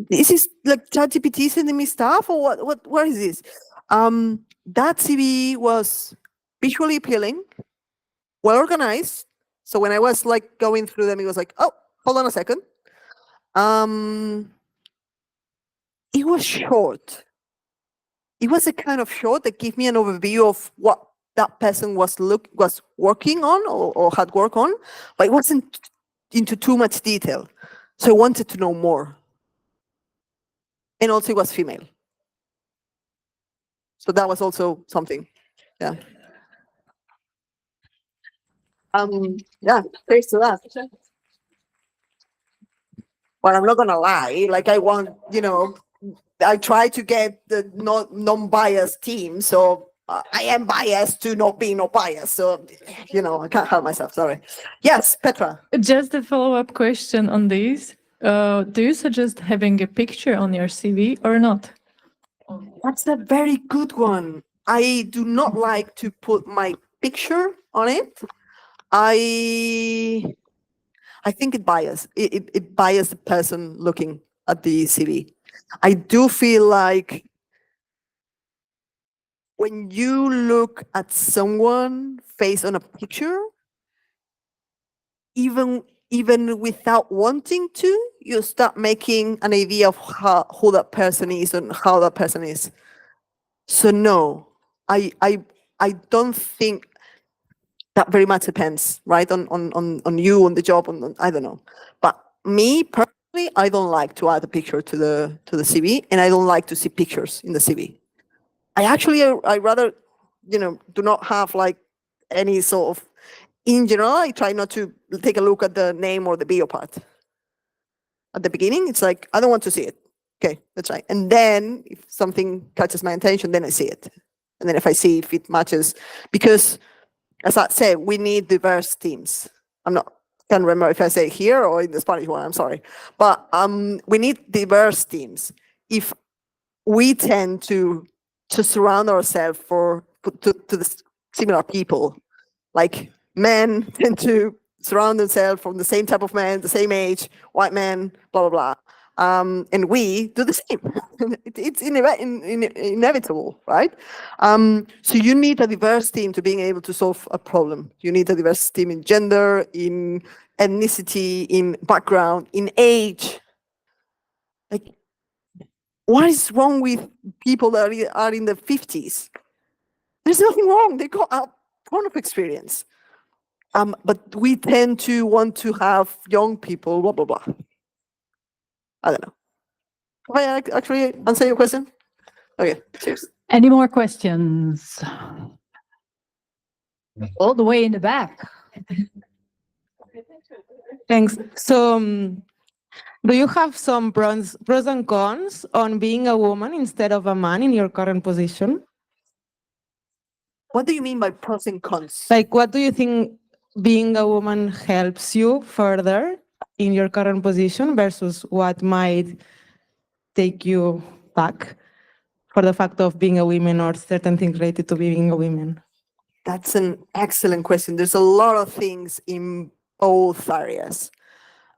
this is like ChatGPT sending me stuff, or what is this? That CV was visually appealing, well organized. So when I was like going through them, it was like, oh, hold on a second. It was short. It was a kind of short that gave me an overview of what that person was working on or had worked on, but it wasn't into too much detail. So I wanted to know more. And also it was female. So that was also something. Yeah. Yeah, thanks to that. But I'm not gonna lie, like I want, I try to get the non-biased team, so I am biased to not being not biased. So, I can't help myself. Sorry. Yes, Petra. Just a follow-up question on this. Do you suggest having a picture on your CV or not? That's a very good one. I do not like to put my picture on it. I think it bias. It bias the person looking at the CV. I do feel like when you look at someone face on a picture, even without wanting to, you start making an idea of who that person is and how that person is. So no, I don't think that very much depends, right? On you, on the job, I don't know. But me personally, I don't like to add a picture to the CV, and I don't like to see pictures in the CV. I rather, do not have like any sort of, in general, I try not to take a look at the name or the bio part. At the beginning, it's like, I don't want to see it. Okay, that's right. And then if something catches my attention, then I see it. And then if I see if it matches, because as I say, we need diverse teams. Can't remember if I say it here or in the Spanish one, I'm sorry. But we need diverse teams. If we tend to surround ourselves to the similar people, like men tend to surround themselves from the same type of men, the same age, white men, blah, blah, blah. And we do the same. It's inevitable, right? So you need a diverse team to being able to solve a problem. You need a diverse team in gender, in ethnicity, in background, in age. Like, what is wrong with people that are in the 50s? There's nothing wrong. They got a ton of experience. But we tend to want to have young people, blah, blah, blah. I don't know. Have I actually answer your question? Okay, cheers. Any more questions? All the way in the back. Thanks. So, do you have some pros and cons on being a woman instead of a man in your current position? What do you mean by pros and cons? Like, what do you think being a woman helps you further in your current position versus what might take you back for the fact of being a woman or certain things related to being a woman? That's an excellent question. There's a lot of things in both areas.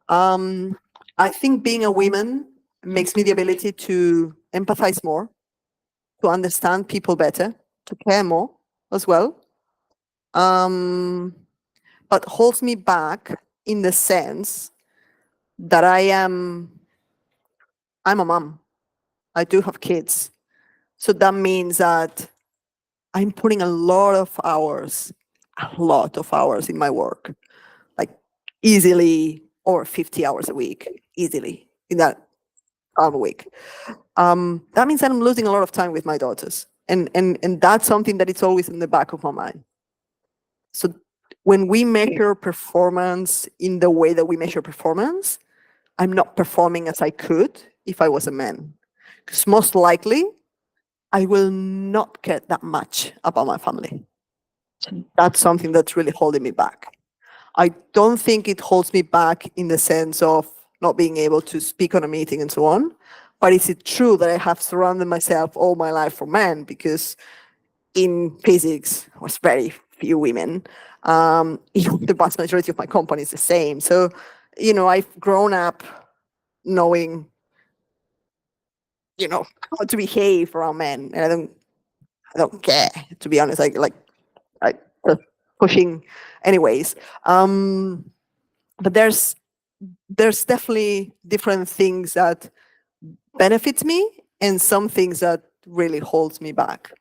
I think being a woman makes me the ability to empathize more, to understand people better, to care more as well. But holds me back in the sense that I'm a mom. I do have kids. So that means that I'm putting a lot of hours in my work, like easily over 50 hours a week, easily in that hour a week. That means that I'm losing a lot of time with my daughters. And that's something that it's always in the back of my mind. So when we measure performance in the way that we measure performance, I'm not performing as I could if I was a man. Because most likely, I will not care that much about my family. That's something that's really holding me back. I don't think it holds me back in the sense of not being able to speak on a meeting and so on. But is it true that I have surrounded myself all my life for men? Because in physics, there was very few women. The vast majority of my company is the same. So, I've grown up knowing, how to behave around men, and I don't care, to be honest. I pushing, anyways. But there's definitely different things that benefits me, and some things that really holds me back.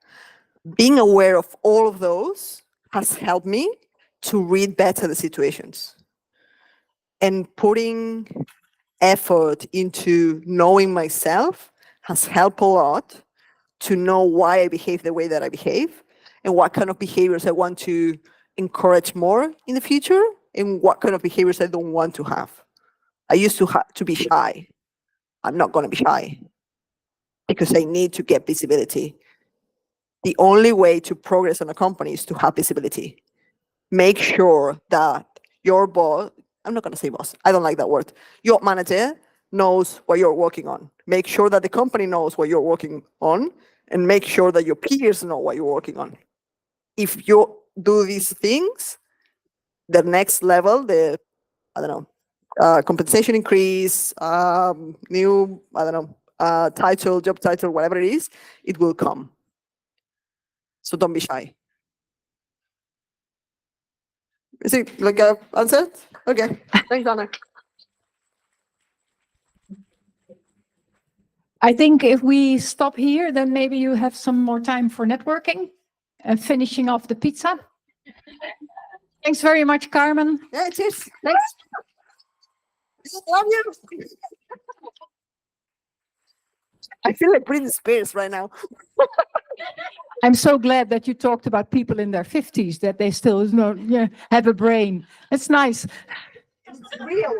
Being aware of all of those has helped me to read better the situations, and putting effort into knowing myself has helped a lot to know why I behave the way that I behave, and what kind of behaviors I want to encourage more in the future, and what kind of behaviors I don't want to have. I used to be shy. I'm not going to be shy because I need to get visibility. The only way to progress on a company is to have visibility. Make sure that your boss, I'm not going to say boss, I don't like that word, your manager knows what you're working on. Make sure that the company knows what you're working on, and make sure that your peers know what you're working on. If you do these things, the next level, compensation increase, new, title, job title, whatever it is, it will come. So don't be shy. Is it like a answer? Okay, thanks, Anna. I think if we stop here, then maybe you have some more time for networking and finishing off the pizza. Thanks very much, Carmen. Yeah, cheers. Thanks. Love you. I feel like Britney Spears right now. I'm so glad that you talked about people in their 50s, that they still have a brain. It's nice. It's real.